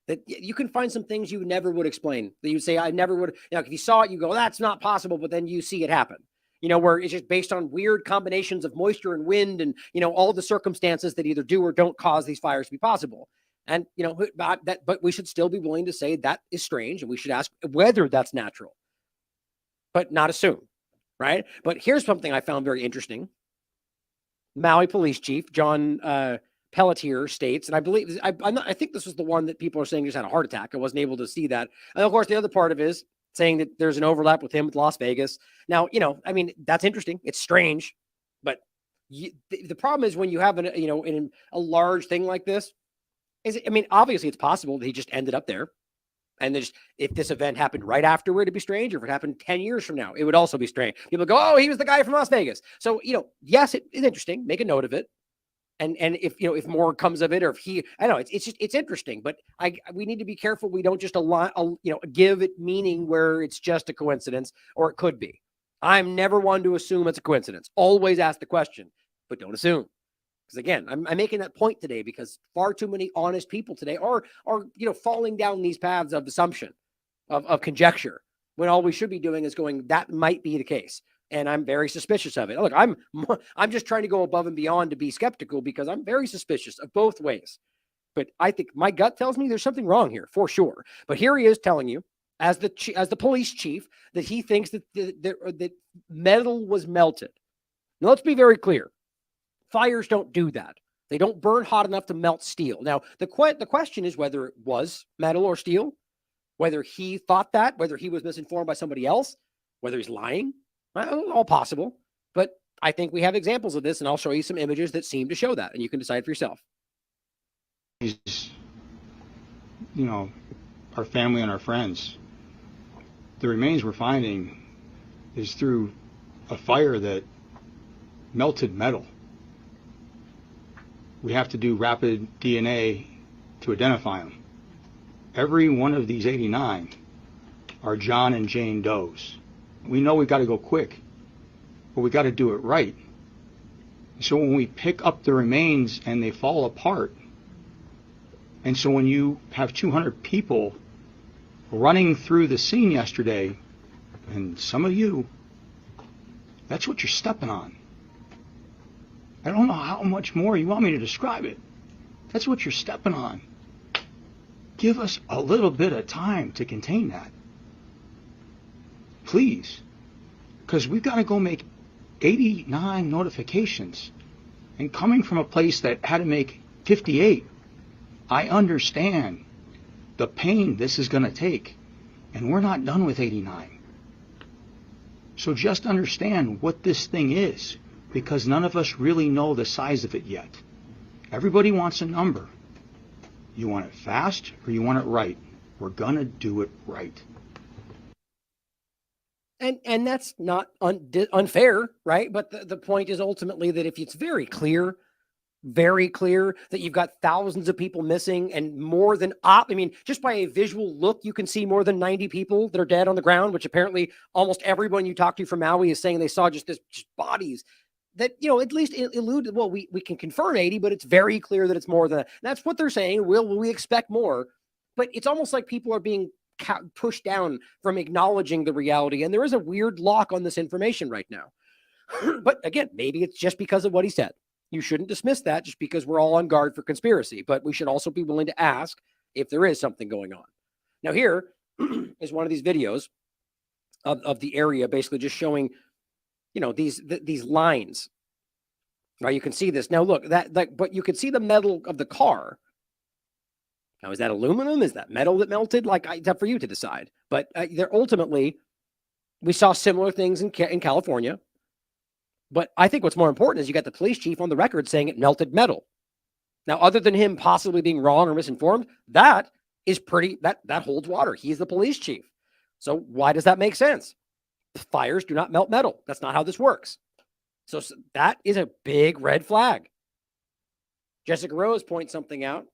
[SPEAKER 3] that you can find some things you never would explain. That you say, I never would. If you saw it, you go, that's not possible, but then you see it happen. Where it's just based on weird combinations of moisture and wind and, all the circumstances that either do or don't cause these fires to be possible. And, but we should still be willing to say that is strange, and we should ask whether that's natural, but not assume, right? But here's something I found very interesting. Maui Police Chief John Pelletier states, and I believe I think this was the one that people are saying just had a heart attack. I wasn't able to see that. And of course, the other part of it is saying that there's an overlap with him with Las Vegas. Now, that's interesting. It's strange, but the problem is when you have in a large thing like this. Obviously, it's possible that he just ended up there. And if this event happened right afterward, it'd be strange. Or if it happened 10 years from now, it would also be strange. People go, oh, he was the guy from Las Vegas. So, yes, it is interesting. Make a note of it. And if more comes of it, or if it's interesting. But we need to be careful. We don't just give it meaning where it's just a coincidence, or it could be. I'm never one to assume it's a coincidence. Always ask the question, but don't assume. Because again, I'm making that point today because far too many honest people today are falling down these paths of assumption, of conjecture, when all we should be doing is going, that might be the case. And I'm very suspicious of it. Look, I'm just trying to go above and beyond to be skeptical because I'm very suspicious of both ways. But I think my gut tells me there's something wrong here for sure. But here he is telling you, as the police chief, that he thinks that metal was melted. Now let's be very clear. Fires don't do that. They don't burn hot enough to melt steel. Now, the question is whether it was metal or steel, whether he thought that, whether he was misinformed by somebody else, whether he's lying, all possible. But I think we have examples of this, and I'll show you some images that seem to show that, and you can decide for yourself.
[SPEAKER 17] Our family and our friends. The remains we're finding is through a fire that melted metal. We have to do rapid DNA to identify them. Every one of these 89 are John and Jane Does. We know we've got to go quick, but we got to do it right. So when we pick up the remains and they fall apart, and so when you have 200 people running through the scene yesterday, and some of you, that's what you're stepping on. I don't know how much more you want me to describe it. That's what you're stepping on. Give us a little bit of time to contain that. Please. Because we've got to go make 89 notifications. And coming from a place that had to make 58, I understand the pain this is going to take. And we're not done with 89. So just understand what this thing is. Because none of us really know the size of it yet. Everybody wants a number. You want it fast or you want it right? We're going to do it right.
[SPEAKER 3] And that's not unfair, right? But the point is ultimately that if it's very clear that you've got thousands of people missing and more than, just by a visual look, you can see more than 90 people that are dead on the ground, which apparently almost everyone you talk to from Maui is saying they saw just bodies. That, at least alluded, well, we can confirm 80, but it's very clear that it's more than that. That's what they're saying. Will we expect more? But it's almost like people are being pushed down from acknowledging the reality. And there is a weird lock on this information right now. But again, maybe it's just because of what he said. You shouldn't dismiss that just because we're all on guard for conspiracy. But we should also be willing to ask if there is something going on. Now, here is one of these videos of the area, basically just showing these lines. Now you can see this. Now look, but you can see the metal of the car. Now, is that aluminum? Is that metal that melted? It's up for you to decide. But they're ultimately, we saw similar things in California. But I think what's more important is you got the police chief on the record saying it melted metal. Now, other than him possibly being wrong or misinformed, that is that holds water. He's the police chief. So why does that make sense? Fires do not melt metal. That's not how this works. So that is a big red flag. Jessica Rose points something out.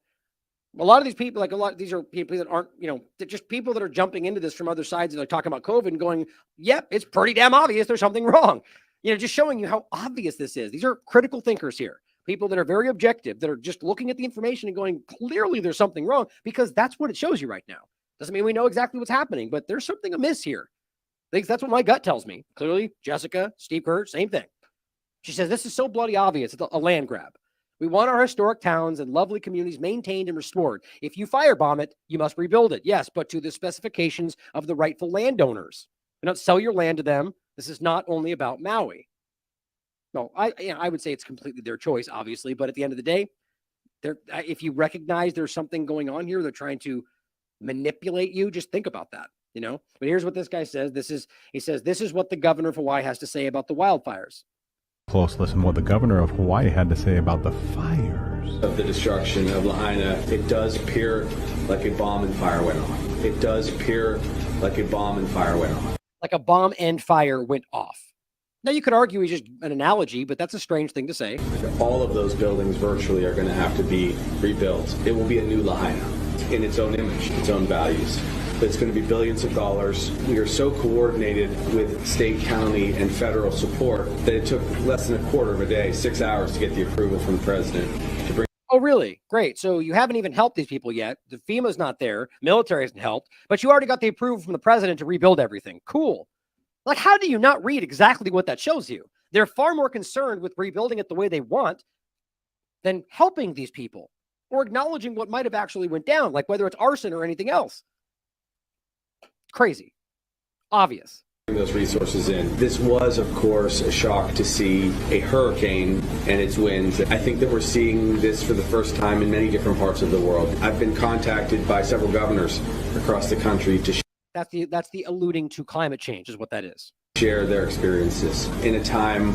[SPEAKER 3] A lot of these people, these are people that aren't, they're just people that are jumping into this from other sides and they're talking about COVID and going, yep, it's pretty damn obvious there's something wrong. Just showing you how obvious this is. These are critical thinkers here. People that are very objective, that are just looking at the information and going, clearly there's something wrong, because that's what it shows you right now. Doesn't mean we know exactly what's happening, but there's something amiss here. I think that's what my gut tells me. Clearly, Jessica, Steve Kerr, same thing. She says, this is so bloody obvious. It's a land grab. We want our historic towns and lovely communities maintained and restored. If you firebomb it, you must rebuild it. Yes, but to the specifications of the rightful landowners. You don't sell your land to them. This is not only about Maui. No, I would say it's completely their choice, obviously. But at the end of the day, if you recognize there's something going on here, they're trying to manipulate you. Just think about that, you know. But here's what this guy says. He says, this is what the governor of Hawaii has to say about the wildfires.
[SPEAKER 18] Close listen what the governor of Hawaii had to say about the fires.
[SPEAKER 19] Of the destruction of Lahaina, it does appear like a bomb and fire went off. It does appear like a bomb and fire went off.
[SPEAKER 3] Like a bomb and fire went off. Now, you could argue it's just an analogy, but that's a strange thing to say.
[SPEAKER 19] All of those buildings virtually are going to have to be rebuilt. It will be a new Lahaina in its own image, its own values. It's going to be billions of dollars. We are so coordinated with state, county, and federal support that it took less than a quarter of a day, 6 hours, to get the approval from the president to bring.
[SPEAKER 3] Oh, really? Great. So you haven't even helped these people yet. The FEMA's not there. Military hasn't helped, but you already got the approval from the president to rebuild everything. Cool. Like, how do you not read exactly what that shows you? They're far more concerned with rebuilding it the way they want than helping these people or acknowledging what might have actually went down, like whether it's arson or anything else. Crazy. Obvious.
[SPEAKER 19] Those resources in. This was, of course, a shock to see a hurricane and its winds. I think that we're seeing this for the first time in many different parts of the world. I've been contacted by several governors across the country to
[SPEAKER 3] That's the alluding to climate change is what that is.
[SPEAKER 19] Share their experiences in a time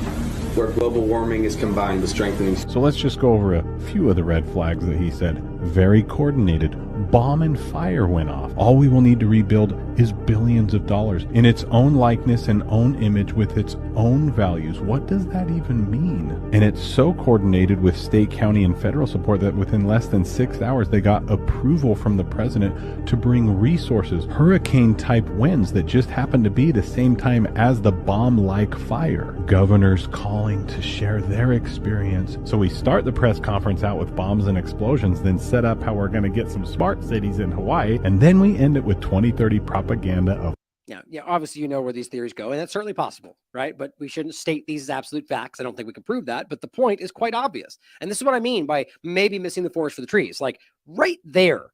[SPEAKER 19] where global warming is combined with strengthening.
[SPEAKER 18] So let's just go over a few of the red flags that he said. Very coordinated. Bomb and fire went off. All we will need to rebuild is billions of dollars in its own likeness and own image with its own values. What does that even mean? And it's so coordinated with state, county, and federal support that within less than 6 hours, they got approval from the president to bring resources, hurricane-type winds that just happened to be the same time as the bomb-like fire. Governors calling to share their experience. So we start the press conference out with bombs and explosions, then set up how we're going to get some smart cities in Hawaii, and then we end it with 2030 propaganda of.
[SPEAKER 3] Yeah, obviously you know where these theories go, and that's certainly possible, right? But we shouldn't state these as absolute facts. I don't think we can prove that, but the point is quite obvious. And this is what I mean by maybe missing the forest for the trees. Like right there,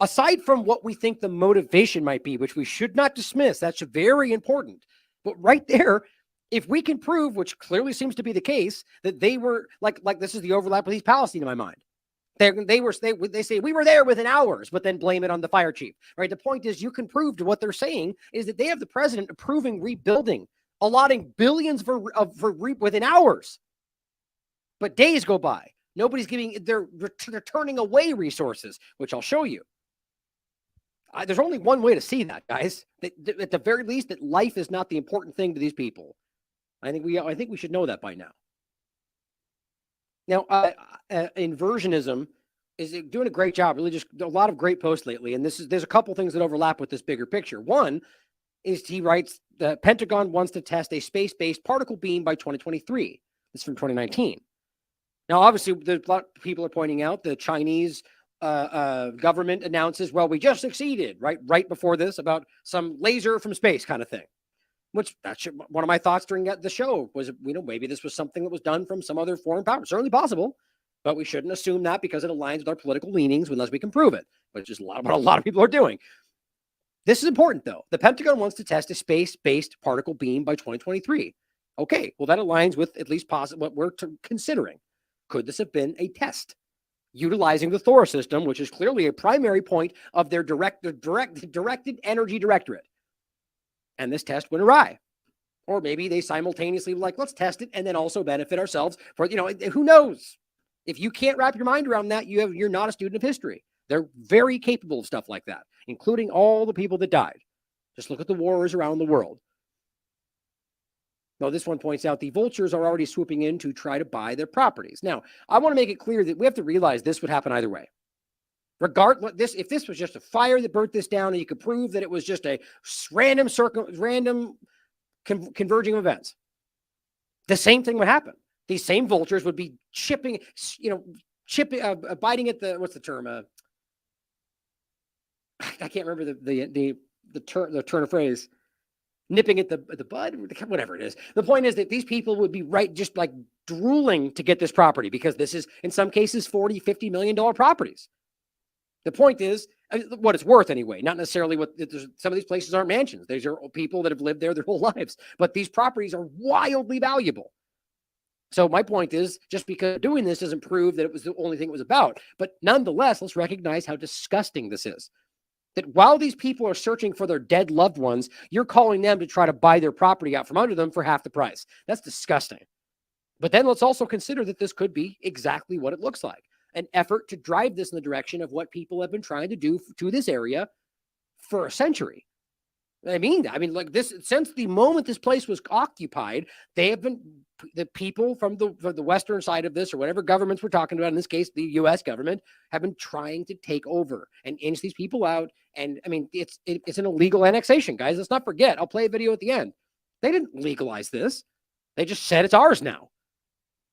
[SPEAKER 3] aside from what we think the motivation might be, which we should not dismiss, that's very important. But right there, if we can prove, which clearly seems to be the case, that they were like this is the overlap with East Palestine in my mind. They say we were there within hours, but then blame it on the fire chief, right? The point is you can prove to what they're saying is that they have the president approving rebuilding, allotting billions within hours. But days go by. Nobody's they're turning away resources, which I'll show you. There's only one way to see that, guys. At the very least, that life is not the important thing to these people. I think we should know that by now. Now, inversionism is doing a great job. Really, just a lot of great posts lately. And there's a couple things that overlap with this bigger picture. One is he writes the Pentagon wants to test a space-based particle beam by 2023. This is from 2019. Now, obviously, there's a lot of people are pointing out the Chinese government announces, well, we just succeeded, right before this, about some laser from space kind of thing. Which one of my thoughts during the show was, maybe this was something that was done from some other foreign power. Certainly possible, but we shouldn't assume that because it aligns with our political leanings unless we can prove it, which is what a lot of people are doing. This is important, though. The Pentagon wants to test a space-based particle beam by 2023. Okay, well, that aligns with at least what we're considering. Could this have been a test? Utilizing the Thor system, which is clearly a primary point of their directed energy directorate. And this test went awry. Or maybe they simultaneously let's test it and then also benefit ourselves for, who knows? If you can't wrap your mind around that, you're not a student of history. They're very capable of stuff like that, including all the people that died. Just look at the wars around the world. Now, this one points out the vultures are already swooping in to try to buy their properties. Now, I want to make it clear that we have to realize this would happen either way. If this was just a fire that burnt this down and you could prove that it was just a random converging of events, the same thing would happen. These same vultures would be biting at the, what's the term? I can't remember the turn of phrase. nipping at the bud, whatever it is. The point is that these people would be just like drooling to get this property because this is, in some cases, $40-50 million properties. The point is what it's worth anyway, not necessarily what some of these places aren't mansions. These are people that have lived there their whole lives, but these properties are wildly valuable. So my point is, just because doing this doesn't prove that it was the only thing it was about. But nonetheless, let's recognize how disgusting this is. That while these people are searching for their dead loved ones, you're calling them to try to buy their property out from under them for half the price. That's disgusting. But then let's also consider that this could be exactly what it looks like. An effort to drive this in the direction of what people have been trying to do to this area for a century. I mean, like this, since the moment this place was occupied, they have been, the people from the western side of this, or whatever governments we're talking about, in this case, the U.S. government, have been trying to take over and inch these people out. And I mean, it's an illegal annexation, guys. Let's not forget. I'll play a video at the end. They didn't legalize this. They just said it's ours now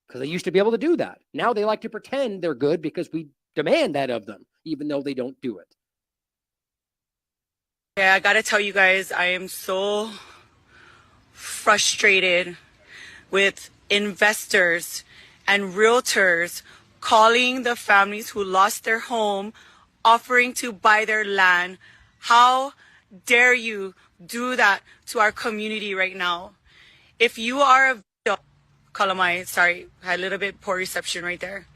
[SPEAKER 3] because they used to be able to do that. Now they like to pretend they're good because we demand that of them, even though they don't do it.
[SPEAKER 20] Yeah, I gotta tell you guys, I am so frustrated with investors and realtors calling the families who lost their home, offering to buy their land. How dare you do that to our community right now? If you are a victim, Kalamai, sorry, had a little bit poor reception right there.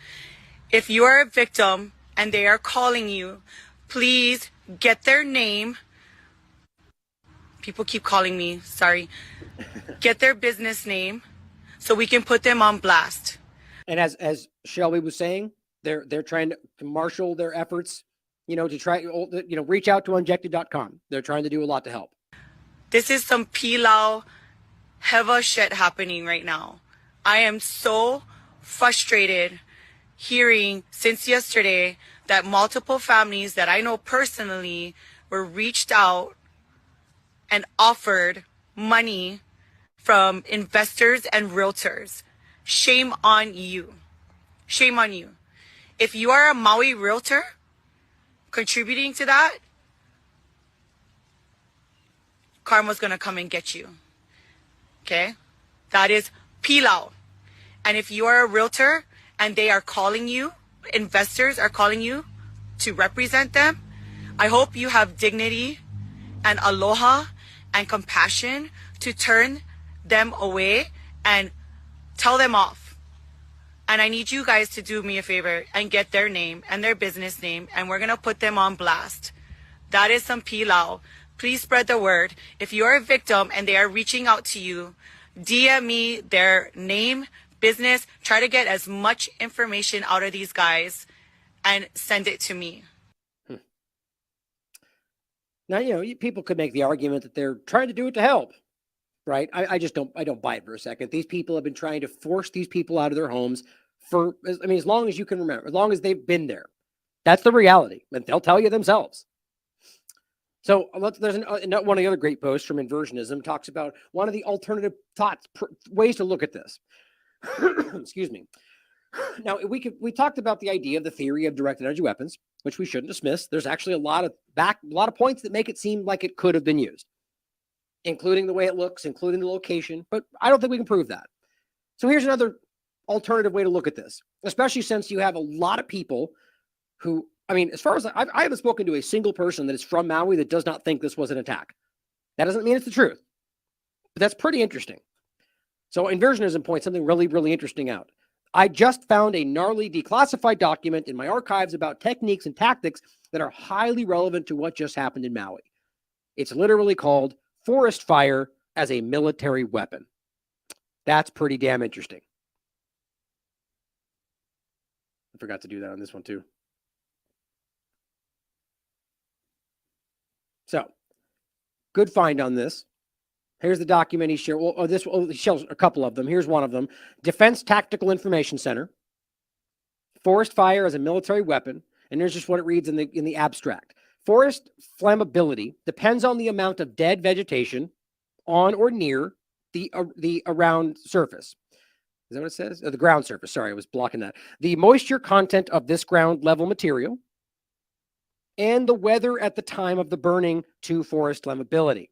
[SPEAKER 20] If you are a victim and they are calling you, please get their name. People keep calling me, sorry. Get their business name so we can put them on blast.
[SPEAKER 3] And as Shelby was saying, they're trying to marshal their efforts, to try, reach out to unjected.com. They're trying to do a lot to help.
[SPEAKER 20] This is some pilau heva shit happening right now. I am so frustrated hearing since yesterday that multiple families that I know personally were reached out and offered money from investors and realtors. Shame on you. Shame on you. If you are a Maui realtor contributing to that, karma's gonna come and get you. Okay? That is pilau. And if you are a realtor and they are calling you, investors are calling you to represent them, I hope you have dignity and aloha and compassion to turn them away and tell them off. And I need you guys to do me a favor and get their name and their business name, and we're gonna put them on blast. That is some pilau. Please spread the word. If you're a victim and they are reaching out to you, DM me their name, business, try to get as much information out of these guys and send it to me.
[SPEAKER 3] Now, people could make the argument that they're trying to do it to help, right? I don't buy it for a second. These people have been trying to force these people out of their homes for, as long as you can remember, as long as they've been there. That's the reality, and they'll tell you themselves. So there's one of the other great posts from Inversionism talks about one of the alternative ways to look at this. Excuse me. Now, we talked about the idea of the theory of directed energy weapons, which we shouldn't dismiss. There's actually a lot of points that make it seem like it could have been used, including the way it looks, including the location, but I don't think we can prove that. So here's another alternative way to look at this, especially since you have a lot of people who, as far as I haven't spoken to a single person that is from Maui that does not think this was an attack. That doesn't mean it's the truth, but that's pretty interesting. So Inversionism points something really, really interesting out. I just found a gnarly declassified document in my archives about techniques and tactics that are highly relevant to what just happened in Maui. It's literally called Forest Fire as a Military Weapon. That's pretty damn interesting. I forgot to do that on this one too. So, good find on this. Here's the document he shared. He shows a couple of them. Here's one of them. Defense Tactical Information Center. Forest fire as a military weapon. And here's just what it reads in the abstract. Forest flammability depends on the amount of dead vegetation on or near the around surface. Is that what it says? The ground surface. Sorry, I was blocking that. The moisture content of this ground level material and the weather at the time of the burning to forest flammability.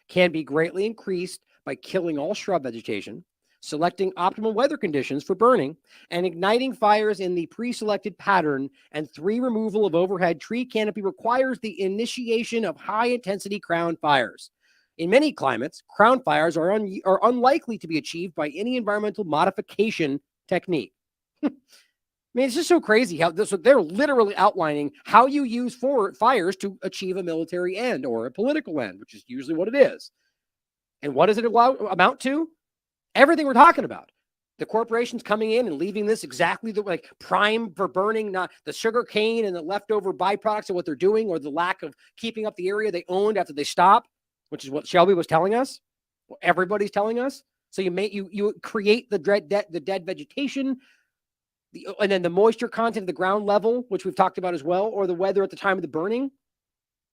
[SPEAKER 3] can be greatly increased by killing all shrub vegetation, selecting optimal weather conditions for burning, and igniting fires in the pre-selected pattern. And 3, removal of overhead tree canopy requires the initiation of high-intensity crown fires. In many climates, crown fires are unlikely to be achieved by any environmental modification technique. I mean, it's just so crazy how they're literally outlining how you use fires to achieve a military end or a political end, which is usually what it is. And what does it amount to? Everything we're talking about. The corporations coming in and leaving this exactly the prime for burning, not the sugar cane and the leftover byproducts of what they're doing, or the lack of keeping up the area they owned after they stop, which is what Shelby was telling us. What everybody's telling us. So you create the dead vegetation, and then the moisture content of the ground level, which we've talked about as well, or the weather at the time of the burning.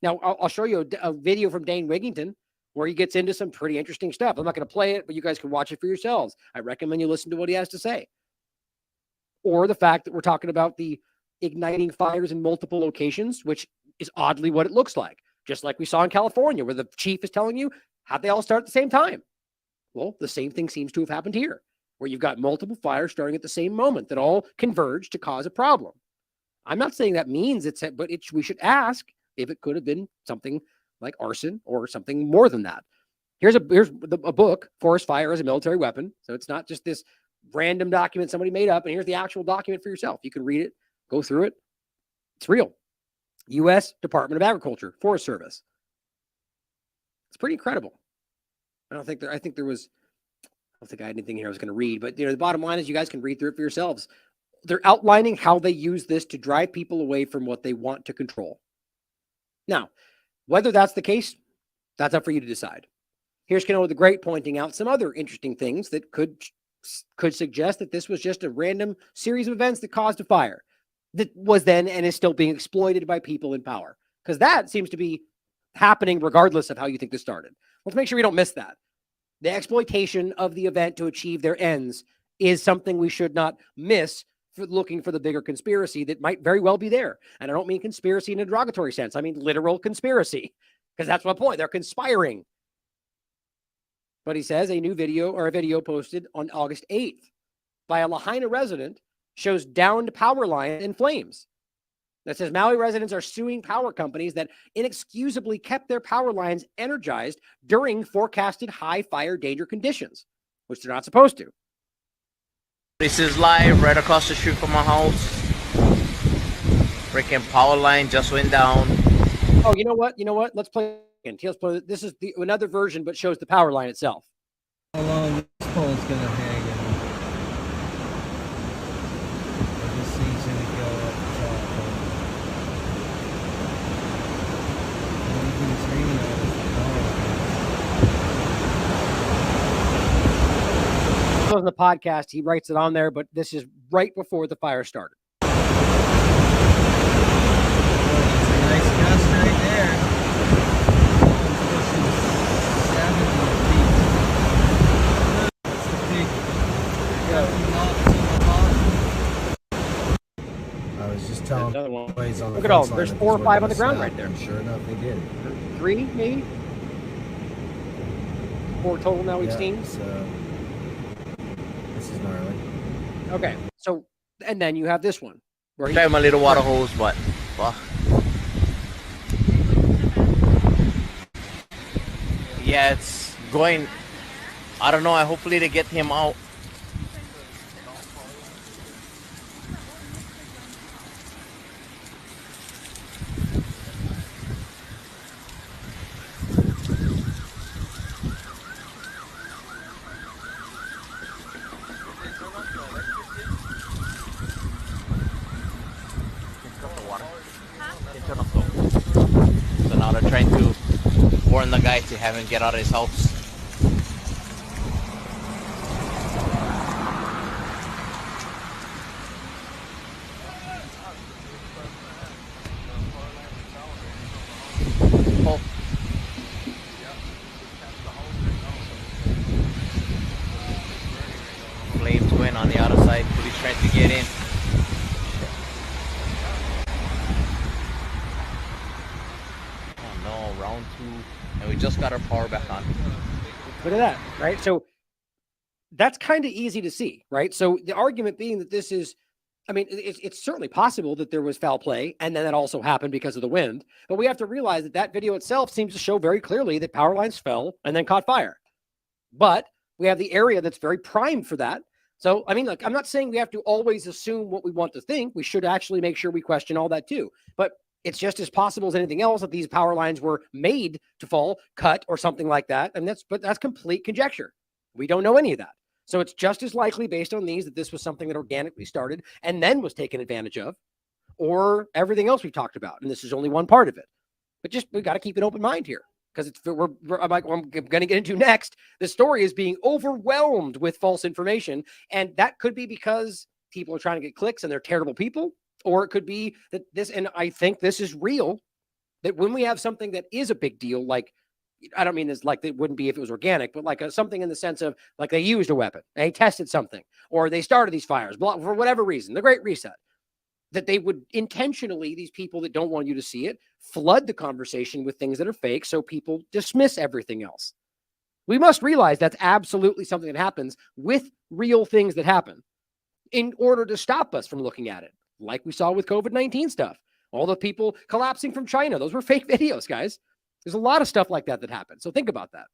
[SPEAKER 3] Now, I'll show you a video from Dane Wigington where he gets into some pretty interesting stuff. I'm not going to play it, but you guys can watch it for yourselves. I recommend you listen to what he has to say. Or the fact that we're talking about the igniting fires in multiple locations, which is oddly what it looks like. Just like we saw in California, where the chief is telling you, how'd they all start at the same time? Well, the same thing seems to have happened here, where you've got multiple fires starting at the same moment that all converge to cause a problem. I'm not saying that means we should ask if it could have been something like arson or something more than that. Here's a book, Forest Fire as a Military Weapon. So it's not just this random document somebody made up. And here's the actual document for yourself. You can read it, go through it. It's real. U.S. Department of Agriculture, Forest Service. It's pretty incredible. I don't think I had anything here I was going to read, but the bottom line is you guys can read through it for yourselves. They're outlining how they use this to drive people away from what they want to control. Now, whether that's the case, that's up for you to decide. Here's Kano the Great pointing out some other interesting things that could suggest that this was just a random series of events that caused a fire that was then and is still being exploited by people in power. Because that seems to be happening regardless of how you think this started. Let's make sure we don't miss that. The exploitation of the event to achieve their ends is something we should not miss for looking for the bigger conspiracy that might very well be there. And I don't mean conspiracy in a derogatory sense. I mean literal conspiracy, because that's my point. They're conspiring. But he says a video posted on August 8th by a Lahaina resident shows downed power line in flames. That says Maui residents are suing power companies that inexcusably kept their power lines energized during forecasted high fire danger conditions, which they're not supposed to.
[SPEAKER 21] This is live right across the street from my house. Freaking power line just went down.
[SPEAKER 3] Oh, you know what? Let's play again. Let's play. This is another version, but shows the power line itself.
[SPEAKER 22] How long this pole's gonna hang in? This thing's gonna go up the top. Everything's hanging out of the
[SPEAKER 3] On the podcast, he writes it on there, but this is right before the fire started.
[SPEAKER 22] Nice gust right there. I was just telling boys on the
[SPEAKER 3] Look at all. There's 4 or 5 on the ground right there.
[SPEAKER 22] Sure enough, they did.
[SPEAKER 3] 3, maybe? 4 total now we've seen.
[SPEAKER 22] So this is gnarly.
[SPEAKER 3] Okay, so and then you have this one. Where
[SPEAKER 21] Try my little water hose, but yeah, it's going. I don't know. Hopefully they get him out. So now they're trying to warn the guy to have him get out of his house. Oh. Flames going on the other side. Police trying to get in. down to, and we just got our power back on.
[SPEAKER 3] Look at that, right? So that's kind of easy to see, right? So the argument being that this is, I mean, it's certainly possible that there was foul play, and then that also happened because of the wind. But we have to realize that that video itself seems to show very clearly that power lines fell and then caught fire. But we have the area that's very primed for that. So, I mean, look, I'm not saying we have to always assume what we want to think. We should actually make sure we question all that too. But it's just as possible as anything else that these power lines were made to fall, cut, or something like that. And that's complete conjecture. We don't know any of that. So it's just as likely based on these that this was something that organically started and then was taken advantage of, or everything else we've talked about. And this is only one part of it. But just, we got to keep an open mind here, because I'm going to get into next. The story is being overwhelmed with false information. And that could be because people are trying to get clicks and they're terrible people. Or it could be that this, and I think this is real, that when we have something that is a big deal, like, I don't mean this like it wouldn't be if it was organic, but like something in the sense of like they used a weapon, they tested something, or they started these fires for whatever reason, the Great Reset, that they would intentionally, these people that don't want you to see it, flood the conversation with things that are fake so people dismiss everything else. We must realize that's absolutely something that happens with real things that happen in order to stop us from looking at it, like we saw with COVID-19 stuff. All the people collapsing from China, those were fake videos, guys. There's a lot of stuff like that that happened. So think about that.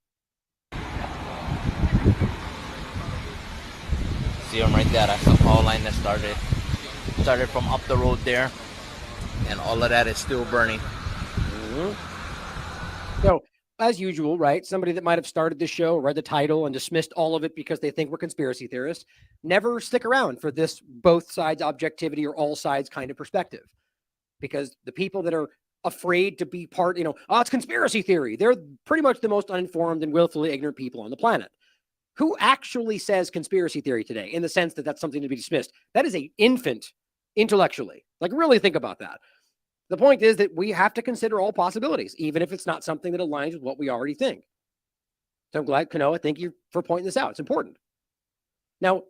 [SPEAKER 21] See them right there. That's the power line that started from up the road there. And all of that is still burning.
[SPEAKER 3] So, as usual, right? Somebody that might have started this show, read the title, and dismissed all of it because they think we're conspiracy theorists, never stick around for this both sides objectivity or all sides kind of perspective. Because the people that are afraid to be part, it's conspiracy theory, they're pretty much the most uninformed and willfully ignorant people on the planet. Who actually says conspiracy theory today in the sense that that's something to be dismissed? That is an infant intellectually. Like, really think about that. The point is that we have to consider all possibilities, even if it's not something that aligns with what we already think. So I'm glad, Kanoa, thank you for pointing this out. It's important. Now,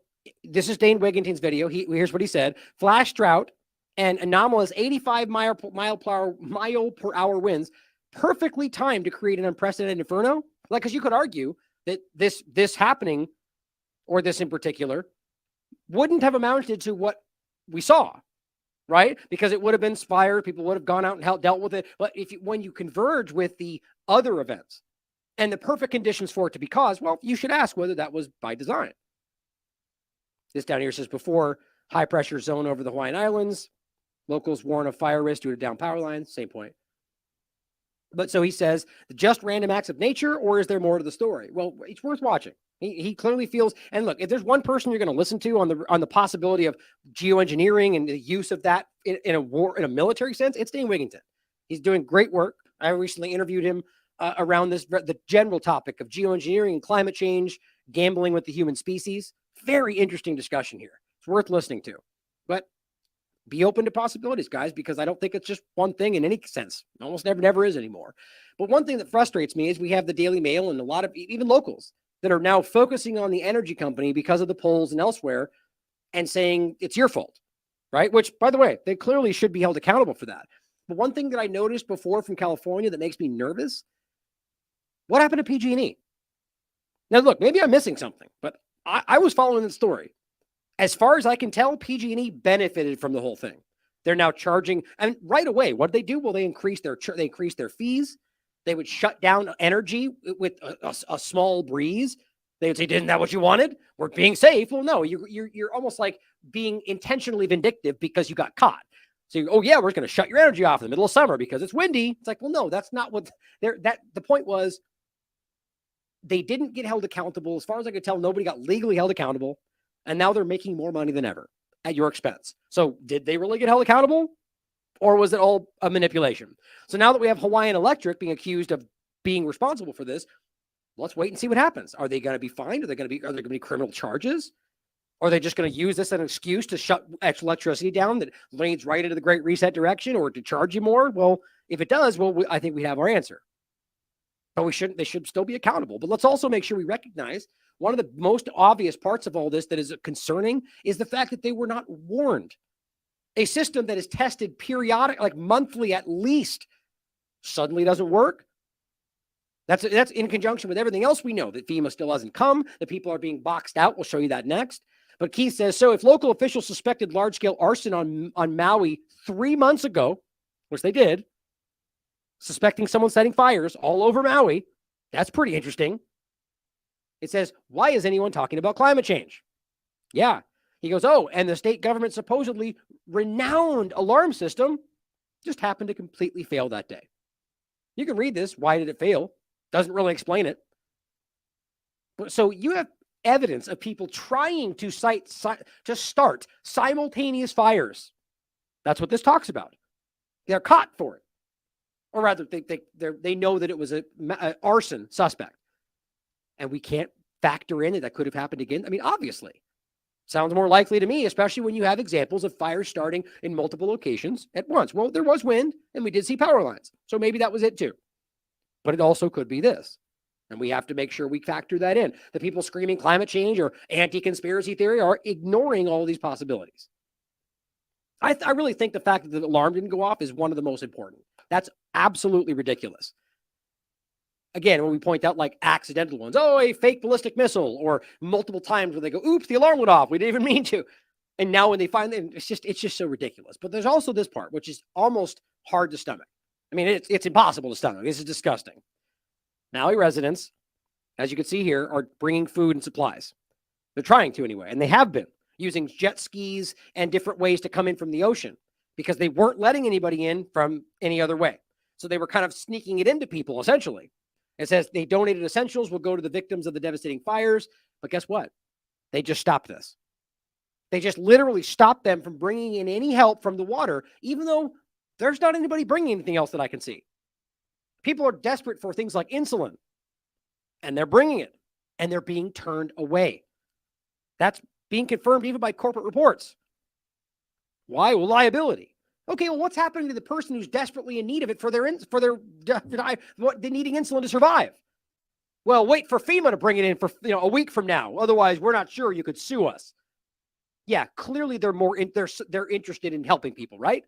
[SPEAKER 3] this is Dane Wigington's video. Here's what he said. Flash drought and anomalous 85 mile per hour winds perfectly timed to create an unprecedented inferno. Like, because you could argue that this happening, or this in particular, wouldn't have amounted to what we saw, right? Because it would have been inspired, people would have gone out and dealt with it. But when you converge with the other events and the perfect conditions for it to be caused, well, you should ask whether that was by design. This down here says, before high pressure zone over the Hawaiian Islands, locals warn of fire risk due to down power lines. Same point. But so he says, just random acts of nature, or is there more to the story? Well, it's worth watching. He clearly feels, and look, if there's one person you're going to listen to on the possibility of geoengineering and the use of that in a military sense, it's Dane Wigington. He's doing great work. I recently interviewed him around the general topic of geoengineering and climate change, gambling with the human species. Very interesting discussion here. It's worth listening to. But be open to possibilities, guys, because I don't think it's just one thing in any sense. Almost never is anymore. But one thing that frustrates me is we have the Daily Mail and a lot of even locals that are now focusing on the energy company because of the polls and elsewhere and saying it's your fault, right? Which, by the way, they clearly should be held accountable for that. But one thing that I noticed before from California that makes me nervous, what happened to PG&E? Now, look, maybe I'm missing something, but I was following the story. As far as I can tell, PG&E benefited from the whole thing. They're now charging, and right away, what did they do? Well, they increased their fees. They would shut down energy with a small breeze. They would say, "Isn't that what you wanted? We're being safe." Well, no, you're almost like being intentionally vindictive because you got caught. So, oh yeah, we're going to shut your energy off in the middle of summer because it's windy. It's like, well, no, that's not what the point was. They didn't get held accountable. As far as I could tell, nobody got legally held accountable. And now they're making more money than ever at your expense. So did they really get held accountable? Or was it all a manipulation? So now that we have Hawaiian Electric being accused of being responsible for this, let's wait and see what happens. Are they going to be fined? Are there going to be criminal charges? Or are they just going to use this as an excuse to shut electricity down that leads right into the Great Reset direction, or to charge you more? Well, if it does, I think we have our answer. But they should still be accountable. But let's also make sure we recognize one of the most obvious parts of all this that is concerning is the fact that they were not warned. A system that is tested periodic, like monthly at least, suddenly doesn't work. That's in conjunction with everything else we know, that FEMA still hasn't come, that people are being boxed out. We'll show you that next. But Keith says, so if local officials suspected large-scale arson on Maui 3 months ago, which they did, suspecting someone setting fires all over Maui, that's pretty interesting. It says, why is anyone talking about climate change? Yeah. He goes, oh, and the state government supposedly renowned alarm system just happened to completely fail that day. You can read this. Why did it fail? Doesn't really explain it. But so you have evidence of people trying to start simultaneous fires. That's what this talks about. They're caught for it. Or rather, they know that it was an arson suspect. And we can't factor in that could have happened again. I mean, obviously. Sounds more likely to me, especially when you have examples of fires starting in multiple locations at once. Well, there was wind, and we did see power lines. So maybe that was it too. But it also could be this. And we have to make sure we factor that in. The people screaming climate change or anti-conspiracy theory are ignoring all these possibilities. I really think the fact that the alarm didn't go off is one of the most important. That's absolutely ridiculous. Again, when we point out like accidental ones, oh, a fake ballistic missile, or multiple times where they go, oops, the alarm went off. We didn't even mean to. And now when they find it, it's just so ridiculous. But there's also this part, which is almost hard to stomach. I mean, it's impossible to stomach. This is disgusting. Maui residents, as you can see here, are bringing food and supplies. They're trying to anyway, and they have been using jet skis and different ways to come in from the ocean because they weren't letting anybody in from any other way. So they were kind of sneaking it into people, essentially. It says they donated essentials will go to the victims of the devastating fires. But guess what? They just stopped this. They just literally stopped them from bringing in any help from the water, even though there's not anybody bringing anything else that I can see. People are desperate for things like insulin, and they're bringing it, and they're being turned away. That's being confirmed even by corporate reports. Why? Well, liability. Okay, well, what's happening to the person who's desperately in need of it for their needing insulin to survive? Well, wait for FEMA to bring it in for a week from now. Otherwise, we're not sure. You could sue us. Yeah, clearly they're interested in helping people, right?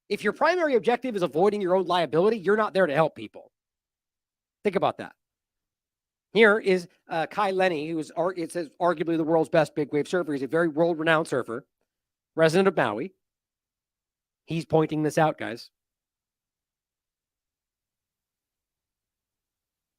[SPEAKER 3] If your primary objective is avoiding your own liability, you're not there to help people. Think about that. Here is Kai Lenny, who is it says arguably the world's best big wave surfer. He's a very world-renowned surfer, resident of Maui. He's pointing this out, guys.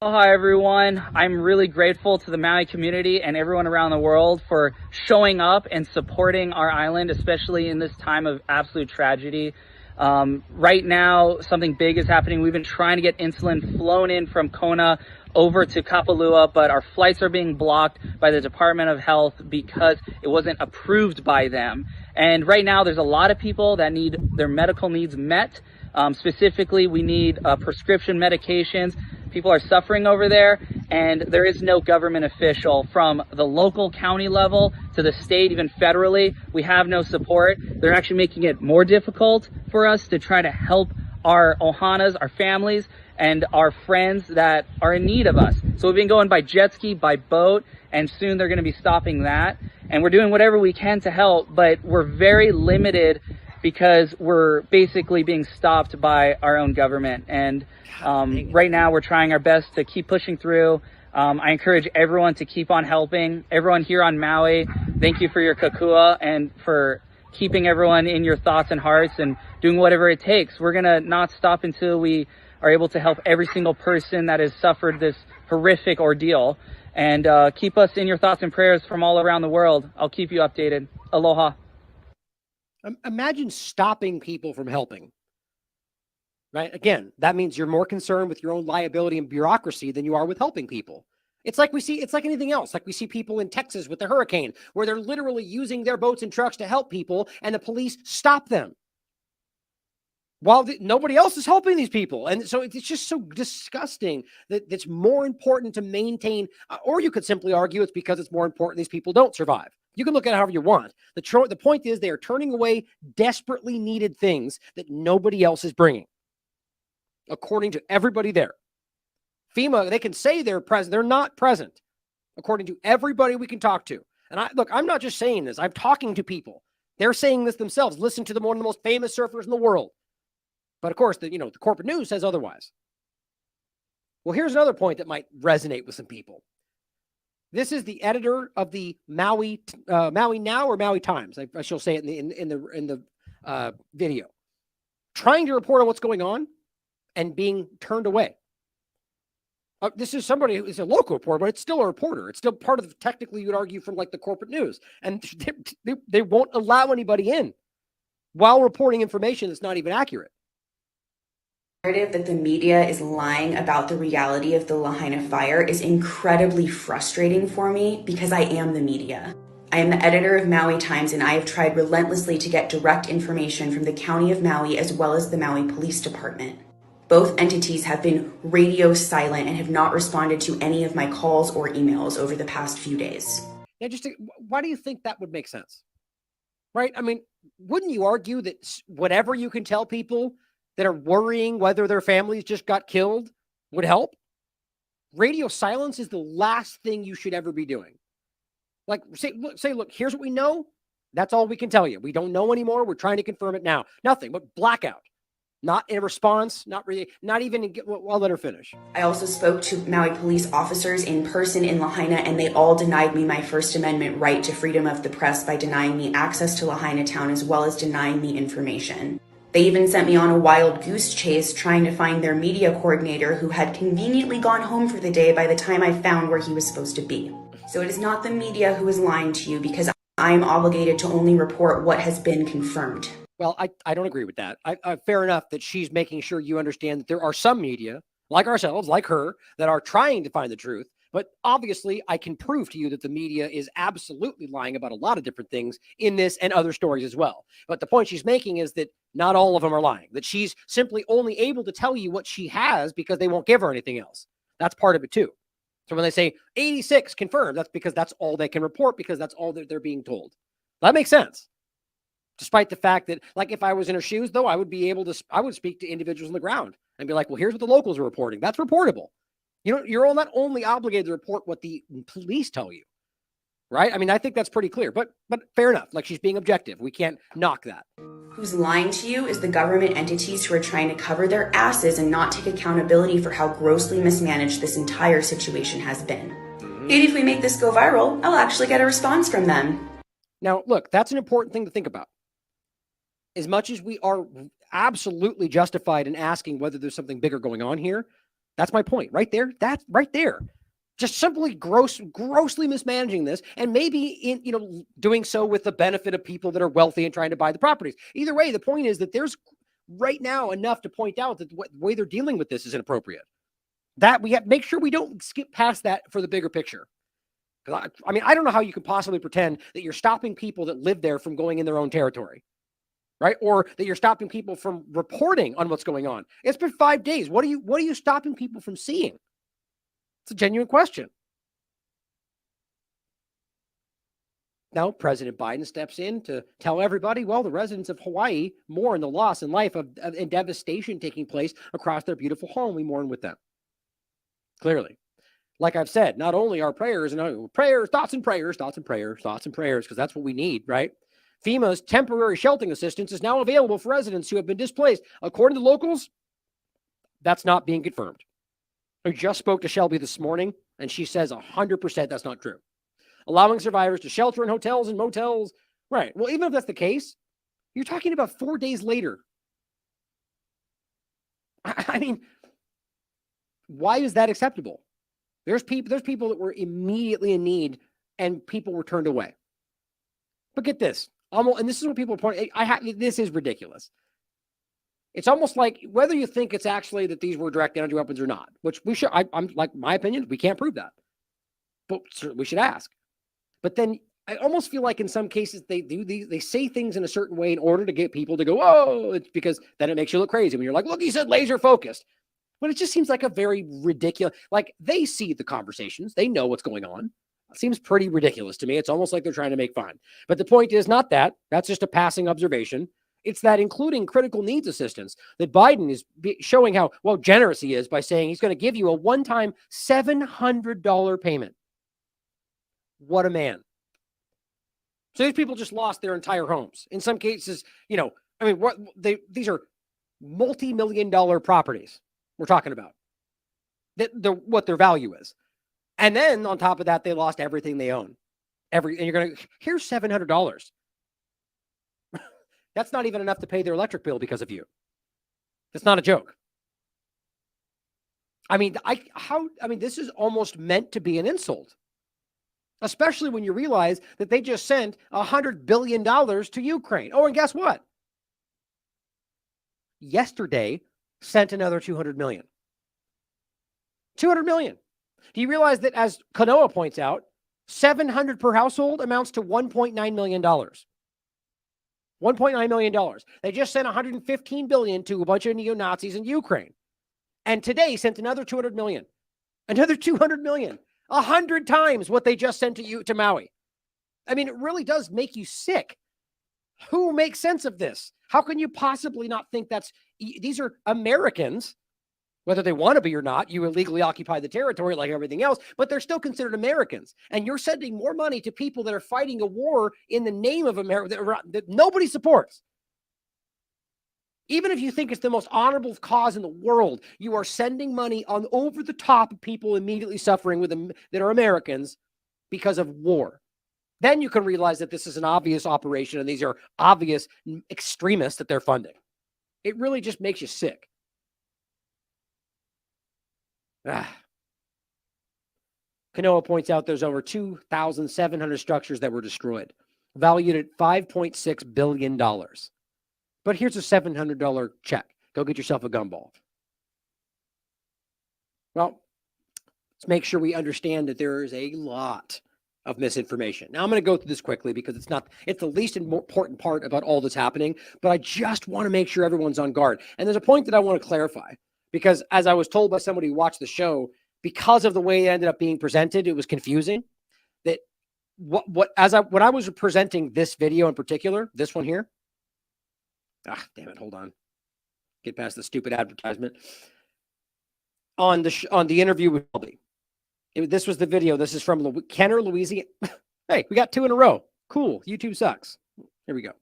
[SPEAKER 1] Hi, everyone. I'm really grateful to the Maui community and everyone around the world for showing up and supporting our island, especially in this time of absolute tragedy. Right now, something big is happening. We've been trying to get insulin flown in from Kona over to Kapalua, but our flights are being blocked by the Department of Health because it wasn't approved by them. And right now, there's a lot of people that need their medical needs met. Specifically, we need prescription medications. People are suffering over there, and there is no government official from the local county level to the state, even federally. We have no support. They're actually making it more difficult for us to try to help our Ohanas, our families, and our friends that are in need of us. So we've been going by jet ski, by boat, and soon they're going to be stopping that. And we're doing whatever we can to help, but we're very limited because we're basically being stopped by our own government. And right now we're trying our best to keep pushing through. I encourage everyone to keep on helping. Everyone here on Maui, thank you for your kakua and for keeping everyone in your thoughts and hearts and doing whatever it takes. We're going to not stop until we are able to help every single person that has suffered this horrific ordeal. And keep us in your thoughts and prayers from all around the world. I'll keep you updated. Aloha.
[SPEAKER 3] Imagine stopping people from helping, right? Again, that means you're more concerned with your own liability and bureaucracy than you are with helping people. It's like anything else. Like we see people in Texas with the hurricane where they're literally using their boats and trucks to help people and the police stop them while nobody else is helping these people. And so it's just so disgusting that it's more important to maintain, or you could simply argue it's because it's more important these people don't survive. You can look at it however you want. The point is they are turning away desperately needed things that nobody else is bringing, according to everybody there. FEMA, they can say they're present. They're not present, according to everybody we can talk to. And I'm not just saying this. I'm talking to people. They're saying this themselves. Listen to one of the most famous surfers in the world. But of course, the corporate news says otherwise. Well, here's another point that might resonate with some people. This is the editor of the Maui Now or Maui Times. I shall say it in the video, trying to report on what's going on and being turned away. This is somebody who is a local reporter, but it's still a reporter. It's still part of, technically, you would argue, from like the corporate news. And they won't allow anybody in while reporting information that's not even accurate.
[SPEAKER 2] Narrative that the media is lying about the reality of the Lahaina fire is incredibly frustrating for me because I am the media. I am the editor of Maui Times, and I have tried relentlessly to get direct information from the County of Maui as well as the Maui Police Department. Both entities have been radio silent and have not responded to any of my calls or emails over the past few days.
[SPEAKER 3] Now, why do you think that would make sense? Right? I mean, wouldn't you argue that whatever you can tell people that are worrying whether their families just got killed would help? Radio silence is the last thing you should ever be doing. Like, look, here's what we know. That's all we can tell you. We don't know anymore. We're trying to confirm it now. Nothing but blackout. Not in a response, not really, not even I'll let her finish.
[SPEAKER 2] I also spoke to Maui police officers in person in Lahaina, and they all denied me my First Amendment right to freedom of the press by denying me access to Lahaina town as well as denying me information. They even sent me on a wild goose chase trying to find their media coordinator who had conveniently gone home for the day by the time I found where he was supposed to be. So it is not the media who is lying to you because I am obligated to only report what has been confirmed.
[SPEAKER 3] Well, I don't agree with that. Fair enough that she's making sure you understand that there are some media, like ourselves, like her, that are trying to find the truth. But obviously, I can prove to you that the media is absolutely lying about a lot of different things in this and other stories as well. But the point she's making is that not all of them are lying, that she's simply only able to tell you what she has because they won't give her anything else. That's part of it too. So when they say 86 confirmed, that's because that's all they can report because that's all that they're being told. That makes sense. Despite the fact that, like, if I was in her shoes, though, I would speak to individuals on the ground and be like, well, here's what the locals are reporting. That's reportable. You're not only obligated to report what the police tell you, right? I mean, I think that's pretty clear, but fair enough. Like, she's being objective. We can't knock that.
[SPEAKER 2] Who's lying to you is the government entities who are trying to cover their asses and not take accountability for how grossly mismanaged this entire situation has been. Maybe if we make this go viral, I'll actually get a response from them.
[SPEAKER 3] Now, look, that's an important thing to think about. As much as we are absolutely justified in asking whether there's something bigger going on here, that's my point right there. That's right there. Just simply grossly mismanaging this, and maybe doing so with the benefit of people that are wealthy and trying to buy the properties. Either way, the point is that there's right now enough to point out that the way they're dealing with this is inappropriate. That we have to make sure we don't skip past that for the bigger picture. I mean, I don't know how you could possibly pretend that you're stopping people that live there from going in their own territory. Right? Or that you're stopping people from reporting on what's going on. It's been 5 days. What are you stopping people from seeing? It's a genuine question. Now, President Biden steps in to tell everybody, well, the residents of Hawaii mourn the loss and life and devastation taking place across their beautiful home. We mourn with them. Clearly. Like I've said, not only our prayers and prayers, thoughts and prayers, because that's what we need, right? FEMA's temporary sheltering assistance is now available for residents who have been displaced. According to locals, that's not being confirmed. I just spoke to Shelby this morning, and she says 100% that's not true. Allowing survivors to shelter in hotels and motels. Right. Well, even if that's the case, you're talking about 4 days later. I mean, why is that acceptable? There's people that were immediately in need, and people were turned away. But get this. And this is what people point. This is ridiculous. It's almost like whether you think it's actually that these were direct energy weapons or not, which we should. I'm like my opinion. We can't prove that, but we should ask. But then I almost feel like in some cases they say things in a certain way in order to get people to go, oh, it's because then it makes you look crazy when you're like, look, he said laser focused. But it just seems like a very ridiculous. Like they see the conversations, they know what's going on. Seems pretty ridiculous to me. It's almost like they're trying to make fun. But the point is not that. That's just a passing observation. It's that including critical needs assistance that Biden is showing how generous he is by saying he's going to give you a one-time $700 payment. What a man. So these people just lost their entire homes. In some cases, these are multi-million-dollar properties we're talking about. what their value is. And then on top of that, they lost everything they own. And you're going to, here's $700. That's not even enough to pay their electric bill because of you. It's not a joke. I mean, this is almost meant to be an insult, especially when you realize that they just sent $100 billion to Ukraine. Oh, and guess what? Yesterday sent another 200 million. 200 million. Do you realize that, as Kanoa points out, 700 per household amounts to $1.9 million. $1.9 million. They just sent $115 billion to a bunch of neo-Nazis in Ukraine. And today sent another 200 million. Another 200 million. 100 times what they just sent to Maui. I mean, it really does make you sick. Who makes sense of this? How can you possibly not think these are Americans, whether they want to be or not? You illegally occupy the territory like everything else, but they're still considered Americans. And you're sending more money to people that are fighting a war in the name of America that nobody supports. Even if you think it's the most honorable cause in the world, you are sending money on over the top of people immediately suffering with them that are Americans because of war. Then you can realize that this is an obvious operation and these are obvious extremists that they're funding. It really just makes you sick. Kanoa points out there's over 2,700 structures that were destroyed, valued at $5.6 billion. But here's a $700 check. Go get yourself a gumball. Well, let's make sure we understand that there is a lot of misinformation. Now, I'm going to go through this quickly because it's the least important part about all that's happening, but I just want to make sure everyone's on guard. And there's a point that I want to clarify because, as I was told by somebody who watched the show, because of the way it ended up being presented, it was confusing. That when I was presenting this video in particular, this one here, damn it, hold on. Get past the stupid advertisement. On the interview with Shelby. This was the video. This is from Kenner, Louisiana. Hey, we got 2 in a row. Cool. YouTube sucks. Here we go.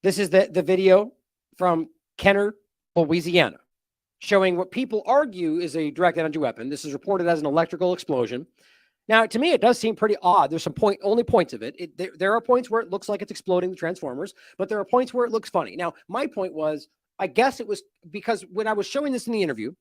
[SPEAKER 3] This is the video from Kenner, Louisiana, showing what people argue is a direct energy weapon. This is reported as an electrical explosion. Now, to me, it does seem pretty odd. There's some only points of it. There are points where it looks like it's exploding the transformers, but there are points where it looks funny. Now, my point was, I guess it was because when I was showing this in the interview,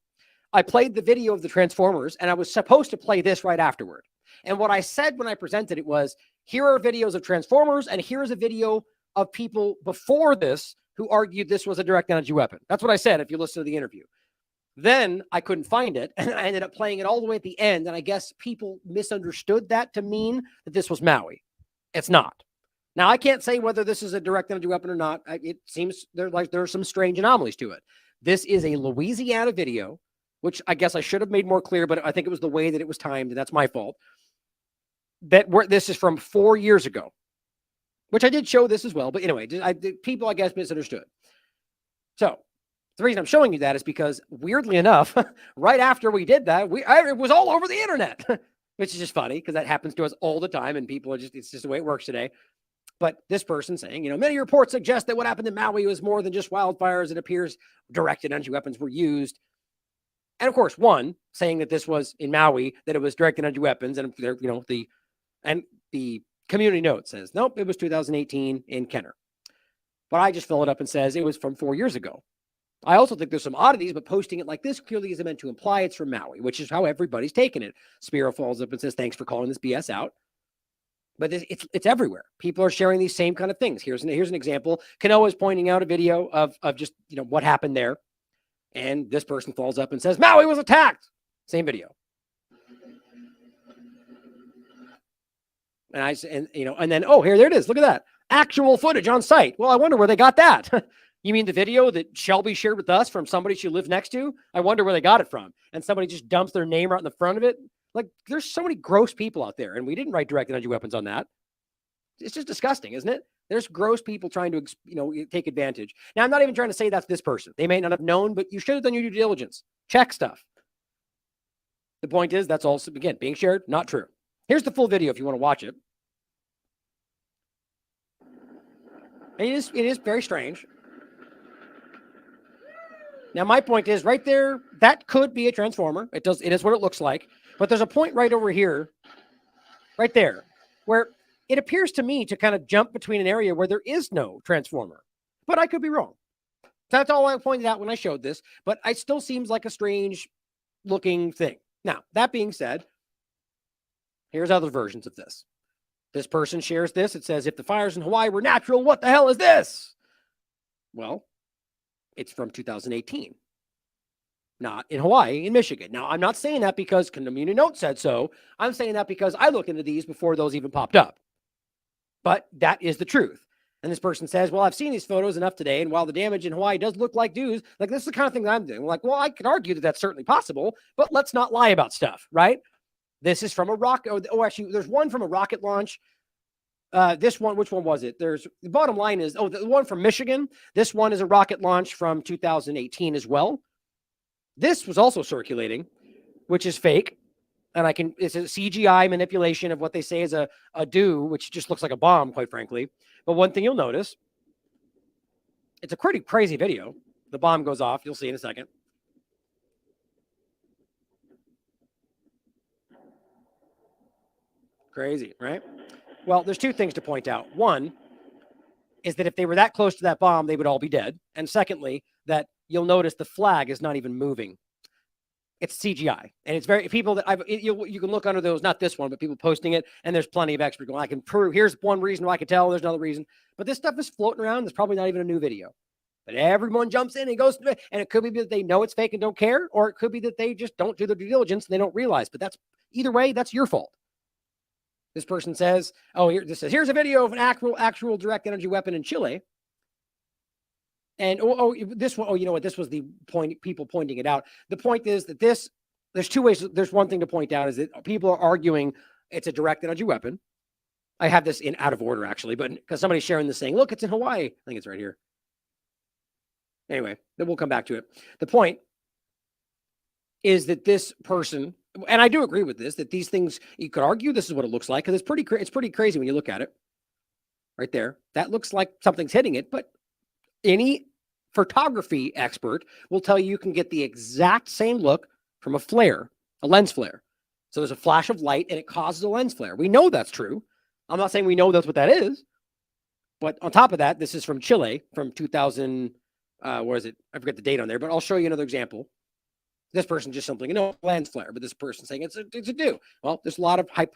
[SPEAKER 3] I played the video of the transformers, and I was supposed to play this right afterward. And what I said when I presented it was, here are videos of transformers, and here's a video of people before this who argued this was a direct energy weapon. That's what I said if you listen to the interview. Then I couldn't find it, and I ended up playing it all the way at the end, and I guess people misunderstood that to mean that this was Maui. It's not. Now, I can't say whether this is a direct energy weapon or not. It seems there are some strange anomalies to it. This is a Louisiana video, which I guess I should have made more clear, but I think it was the way that it was timed, and that's my fault. This is from 4 years ago, which I did show this as well. But anyway, people, I guess, misunderstood. So the reason I'm showing you that is because, weirdly enough, right after we did that, it was all over the internet, which is just funny because that happens to us all the time, and people it's just the way it works today. But this person saying, many reports suggest that what happened in Maui was more than just wildfires. It appears directed energy weapons were used. And of course, one saying that this was in Maui, that it was directed energy weapons, and the community note says, nope, it was 2018 in Kenner. But I just fill it up and says it was from 4 years ago. I also think there's some oddities, but posting it like this clearly is meant to imply it's from Maui, which is how everybody's taken it. Spiro follows up and says, thanks for calling this BS out. But it's everywhere. People are sharing these same kind of things. Here's an example. Kanoa is pointing out a video of just what happened there. And this person follows up and says, Maui was attacked. Same video. And then, oh, there it is. Look at that. Actual footage on site. Well, I wonder where they got that. You mean the video that Shelby shared with us from somebody she lived next to? I wonder where they got it from. And somebody just dumps their name right in the front of it. Like, there's so many gross people out there, and we didn't write direct energy weapons on that. It's just disgusting, isn't it? There's gross people trying to, take advantage. Now, I'm not even trying to say that's this person. They may not have known, but you should have done your due diligence. Check stuff. The point is, that's also, again, being shared, not true. Here's the full video if you want to watch it. It is very strange. Now, my point is right there, that could be a transformer. It is what it looks like. But there's a point right over here, right there, where it appears to me to kind of jump between an area where there is no transformer. But I could be wrong. That's all I pointed out when I showed this. But it still seems like a strange looking thing. Now, that being said, here's other versions of this. This person shares this. It says, if the fires in Hawaii were natural, what the hell is this? Well, it's from 2018. Not in Hawaii, in Michigan. Now, I'm not saying that because Community Note said so. I'm saying that because I looked into these before those even popped up. But that is the truth. And this person says, well, I've seen these photos enough today, and while the damage in Hawaii does look like dues, like this is the kind of thing that I'm doing. Like, well, I could argue that that's certainly possible, but let's not lie about stuff, right? This is from a rocket. Oh, actually, there's one from a rocket launch. This one, which one was it? The bottom line is, the one from Michigan. This one is a rocket launch from 2018 as well. This was also circulating, which is fake. And it's a CGI manipulation of what they say is a do, which just looks like a bomb, quite frankly. But one thing you'll notice, it's a pretty crazy video. The bomb goes off. You'll see in a second. Crazy, right? Well, there's two things to point out. One is that if they were that close to that bomb, they would all be dead. And secondly, that you'll notice the flag is not even moving. It's CGI. And it's very, people that you can look under those, not this one, but people posting it. And there's plenty of experts going, I can prove, here's one reason why I can tell, there's another reason. But this stuff is floating around. There's probably not even a new video. But everyone jumps in and goes, and it could be that they know it's fake and don't care, or it could be that they just don't do their due diligence and they don't realize. But that's either way, that's your fault. This person says, here's a video of an actual direct energy weapon in Chile. And this one, you know what? This was the point, people pointing it out. The point is that there's two ways. There's one thing to point out is that people are arguing it's a direct energy weapon. I have this in out of order, actually, but because somebody's sharing this saying, look, it's in Hawaii. I think it's right here. Anyway, then we'll come back to it. The point is that this person, and I do agree with this, that these things, you could argue this is what it looks like, because it's pretty crazy when you look at it. Right there. That looks like something's hitting it, but any photography expert will tell you can get the exact same look from a flare, a lens flare. So there's a flash of light and it causes a lens flare. We know that's true. I'm not saying we know that's what that is, but on top of that, this is from Chile from 2000, where is it? I forget the date on there, but I'll show you another example. This person just simply, lens flare, but this person saying it's a do. Well, there's a lot of hype,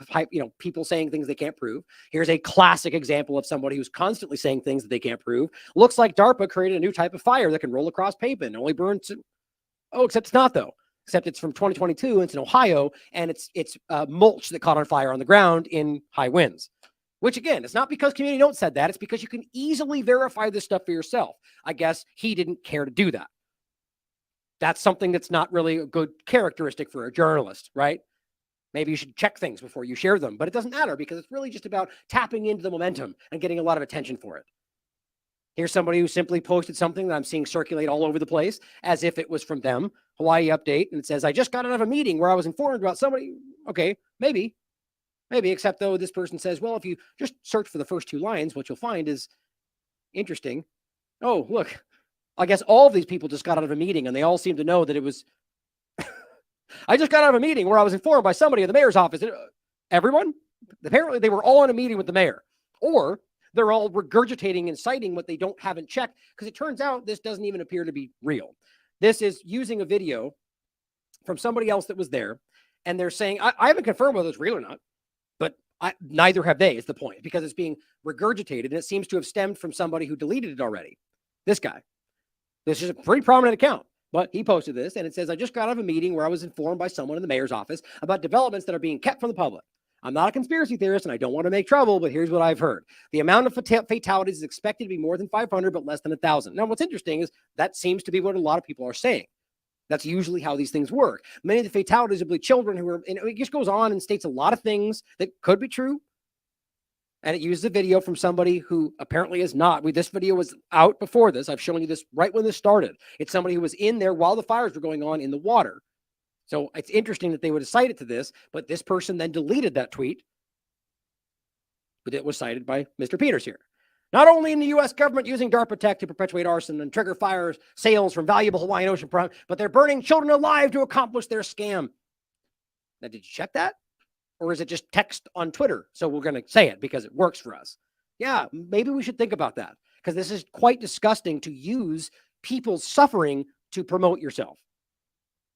[SPEAKER 3] people saying things they can't prove. Here's a classic example of somebody who's constantly saying things that they can't prove. Looks like DARPA created a new type of fire that can roll across pavement and only burns. Except it's not though. Except it's from 2022. It's in Ohio, and it's mulch that caught on fire on the ground in high winds. Which again, it's not because Community Note said that. It's because you can easily verify this stuff for yourself. I guess he didn't care to do that. That's something that's not really a good characteristic for a journalist, right? Maybe you should check things before you share them, but it doesn't matter because it's really just about tapping into the momentum and getting a lot of attention for it. Here's somebody who simply posted something that I'm seeing circulate all over the place as if it was from them. Hawaii update. And it says, I just got out of a meeting where I was informed about somebody. Okay, maybe, except though this person says, well, if you just search for the first two lines, what you'll find is interesting. Oh, look. I guess all of these people just got out of a meeting and they all seem to know that it was, I just got out of a meeting where I was informed by somebody at the mayor's office. Everyone? Apparently they were all in a meeting with the mayor, or they're all regurgitating and citing what they haven't checked, because it turns out this doesn't even appear to be real. This is using a video from somebody else that was there, and they're saying, I haven't confirmed whether it's real or not, but neither have they, is the point, because it's being regurgitated, and it seems to have stemmed from somebody who deleted it already. This guy. This is a pretty prominent account, but he posted this, and it says, I just got out of a meeting where I was informed by someone in the mayor's office about developments that are being kept from the public. I'm not a conspiracy theorist, and I don't want to make trouble, but here's what I've heard. The amount of fatalities is expected to be more than 500, but less than 1,000. Now, what's interesting is that seems to be what a lot of people are saying. That's usually how these things work. Many of the fatalities will be children who are, and it just goes on and states a lot of things that could be true. And it uses a video from somebody who apparently is not. This video was out before this. I've shown you this right when this started. It's somebody who was in there while the fires were going on in the water. So it's interesting that they would have cited to this, but this person then deleted that tweet. But it was cited by Mr. Peters here. Not only in the U.S. government using DARPA tech to perpetuate arson and trigger fires, sales from valuable Hawaiian oceanfront, but they're burning children alive to accomplish their scam. Now, did you check that? Or is it just text on Twitter? So we're going to say it because it works for us. Yeah, maybe we should think about that, because this is quite disgusting to use people's suffering to promote yourself.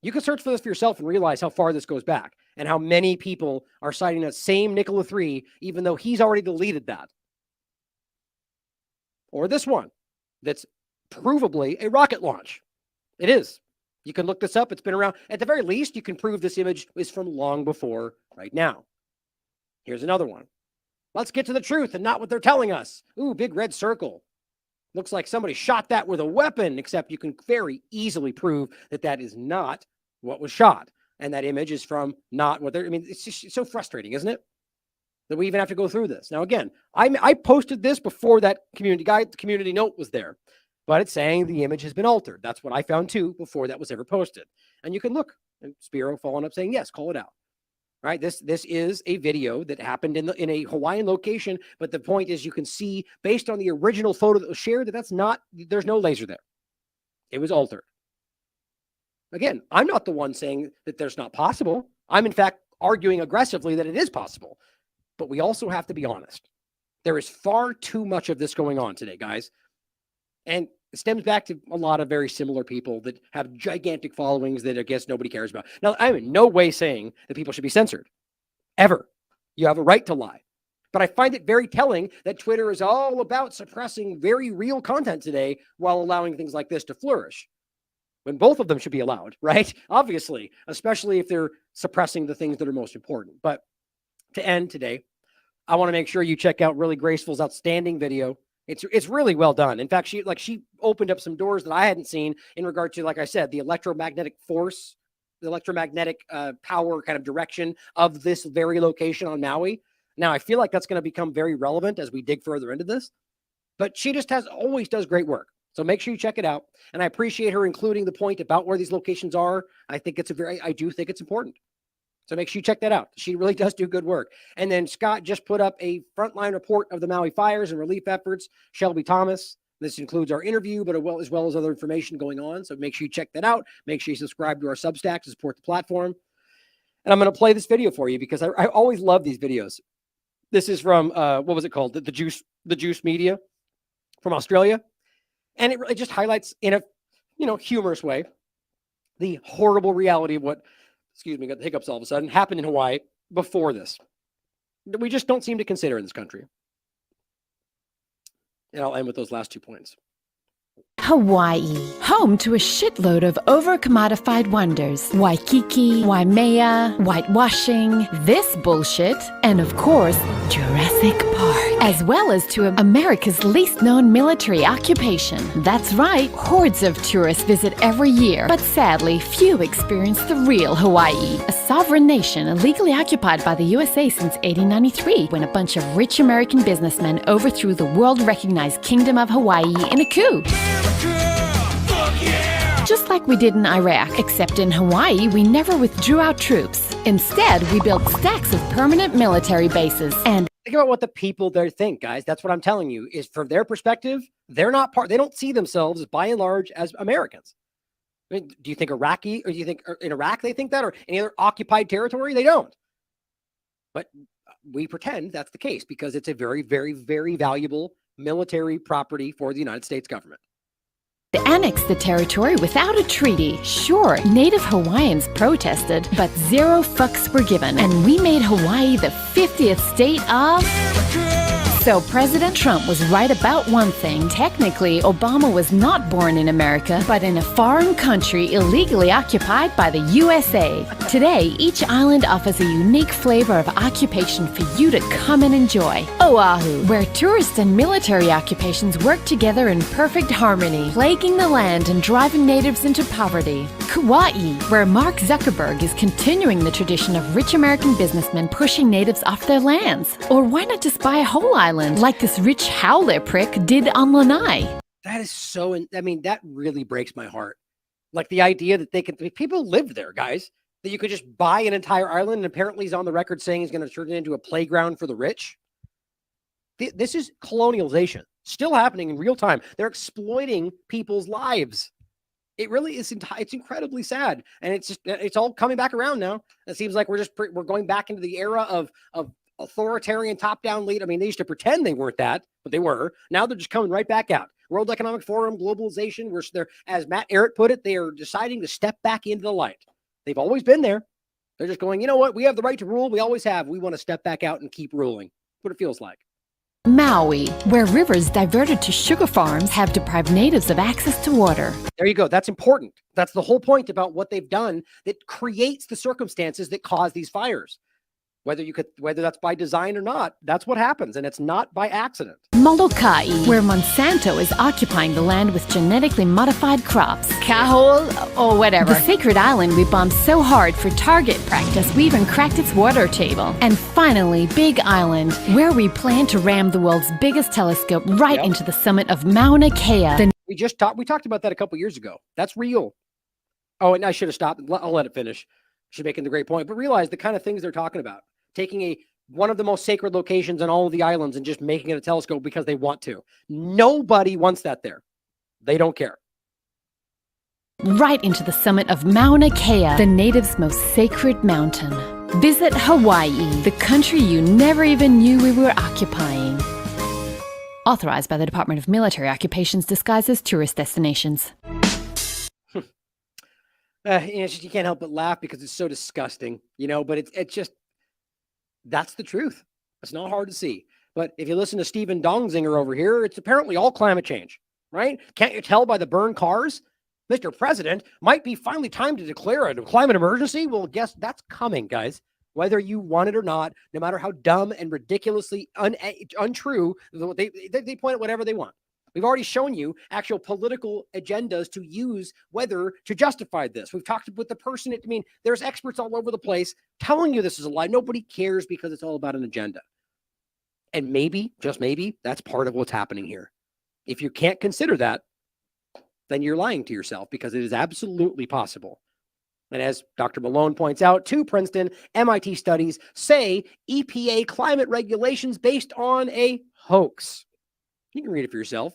[SPEAKER 3] You can search for this for yourself and realize how far this goes back and how many people are citing that same Nicola 3, even though he's already deleted that. Or this one that's provably a rocket launch. It is. You can look this up. It's been around. At the very least, you can prove this image is from long before right now. Here's another one. Let's get to the truth and not what they're telling us. Ooh, big red circle. Looks like somebody shot that with a weapon, except you can very easily prove that that is not what was shot. And that image is from not what they're, I mean, it's just so frustrating, isn't it? That we even have to go through this. Now, again, I posted this before that community note was there, but it's saying the image has been altered. That's what I found too before that was ever posted. And you can look, and Spiro following up saying, yes, call it out. Right? This is a video that happened in a Hawaiian location, but the point is you can see based on the original photo that was shared that that's not, there's no laser there. It was altered. Again, I'm not the one saying that there's not possible. I'm in fact arguing aggressively that it is possible. But we also have to be honest. There is far too much of this going on today, guys. And it stems back to a lot of very similar people that have gigantic followings that I guess nobody cares about. Now, I'm in no way saying that people should be censored. Ever. You have a right to lie. But I find it very telling that Twitter is all about suppressing very real content today while allowing things like this to flourish. When both of them should be allowed, right? Obviously, especially if they're suppressing the things that are most important. But to end today, I want to make sure you check out Really Graceful's outstanding video. It's really well done. In fact, she opened up some doors that I hadn't seen in regard to, like I said, the electromagnetic force, the electromagnetic power kind of direction of this very location on Maui. Now, I feel like that's going to become very relevant as we dig further into this. But she just always does great work. So make sure you check it out. And I appreciate her including the point about where these locations are. I think I do think it's important. So make sure you check that out. She really does do good work. And then Scott just put up a frontline report of the Maui fires and relief efforts. Shelby Thomas. This includes our interview, but as well as other information going on. So make sure you check that out. Make sure you subscribe to our Substack to support the platform. And I'm going to play this video for you because I always love these videos. This is from, what was it called? The Juice Media from Australia. And it really just highlights in a, humorous way, the horrible reality of what, got the hiccups all of a sudden, happened in Hawaii before this. We just don't seem to consider in this country. And I'll end with those last 2 points.
[SPEAKER 4] Hawaii, home to a shitload of over-commodified wonders. Waikiki, Waimea, whitewashing, this bullshit, and of course, Jurassic Park. As well as to America's least known military occupation. That's right, hordes of tourists visit every year, but sadly, few experience the real Hawaii. A sovereign nation illegally occupied by the USA since 1893, when a bunch of rich American businessmen overthrew the world-recognized Kingdom of Hawaii in a coup. Just like we did in Iraq, except in Hawaii, we never withdrew our troops. Instead, we built stacks of permanent military bases and
[SPEAKER 3] think about what the people there think, guys. That's what I'm telling you is from their perspective, they're not they don't see themselves by and large as Americans. I mean, do you think Iraqi or do you think in Iraq they think that or any other occupied territory? They don't. But we pretend that's the case because it's a very, very, very valuable military property for the United States government.
[SPEAKER 4] annexed the territory without a treaty. Sure, Native Hawaiians protested, but zero fucks were given, and we made Hawaii the 50th state of... So President Trump was right about one thing. Technically, Obama was not born in America, but in a foreign country illegally occupied by the USA. Today, each island offers a unique flavor of occupation for you to come and enjoy. Oahu, where tourist and military occupations work together in perfect harmony, plaguing the land and driving natives into poverty. Kauai, where Mark Zuckerberg is continuing the tradition of rich American businessmen pushing natives off their lands. Or why not just buy a whole island? Like this rich howler prick did on Lanai.
[SPEAKER 3] That is so, I mean, that really breaks my heart. Like the idea that people live there, guys, that you could just buy an entire island, and apparently he's on the record saying he's going to turn it into a playground for the rich. This is colonialization. Still happening in real time. They're exploiting people's lives. It really is. It's incredibly sad, and it's all coming back around now. It seems like we're going back into the era of authoritarian top-down lead. I mean, they used to pretend they weren't that, but they were. Now they're just coming right back out. World Economic Forum, globalization. They're, as Matt Ehret put it, they are deciding to step back into the light. They've always been there. They're just going, you know what? We have the right to rule. We always have. We want to step back out and keep ruling. That's what it feels like.
[SPEAKER 4] Maui, where rivers diverted to sugar farms have deprived natives of access to water.
[SPEAKER 3] There you go. That's important. That's the whole point about what they've done that creates the circumstances that cause these fires. Whether that's by design or not, that's what happens, and it's not by accident.
[SPEAKER 4] Molokai, where Monsanto is occupying the land with genetically modified crops. Kahol, or whatever. The sacred island we bombed so hard for target practice, we even cracked its water table. And finally, Big Island, where we plan to ram the world's biggest telescope right into the summit of Mauna Kea.
[SPEAKER 3] We talked about that a couple years ago. That's real. Oh, and I should have stopped. I'll let it finish. She's making the great point. But realize the kind of things they're talking about. Taking one of the most sacred locations on all of the islands and just making it a telescope because they want to. Nobody wants that there. They don't care.
[SPEAKER 4] Right into the summit of Mauna Kea, the natives' most sacred mountain. Visit Hawaii, the country you never even knew we were occupying. Authorized by the Department of Military Occupations disguised as tourist destinations.
[SPEAKER 3] You can't help but laugh because it's so disgusting, but it's just, that's the truth. It's not hard to see. But if you listen to Stephen Dongzinger over here, it's apparently all climate change, right? Can't you tell by the burned cars? Mr. President, might be finally time to declare a climate emergency. Well, guess that's coming, guys. Whether you want it or not, no matter how dumb and ridiculously untrue, they point at whatever they want. We've already shown you actual political agendas to use weather to justify this. We've talked with the person. There's experts all over the place telling you this is a lie. Nobody cares because it's all about an agenda. And maybe, just maybe, that's part of what's happening here. If you can't consider that, then you're lying to yourself because it is absolutely possible. And as Dr. Malone points out, 2 Princeton MIT studies say EPA climate regulations based on a hoax. You can read it for yourself.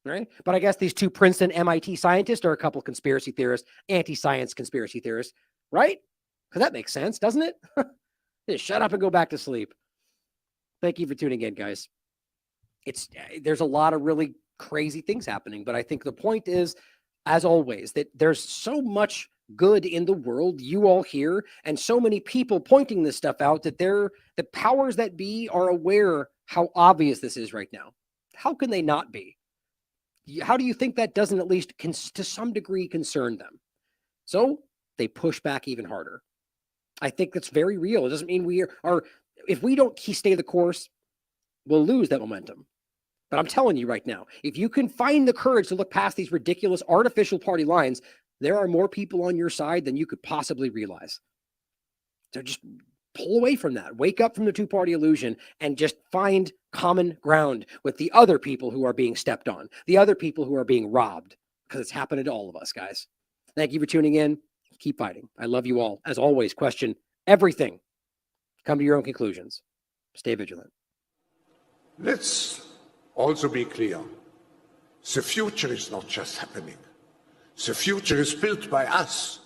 [SPEAKER 3] Right? But I guess these 2 Princeton MIT scientists are a couple conspiracy theorists, anti-science conspiracy theorists, right? Because that makes sense, doesn't it? Just shut up and go back to sleep. Thank you for tuning in, guys. There's a lot of really crazy things happening, but I think the point is, as always, that there's so much good in the world, you all here, and so many people pointing this stuff out that the powers that be are aware how obvious this is right now. How can they not be? How do you think that doesn't at least to some degree concern them? So they push back even harder. I think that's very real. It doesn't mean if we don't stay the course, we'll lose that momentum. But I'm telling you right now, if you can find the courage to look past these ridiculous artificial party lines, there are more people on your side than you could possibly realize. So just pull away from that. Wake up from the 2-party illusion and just find common ground with the other people who are being stepped on, the other people who are being robbed, because it's happening to all of us, guys. Thank you for tuning in. Keep fighting. I love you all. As always, question everything. Come to your own conclusions. Stay vigilant.
[SPEAKER 5] Let's also be clear. The future is not just happening. The future is built by us.